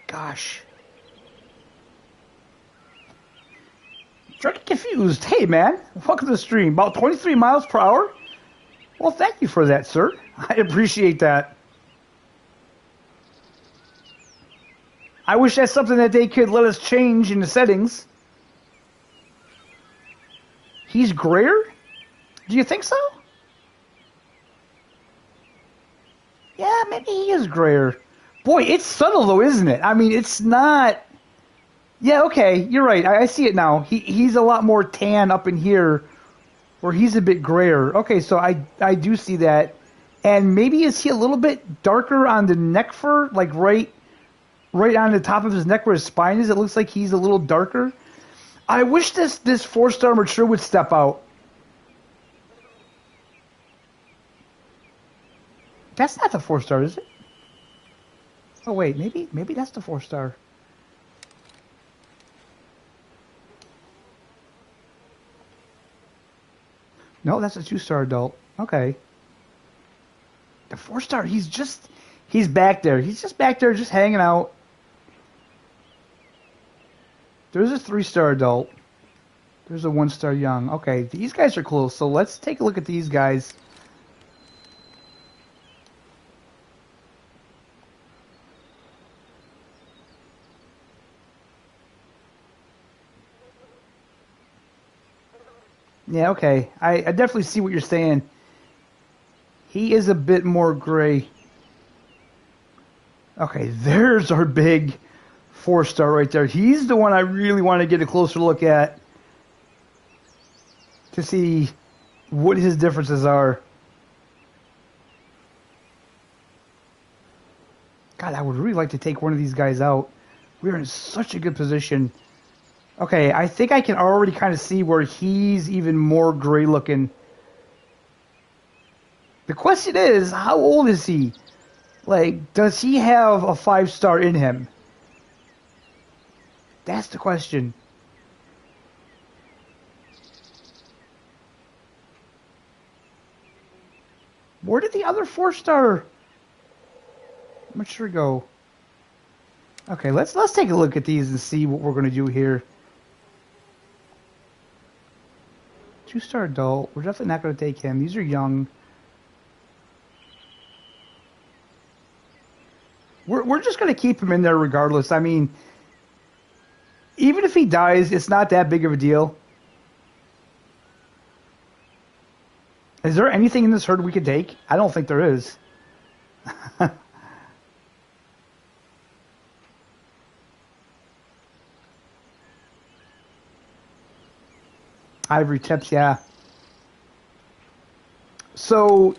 Gosh. Getting confused. Hey, man. Welcome to the stream. About 23 miles per hour? Well, thank you for that, sir. I appreciate that. I wish that's something that they could let us change in the settings. He's grayer? Do you think so? Yeah, maybe he is grayer. Boy, it's subtle though, isn't it? I mean, it's not... Yeah, okay, you're right. I see it now. He's a lot more tan up in here, where he's a bit grayer. Okay, so I do see that. And maybe is he a little bit darker on the neck fur? Like right on the top of his neck where his spine is? It looks like he's a little darker. I wish this 4-star mature would step out. That's not the 4-star, is it? Oh wait, maybe that's the 4-star. No, that's a 2-star adult. Okay. The 4-star, he's back there. He's just back there, just hanging out. There's a 3-star adult. There's a 1-star young. Okay, these guys are close. So let's take a look at these guys. Yeah, okay. I definitely see what you're saying. He is a bit more gray. Okay, there's our big 4-star right there. He's the one I really want to get a closer look at to see what his differences are. God, I would really like to take one of these guys out. We're in such a good position. Okay, I think I can already kind of see where he's even more gray looking. The question is, how old is he? Like, does he have a 5-star in him? That's the question. Where did the other 4-star mature go? Okay, let's take a look at these and see what we're going to do here. 2-star adult. We're definitely not going to take him. These are young. We're just going to keep him in there regardless. I mean, even if he dies, it's not that big of a deal. Is there anything in this herd we could take? I don't think there is. Ivory tips, yeah. So,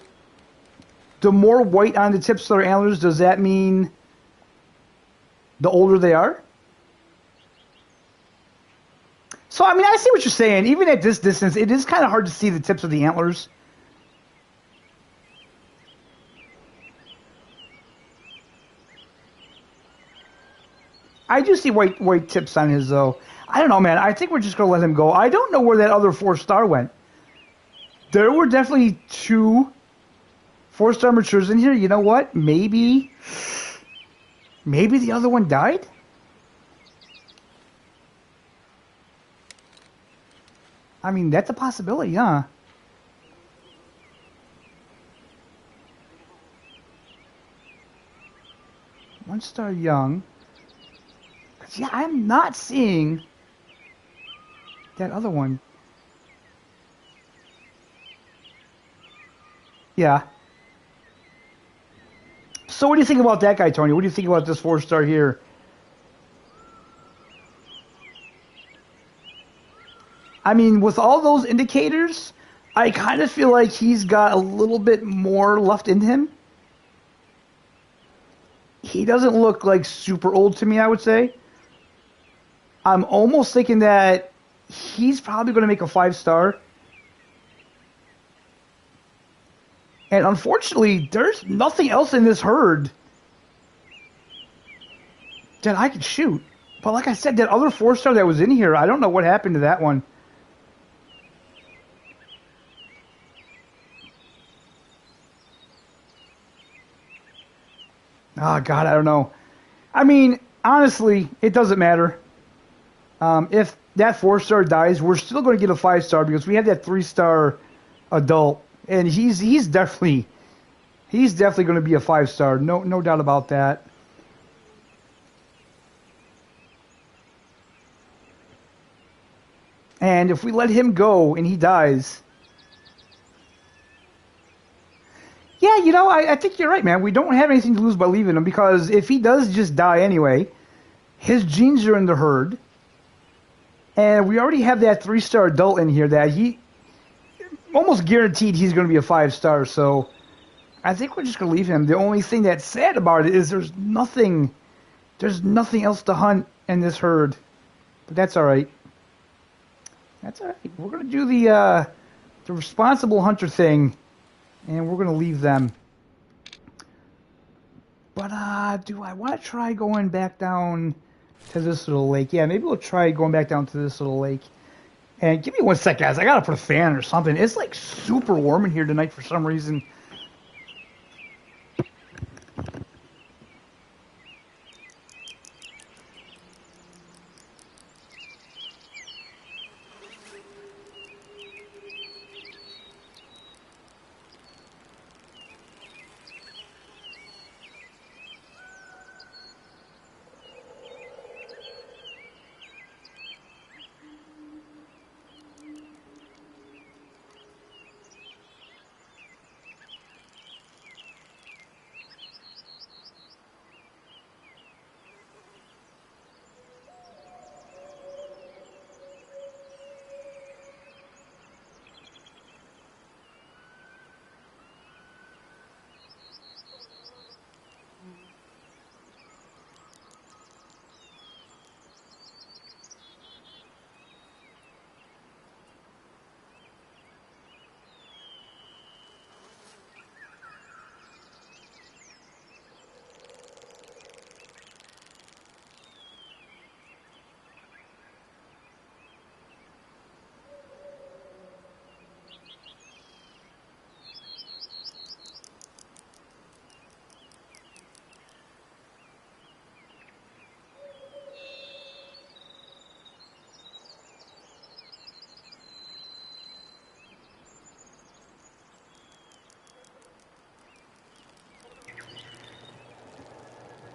the more white on the tips of their antlers, does that mean the older they are? So, I mean, I see what you're saying. Even at this distance, it is kind of hard to see the tips of the antlers. I do see white tips on his, though. I don't know, man. I think we're just going to let him go. I don't know where that other 4-star went. There were definitely 2 4-star matures in here. You know what? Maybe the other one died? I mean, that's a possibility, huh? One-star young. Yeah, I'm not seeing that other one. Yeah. So what do you think about that guy, Tony? What do you think about this 4-star here? I mean, with all those indicators, I kind of feel like he's got a little bit more left in him. He doesn't look like super old to me, I would say. I'm almost thinking that he's probably going to make a 5-star. And unfortunately, there's nothing else in this herd that I could shoot. But like I said, that other 4-star that was in here, I don't know what happened to that one. Oh, God, I don't know. I mean, honestly, it doesn't matter. If that 4-star dies, we're still going to get a 5-star because we have that 3-star adult. And he's definitely going to be a 5-star. No doubt about that. And if we let him go and he dies, yeah, you know, I think you're right, man. We don't have anything to lose by leaving him because if he does just die anyway, his genes are in the herd. And we already have that 3-star adult in here that he almost guaranteed he's going to be a 5-star. So I think we're just going to leave him. The only thing that's sad about it is there's nothing else to hunt in this herd. But that's all right. That's all right. We're going to do the responsible hunter thing, and we're going to leave them. But do I want to try going back down to this little lake? Yeah, maybe we'll try going back down to this little lake. And give me 1 sec, guys. I got to put a fan or something. It's like super warm in here tonight for some reason.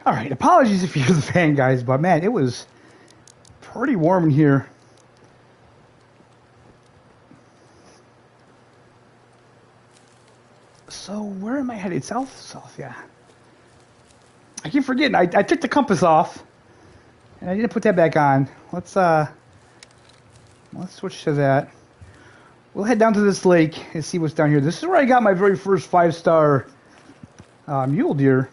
All right, apologies if you hear the fan, guys, but man, it was pretty warm in here. So where am I headed? South, yeah. I keep forgetting. I took the compass off, and I didn't put that back on. Let's switch to that. We'll head down to this lake and see what's down here. This is where I got my very first 5-star mule deer.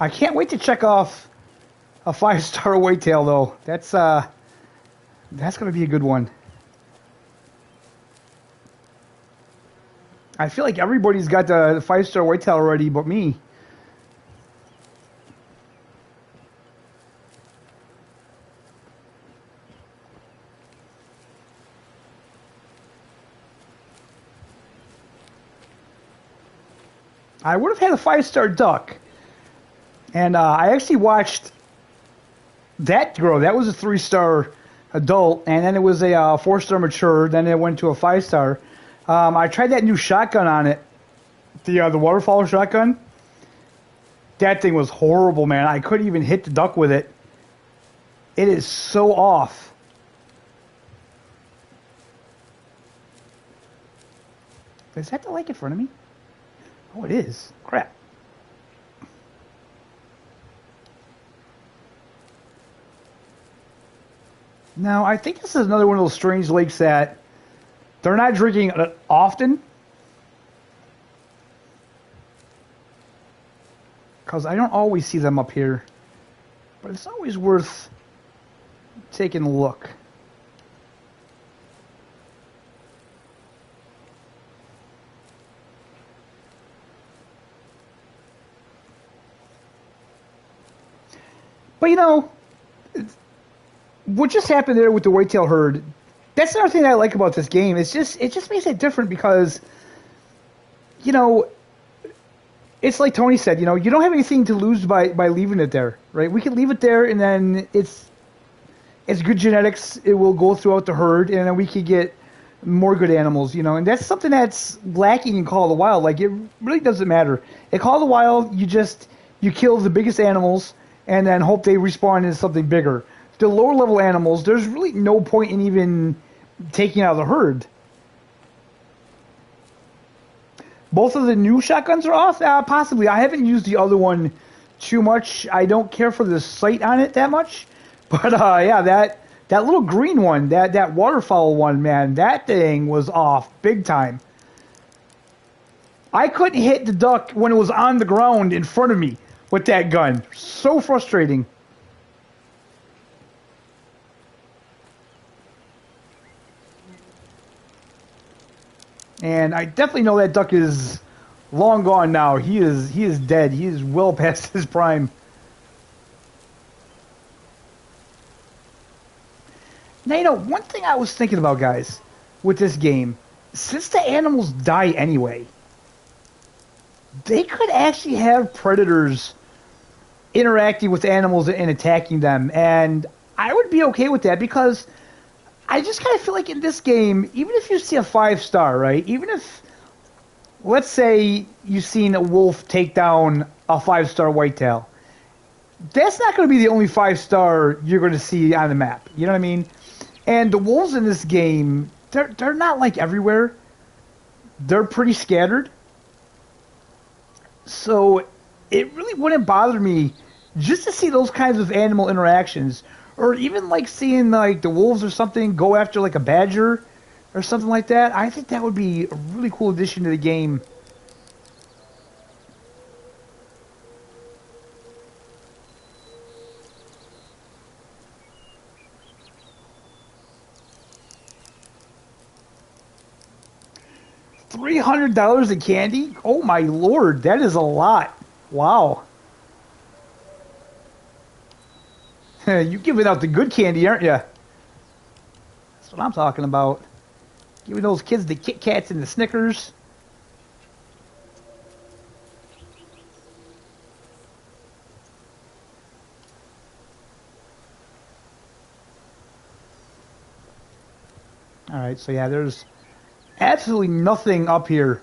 I can't wait to check off a 5-star whitetail, though. That's going to be a good one. I feel like everybody's got the 5-star whitetail already but me. I would have had a 5-star duck. And I actually watched that grow. That was a 3-star adult, and then it was a 4-star mature. Then it went to a 5-star. I tried that new shotgun on it, the waterfall shotgun. That thing was horrible, man. I couldn't even hit the duck with it. It is so off. Is that the lake in front of me? Oh, it is. Crap. Now, I think this is another one of those strange lakes that they're not drinking often. Because I don't always see them up here. But it's always worth taking a look. But you know, what just happened there with the whitetail herd, that's another thing I like about this game. It just makes it different because, you know, it's like Tony said, you know, you don't have anything to lose by leaving it there, right? We can leave it there and then it's good genetics. It will go throughout the herd and then we could get more good animals, you know, and that's something that's lacking in Call of the Wild. Like, it really doesn't matter. In Call of the Wild, you kill the biggest animals and then hope they respawn into something bigger. The lower level animals, there's really no point in even taking out the herd. Both of the new shotguns are off? Possibly. I haven't used the other one too much. I don't care for the sight on it that much. But yeah, that little green one, that waterfowl one, man, that thing was off big time. I couldn't hit the duck when it was on the ground in front of me with that gun. So frustrating. And I definitely know that duck is long gone now. He is dead. He is well past his prime. Now, you know, one thing I was thinking about, guys, with this game, since the animals die anyway, they could actually have predators interacting with animals and attacking them. And I would be okay with that because I just kind of feel like in this game, even if you see a 5-star, right? Even if, let's say, you've seen a wolf take down a 5-star whitetail, that's not going to be the only 5-star you're going to see on the map. You know what I mean? And the wolves in this game, they're not like everywhere. They're pretty scattered. So it really wouldn't bother me just to see those kinds of animal interactions. Or even like seeing like the wolves or something go after like a badger or something like that. I think that would be a really cool addition to the game. $300 in candy? Oh my lord, that is a lot. Wow. You giving out the good candy, aren't you? That's what I'm talking about. Giving those kids the Kit Kats and the Snickers. Alright, so yeah, there's absolutely nothing up here.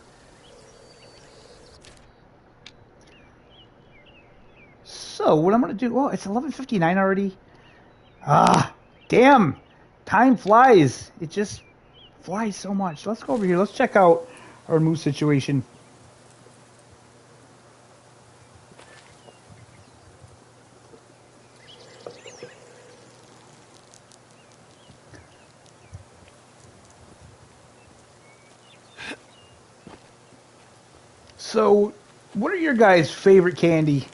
So, what I'm going to do... Well, it's 11:59 already. Ah, damn. Time flies. It just flies so much. Let's go over here. Let's check out our moose situation. So, what are your guys' favorite candy?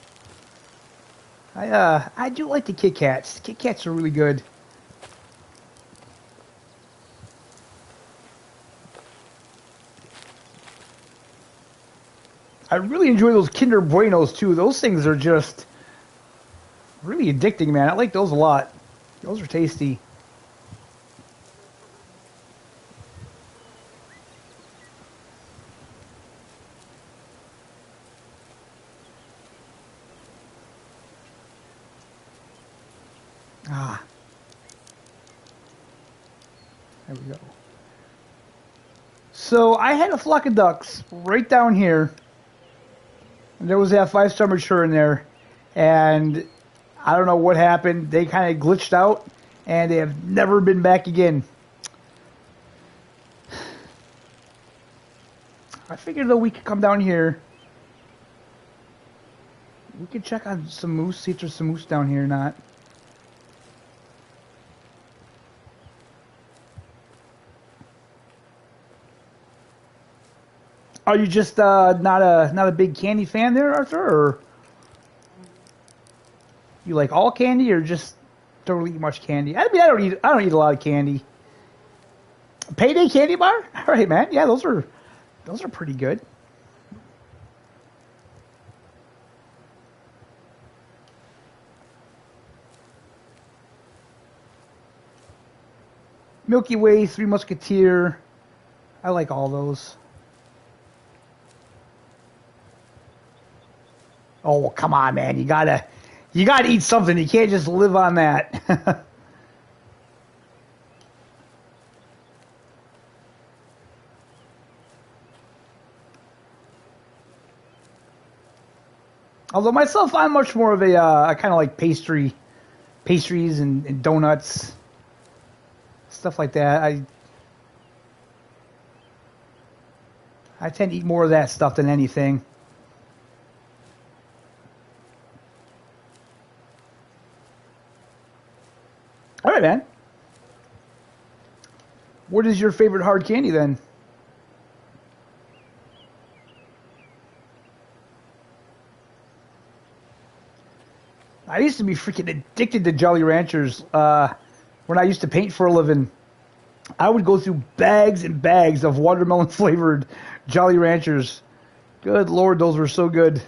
I do like the Kit Kats. Kit Kats are really good. I really enjoy those Kinder Buenos too. Those things are just really addicting, man. I like those a lot. Those are tasty. Ah. There we go. So I had a flock of ducks right down here. And there was that 5-star mature in there. And I don't know what happened. They kind of glitched out. And they have never been back again. I figured though we could come down here. We could check on some moose, see if there's some moose down here or not. Are you just not a big candy fan there, Arthur, or you like all candy, or just don't really eat much candy? I mean, I don't eat a lot of candy. Payday candy bar? All right, man. Yeah, those are pretty good. Milky Way, Three Musketeer. I like all those. Oh, come on, man. You gotta eat something. You can't just live on that. Although myself, I'm much more of a I kind of like pastries and donuts, stuff like that. I tend to eat more of that stuff than anything. All right, man. What is your favorite hard candy then? I used to be freaking addicted to Jolly Ranchers when I used to paint for a living. I would go through bags and bags of watermelon flavored Jolly Ranchers. Good Lord, those were so good.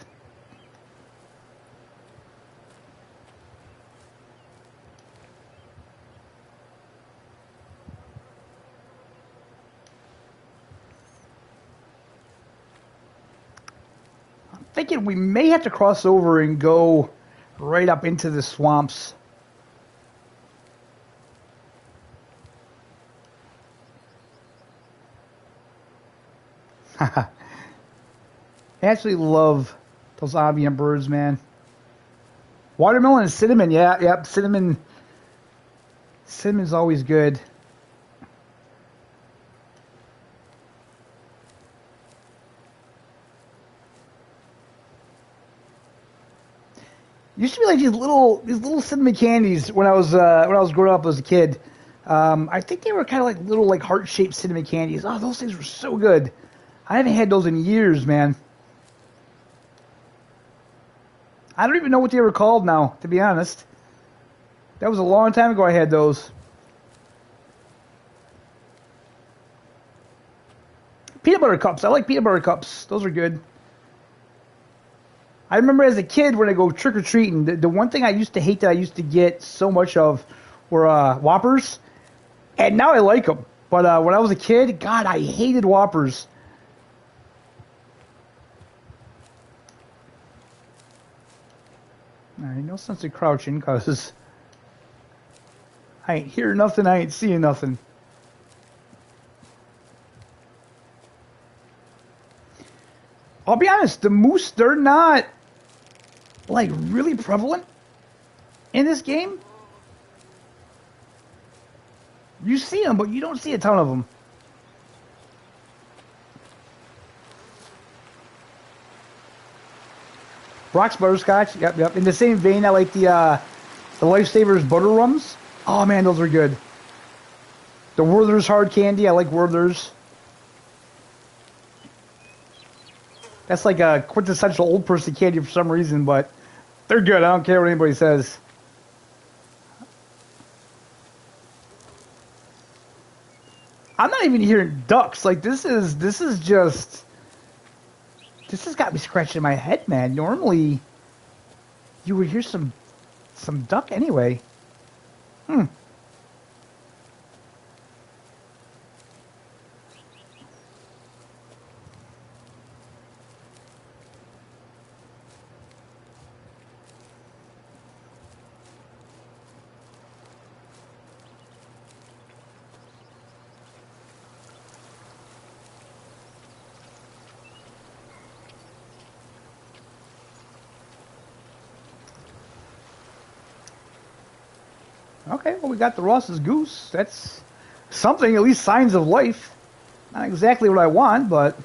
I'm thinking we may have to cross over and go right up into the swamps. I actually love those avian birds, man. Watermelon and cinnamon, yeah, yep, cinnamon. Cinnamon's always good. Used to be like these little cinnamon candies when I was growing up as a kid. I think they were kind of like little like heart-shaped cinnamon candies. Oh, those things were so good. I haven't had those in years, man. I don't even know what they were called now, to be honest. That was a long time ago I had those. Peanut butter cups. I like peanut butter cups. Those are good. I remember as a kid when I go trick-or-treating, the one thing I used to hate that I used to get so much of were Whoppers. And now I like them. But when I was a kid, God, I hated Whoppers. Alright, no sense of crouching because I ain't hearing nothing, I ain't seeing nothing. I'll be honest, the moose, they're not like really prevalent in this game. You see them, but you don't see a ton of them. Brock's Butterscotch, yep. In the same vein, I like the Lifesavers Butter Rums. Oh man, those are good. The Werther's Hard Candy, I like Werther's. That's like a quintessential old person candy for some reason, but they're good. I don't care what anybody says. I'm not even hearing ducks. Like this has got me scratching my head, man. Normally, you would hear some duck anyway. Okay, well, we got the Ross's goose. That's something, at least signs of life. Not exactly what I want, but...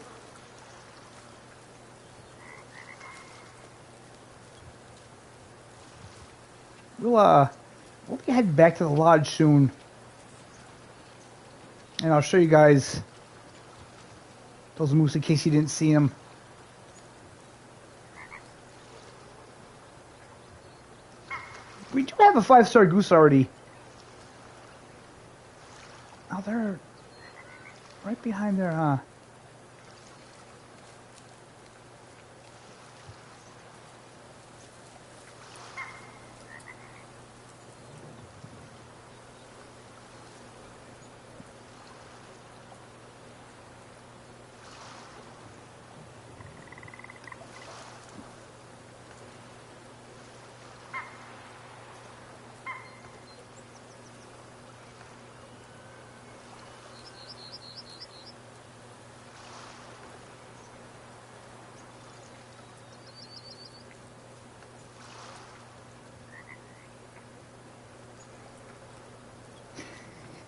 We'll be heading back to the lodge soon. And I'll show you guys those moose in case you didn't see them. We do have a 5-star goose already. Oh, they're right behind there, huh?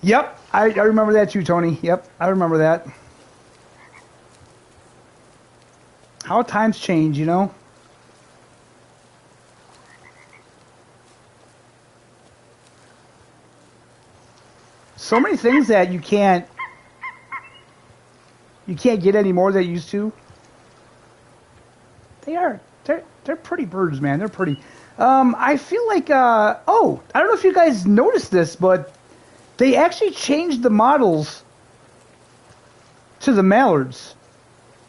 Yep, I remember that too, Tony. Yep, I remember that. How times change, you know? So many things that you can't get anymore that you used to. They're pretty birds, man. They're pretty. I feel like oh, I don't know if you guys noticed this, but they actually changed the models to the mallards.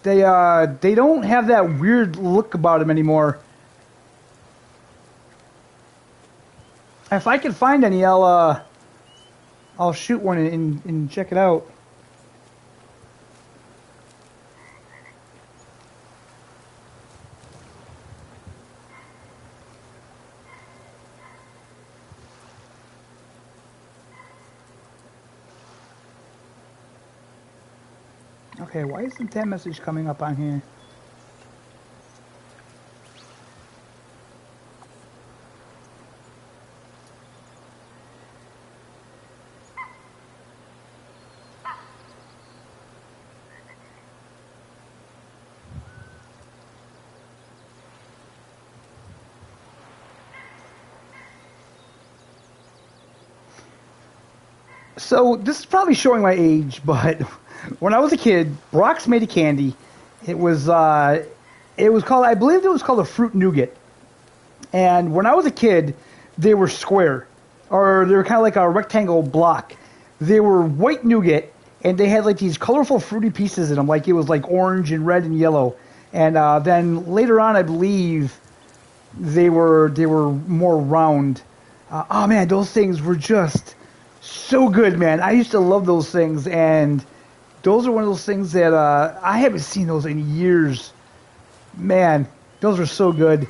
They don't have that weird look about them anymore. If I can find any, I'll shoot one and check it out. Okay, why isn't that message coming up on here? So this is probably showing my age, but when I was a kid, Brock's made a candy. It was called, I believe it was called a fruit nougat. And when I was a kid, they were square, or they were kind of like a rectangle block. They were white nougat, and they had like these colorful fruity pieces in them, like it was like orange and red and yellow. And then later on, I believe they were more round. Oh man, those things were just so good, man. I used to love those things, and those are one of those things that I haven't seen those in years. Man, those are so good.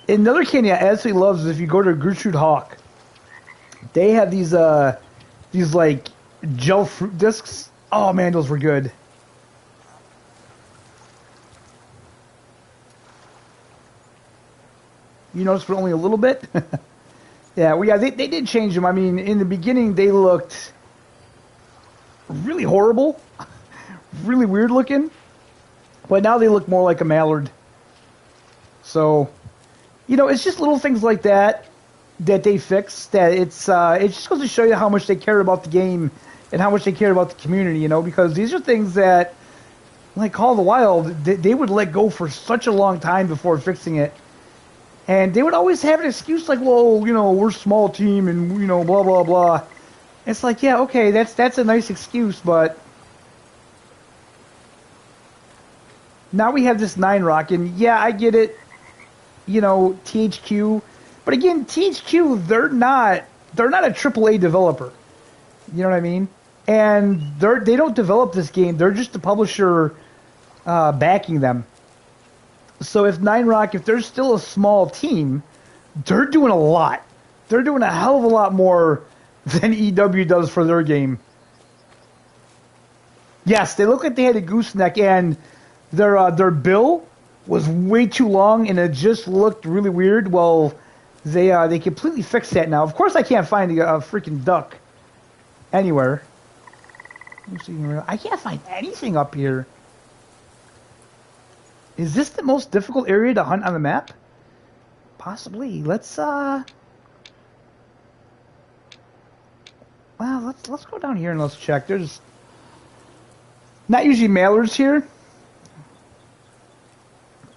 Another candy I absolutely love is if you go to Gertrude Hawk. They have these like gel fruit discs. Oh man, those were good. You noticed, but only a little bit. Yeah, they did change them. I mean, in the beginning they looked really horrible, really weird looking, but now they look more like a mallard. So, you know, it's just little things like that they fix. That it just goes to show you how much they care about the game and how much they care about the community. You know, because these are things that, like Call of the Wild, they would let go for such a long time before fixing it. And they would always have an excuse like, well, you know, we're a small team and, you know, blah, blah, blah. It's like, yeah, okay, that's a nice excuse, but now we have this 9-Rock, and yeah, I get it, you know, THQ. But again, THQ, they're not a AAA developer. You know what I mean? And they don't develop this game. They're just the publisher backing them. So if 9-Rock, if they're still a small team, they're doing a lot. They're doing a hell of a lot more than EW does for their game. Yes, they look like they had a gooseneck, and their bill was way too long, and it just looked really weird. Well, they completely fixed that now. Of course, I can't find a freaking duck anywhere. I can't find anything up here. Is this the most difficult area to hunt on the map? Possibly. Let's well, let's go down here and let's check. There's Not usually mailers here.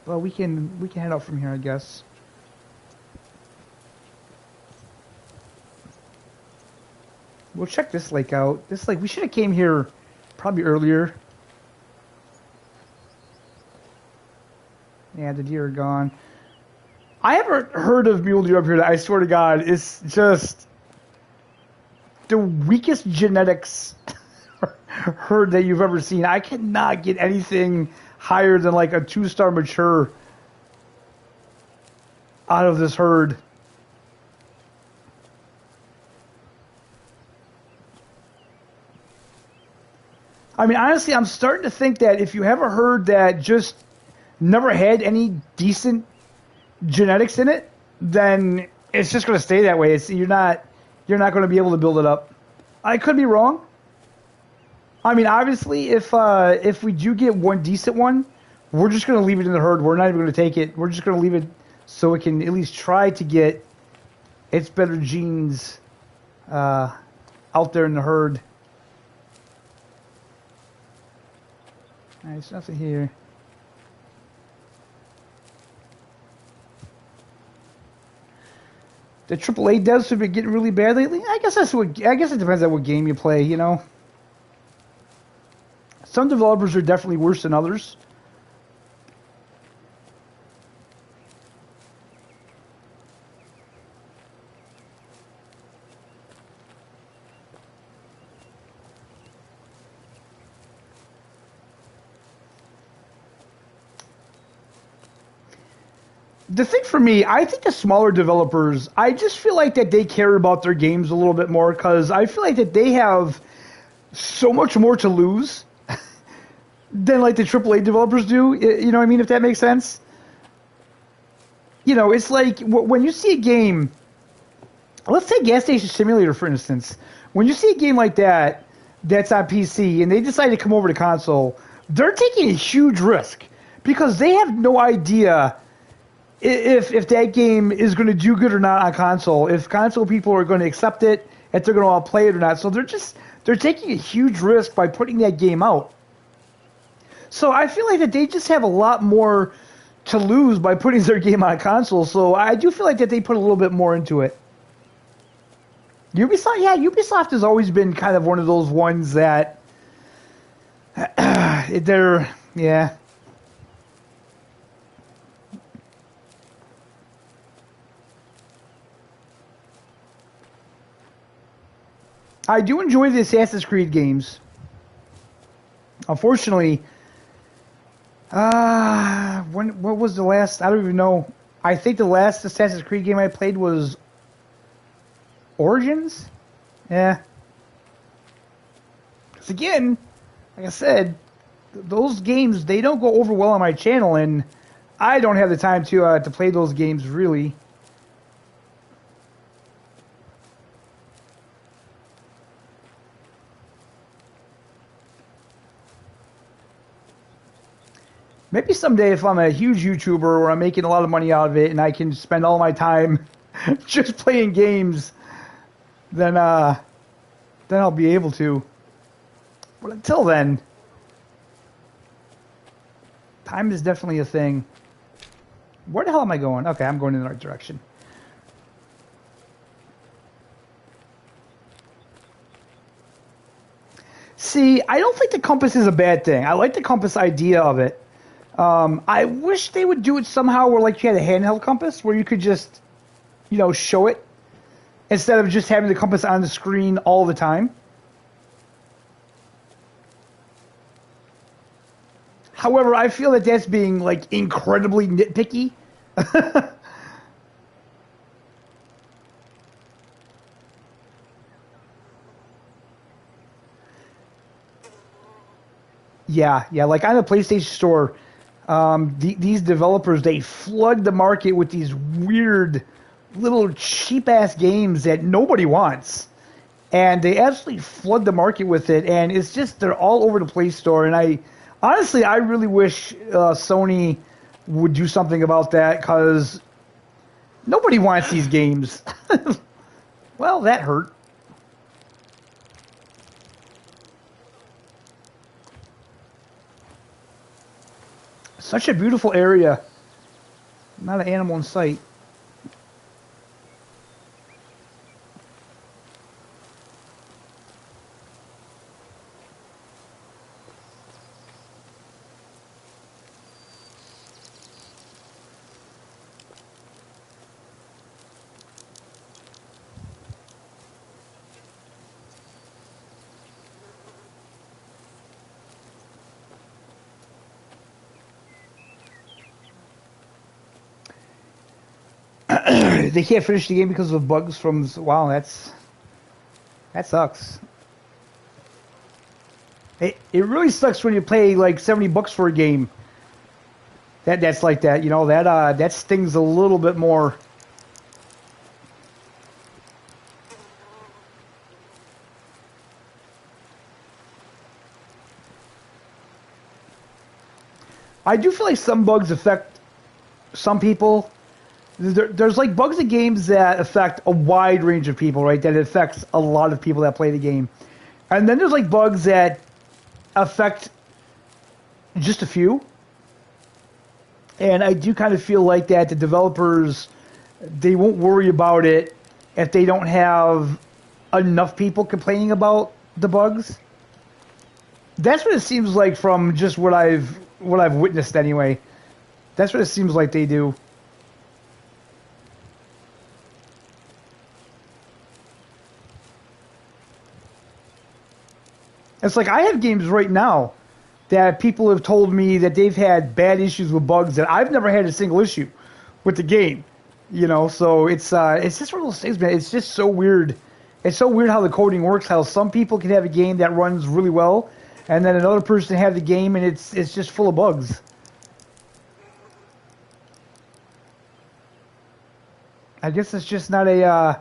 Well, we can head out from here, I guess. We'll check this lake out. This lake, we should have came here probably earlier. Yeah, the deer are gone. I haven't heard of mule deer up here. I swear to God, it's just the weakest genetics herd that you've ever seen. I cannot get anything higher than like a 2-star mature out of this herd. I mean, honestly, I'm starting to think that if you have a herd that just never had any decent genetics in it, then it's just going to stay that way. You're not going to be able to build it up. I could be wrong. I mean, obviously, if we do get one decent one, we're just going to leave it in the herd. We're not even going to take it. We're just going to leave it so it can at least try to get its better genes out there in the herd. All right, nothing here. The AAA devs have been getting really bad lately. I guess it depends on what game you play. You know, some developers are definitely worse than others. The thing for me, I think the smaller developers, I just feel like that they care about their games a little bit more because I feel like that they have so much more to lose than like the AAA developers do. You know what I mean? If that makes sense. You know, it's like when you see a game, let's say Gas Station Simulator, for instance. When you see a game like that, that's on PC, and they decide to come over to console, they're taking a huge risk because they have no idea if that game is going to do good or not on console, if console people are going to accept it, if they're going to all play it or not. So they're taking a huge risk by putting that game out. So I feel like that they just have a lot more to lose by putting their game on console. So I do feel like that they put a little bit more into it. Ubisoft has always been kind of one of those ones that they're, yeah. I do enjoy the Assassin's Creed games. Unfortunately, what was the last? I don't even know. I think the last Assassin's Creed game I played was Origins. Yeah. Because again, like I said, those games, they don't go over well on my channel, and I don't have the time to play those games really. Maybe someday if I'm a huge YouTuber or I'm making a lot of money out of it and I can spend all my time just playing games, then I'll be able to. But until then, time is definitely a thing. Where the hell am I going? Okay, I'm going in the right direction. See, I don't think the compass is a bad thing. I like the compass idea of it. I wish they would do it somehow where like you had a handheld compass where you could just, you know, show it instead of just having the compass on the screen all the time. However, I feel that that's being like incredibly nitpicky. Yeah, like on the PlayStation Store, these developers, they flood the market with these weird little cheap-ass games that nobody wants. And they absolutely flood the market with it, and it's just, they're all over the Play Store. And honestly, I really wish Sony would do something about that, because nobody wants these games. Well, that hurt. Such a beautiful area. Not an animal in sight. They can't finish the game because of bugs from... Wow, that sucks. It really sucks when you pay like $70 for a game. That's like that, you know, that stings a little bit more. I do feel like some bugs affect some people. There's like bugs in games that affect a wide range of people, right? That it affects a lot of people that play the game. And then there's like bugs that affect just a few. And I do kind of feel like that the developers, they won't worry about it if they don't have enough people complaining about the bugs. That's what it seems like from just what I've witnessed anyway. That's what it seems like they do. It's like I have games right now that people have told me that they've had bad issues with bugs that I've never had a single issue with the game. You know, so it's just one of those things, man. It's just so weird. It's so weird how the coding works. How some people can have a game that runs really well, and then another person have the game and it's just full of bugs. I guess it's just not a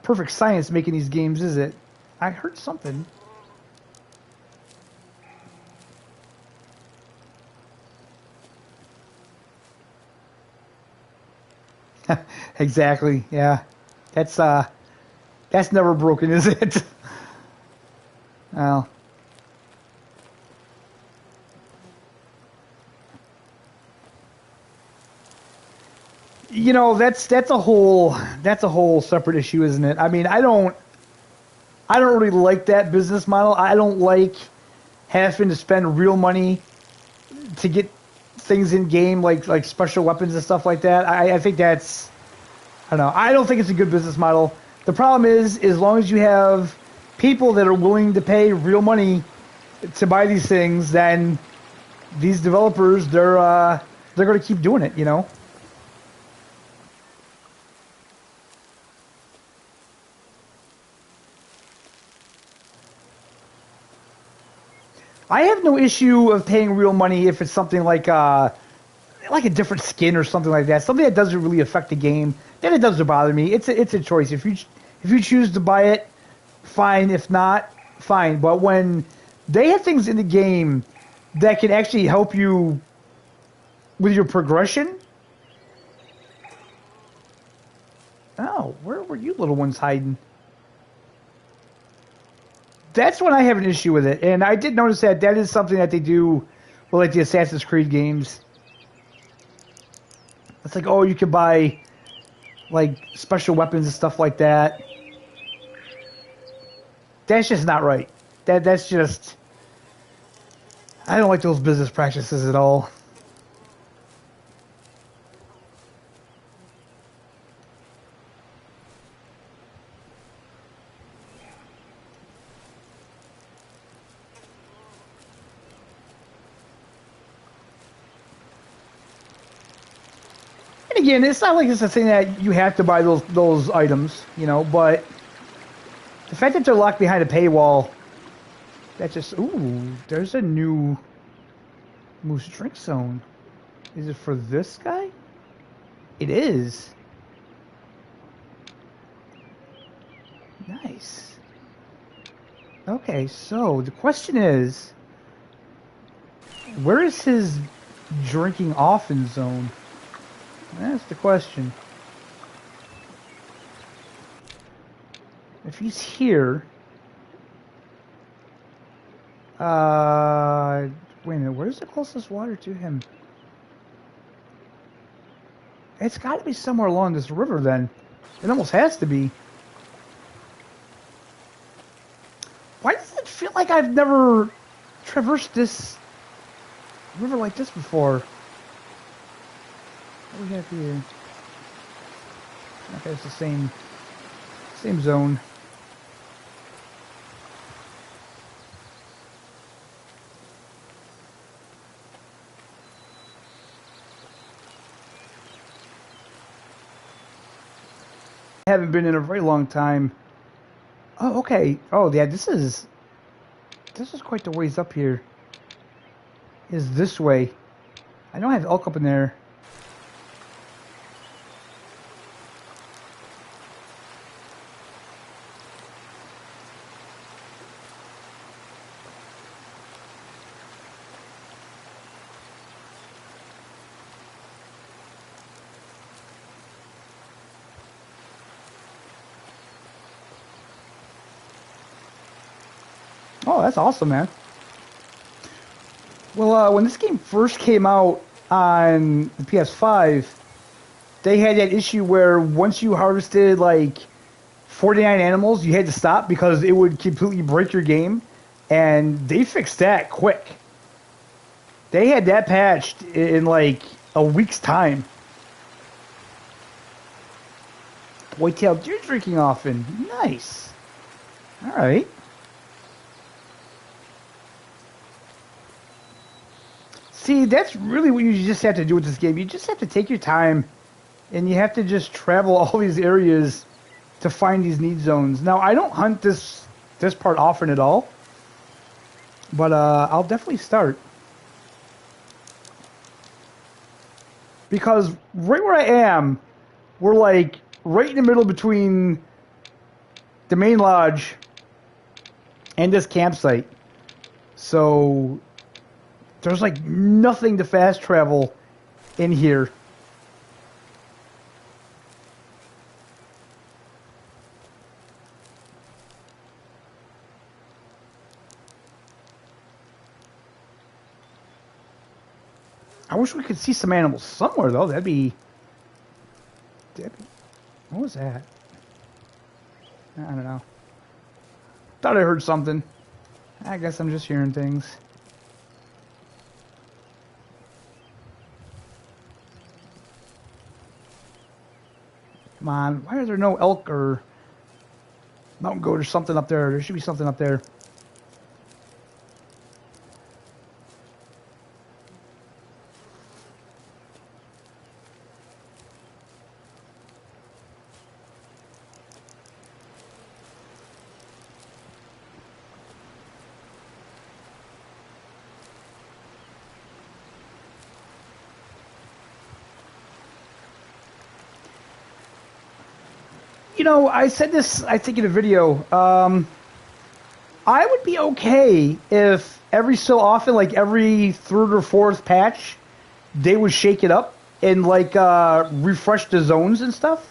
perfect science making these games, is it? I heard something. Exactly. Yeah. That's never broken, is it? Well. You know, that's a whole separate issue, isn't it? I mean, I don't really like that business model. I don't like having to spend real money to get things in game like special weapons and stuff like that. I think that's, I don't know. I don't think it's a good business model. The problem is, as long as you have people that are willing to pay real money to buy these things, then these developers, they're going to keep doing it, you know? I have no issue of paying real money if it's something like a different skin or something like that, something that doesn't really affect the game. Then it doesn't bother me. It's a choice. If you choose to buy it, fine. If not, fine. But when they have things in the game that can actually help you with your progression, oh, where were you little ones hiding? That's when I have an issue with it. And I did notice that is something that they do with like the Assassin's Creed games. It's like, oh, you can buy like special weapons and stuff like that. That's just not right. That's just, I don't like those business practices at all. And again, it's not like it's a thing that you have to buy those items, you know, but the fact that they're locked behind a paywall, that just, ooh, there's a new Moose Drink Zone. Is it for this guy? It is. Nice. Okay, so the question is, where is his drinking often zone? That's the question. If he's here, Wait a minute, where's the closest water to him? It's got to be somewhere along this river then. It almost has to be. Why does it feel like I've never traversed this river like this before? What do we have here? Okay, it's the same zone. I haven't been in a very long time. Oh, okay. Oh, yeah, this is quite the ways up here. Is this way. I know I have elk up in there. Oh, that's awesome, man. Well, when this game first came out on the PS5, they had that issue where once you harvested like 49 animals, you had to stop because it would completely break your game, and they fixed that quick. They had that patched in like a week's time. Whitetail deer drinking often. Nice. All right. See, that's really what you just have to do with this game. You just have to take your time, and you have to just travel all these areas to find these need zones. Now, I don't hunt this part often at all, but I'll definitely start. Because right where I am, we're like right in the middle between the main lodge and this campsite. So there's like nothing to fast travel in here. I wish we could see some animals somewhere though. That'd be what was that? I don't know. Thought I heard something. I guess I'm just hearing things. Come on, why are there no elk or mountain goat or something up there? There should be something up there. You know, I said this, I think, in a video. I would be okay if every so often, like every third or fourth patch, they would shake it up and like refresh the zones and stuff.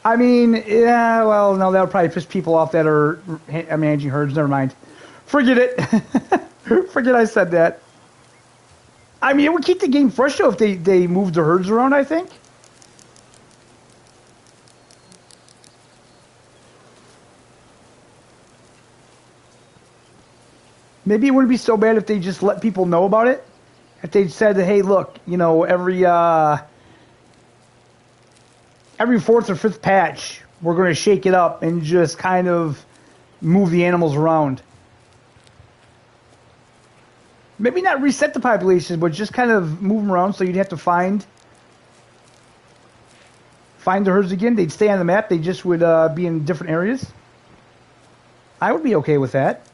I mean, yeah, well, no, that would probably piss people off that are managing herds. Never mind. Forget it. Forget I said that. I mean, it would keep the game fresh though if they moved the herds around, I think. Maybe it wouldn't be so bad if they just let people know about it. If they said, hey, look, you know, every fourth or fifth patch, we're going to shake it up and just kind of move the animals around. Maybe not reset the populations, but just kind of move them around so you'd have to find the herds again. They'd stay on the map. They just would be in different areas. I would be okay with that.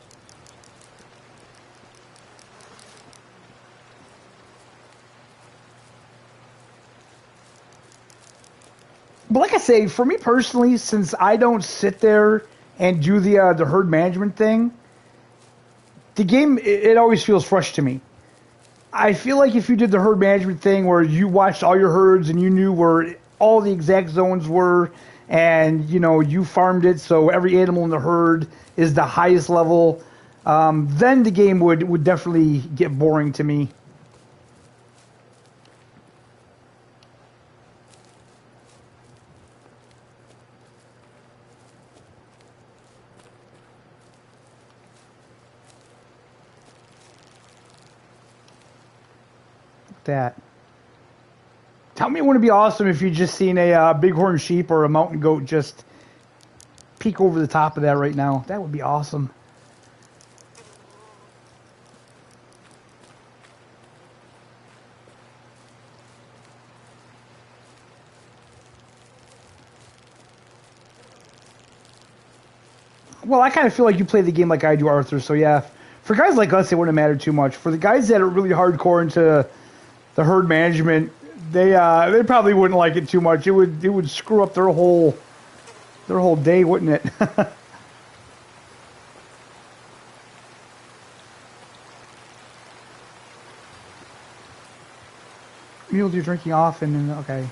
But like I say, for me personally, since I don't sit there and do the herd management thing, the game, it always feels fresh to me. I feel like if you did the herd management thing where you watched all your herds and you knew where all the exact zones were and, you know, you farmed it so every animal in the herd is the highest level, then the game would definitely get boring to me. That. Tell me it wouldn't be awesome if you just seen a bighorn sheep or a mountain goat just peek over the top of that right now. That would be awesome. Well, I kind of feel like you play the game like I do, Arthur, so yeah. For guys like us, it wouldn't matter too much. For the guys that are really hardcore into the herd management, they probably wouldn't like it too much. It would screw up their whole day, wouldn't it? Mule do drinking off and okay.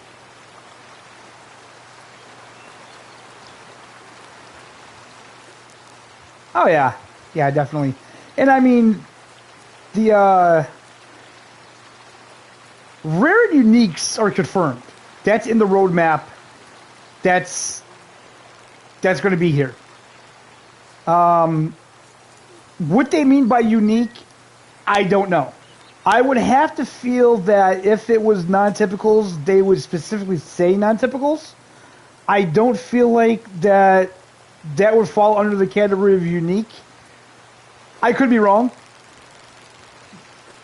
Oh yeah, yeah, definitely. And I mean, the rare and uniques are confirmed. That's in the roadmap. That's going to be here. What they mean by unique, I don't know. I would have to feel that if it was non-typicals, they would specifically say non-typicals. I don't feel like that would fall under the category of unique. I could be wrong.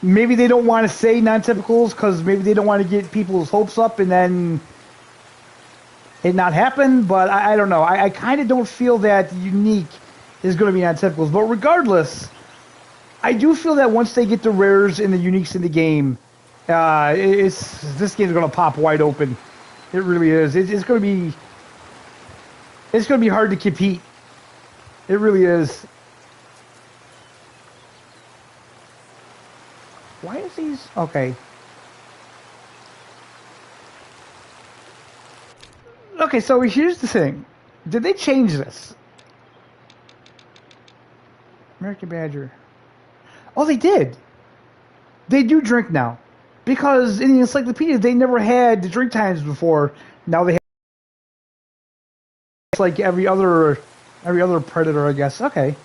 Maybe they don't want to say non-typicals because maybe they don't want to get people's hopes up and then it not happen, but I don't know. I kind of don't feel that unique is going to be non-typicals. But regardless, I do feel that once they get the rares and the uniques in the game, this game's going to pop wide open. It really is. It's going to be hard to compete. It really is. Why is these... Okay. Okay, so here's the thing. Did they change this? American Badger. Oh, they did. They do drink now. Because in the encyclopedia, they never had the drink times before. Now they have... It's like every other predator, I guess. Okay.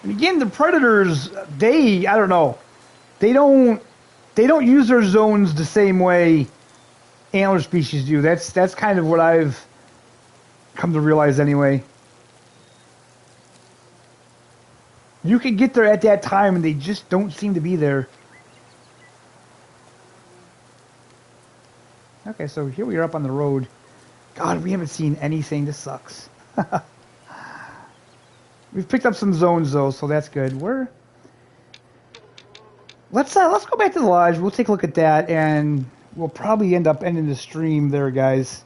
And again, the predators, I don't know. They don't use their zones the same way antler species do. That's kind of what I've come to realize anyway. You can get there at that time and they just don't seem to be there. Okay, so here we are up on the road. God, we haven't seen anything. This sucks. We've picked up some zones though, so that's good. Let's go back to the lodge. We'll take a look at that, and we'll probably end up ending the stream there, guys.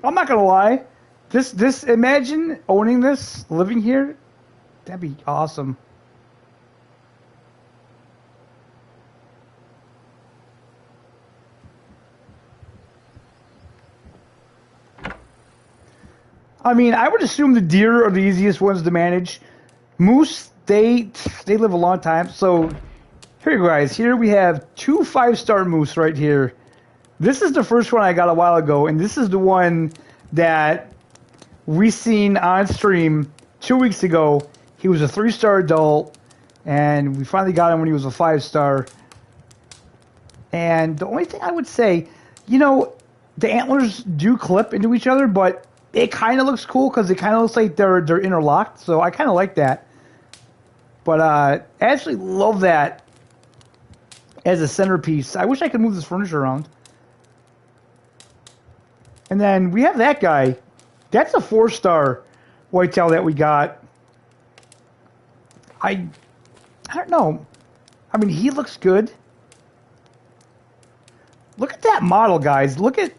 I'm not gonna lie. This imagine owning this, living here. That'd be awesome. I mean, I would assume the deer are the easiest ones to manage. Moose, they live a long time. So here you go, guys. Here we have 2 5-star moose right here. This is the first one I got a while ago, and this is the one that we seen on stream 2 weeks ago. He was a 3-star adult, and we finally got him when he was a 5-star. And the only thing I would say, you know, the antlers do clip into each other, but it kind of looks cool because it kind of looks like they're interlocked. So I kind of like that. But I actually love that as a centerpiece. I wish I could move this furniture around. And then we have that guy. That's a 4-star whitetail that we got. I don't know. I mean, he looks good. Look at that model, guys. Look at...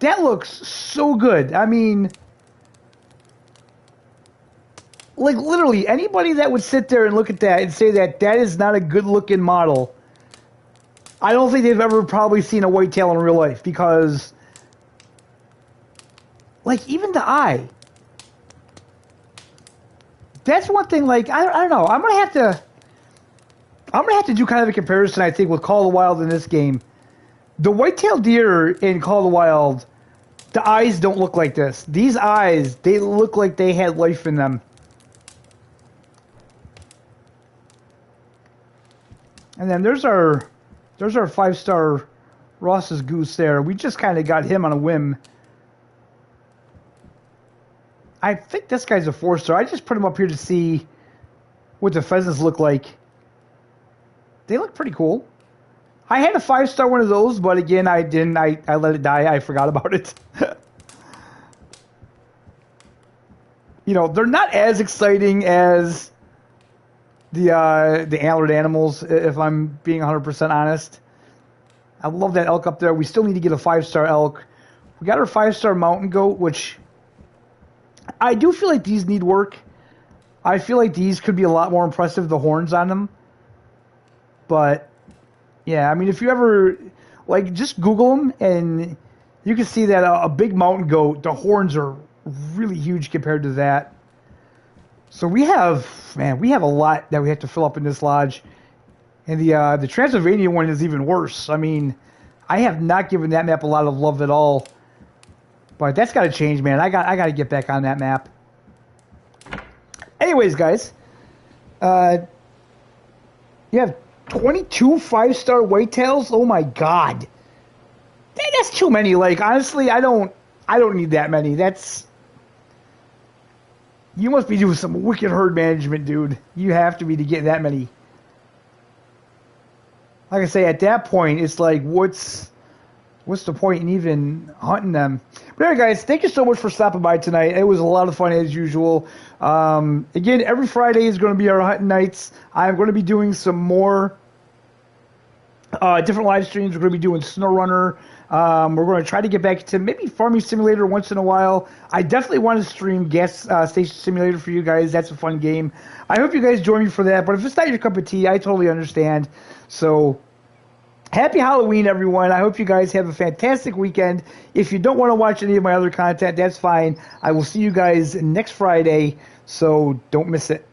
That looks so good. I mean, like literally anybody that would sit there and look at that and say that that is not a good looking model, I don't think they've ever probably seen a whitetail in real life, because like even the eye, that's one thing. Like I don't know, I'm gonna have to do kind of a comparison, I think, with Call of the Wild in this game. The whitetail deer in Call of the Wild, the eyes don't look like this. These eyes, they look like they had life in them. And then there's our 5-star Ross's goose there. We just kind of got him on a whim. I think this guy's a 4-star. I just put him up here to see what the pheasants look like. They look pretty cool. I had a 5-star one of those, but again, I didn't. I let it die. I forgot about it. You know, they're not as exciting as the antlered animals, if I'm being 100% honest. I love that elk up there. We still need to get a 5-star elk. We got our 5-star mountain goat, which I do feel like these need work. I feel like these could be a lot more impressive, the horns on them. But yeah, I mean, if you ever, like, just Google them, and you can see that a big mountain goat, the horns are really huge compared to that. So we have a lot that we have to fill up in this lodge. And the Transylvania one is even worse. I mean, I have not given that map a lot of love at all. But that's got to change, man. I got to get back on that map. Anyways, guys, you have 22 5-star whitetails. Oh my god, that's too many. Like, honestly, I don't need that many. You must be doing some wicked herd management, dude. You have to be to get that many. Like I say, at that point, it's like, what's the point in even hunting them? But anyway, guys, thank you so much for stopping by tonight. It was a lot of fun as usual. Again, every Friday is going to be our hunting nights. I'm going to be doing some more different live streams. We're going to be doing Snow Runner. We're going to try to get back to maybe Farming Simulator once in a while. I definitely want to stream Gas Station Simulator for you guys. That's a fun game. I hope you guys join me for that. But if it's not your cup of tea, I totally understand. So, happy Halloween, everyone. I hope you guys have a fantastic weekend. If you don't want to watch any of my other content, that's fine. I will see you guys next Friday, so don't miss it.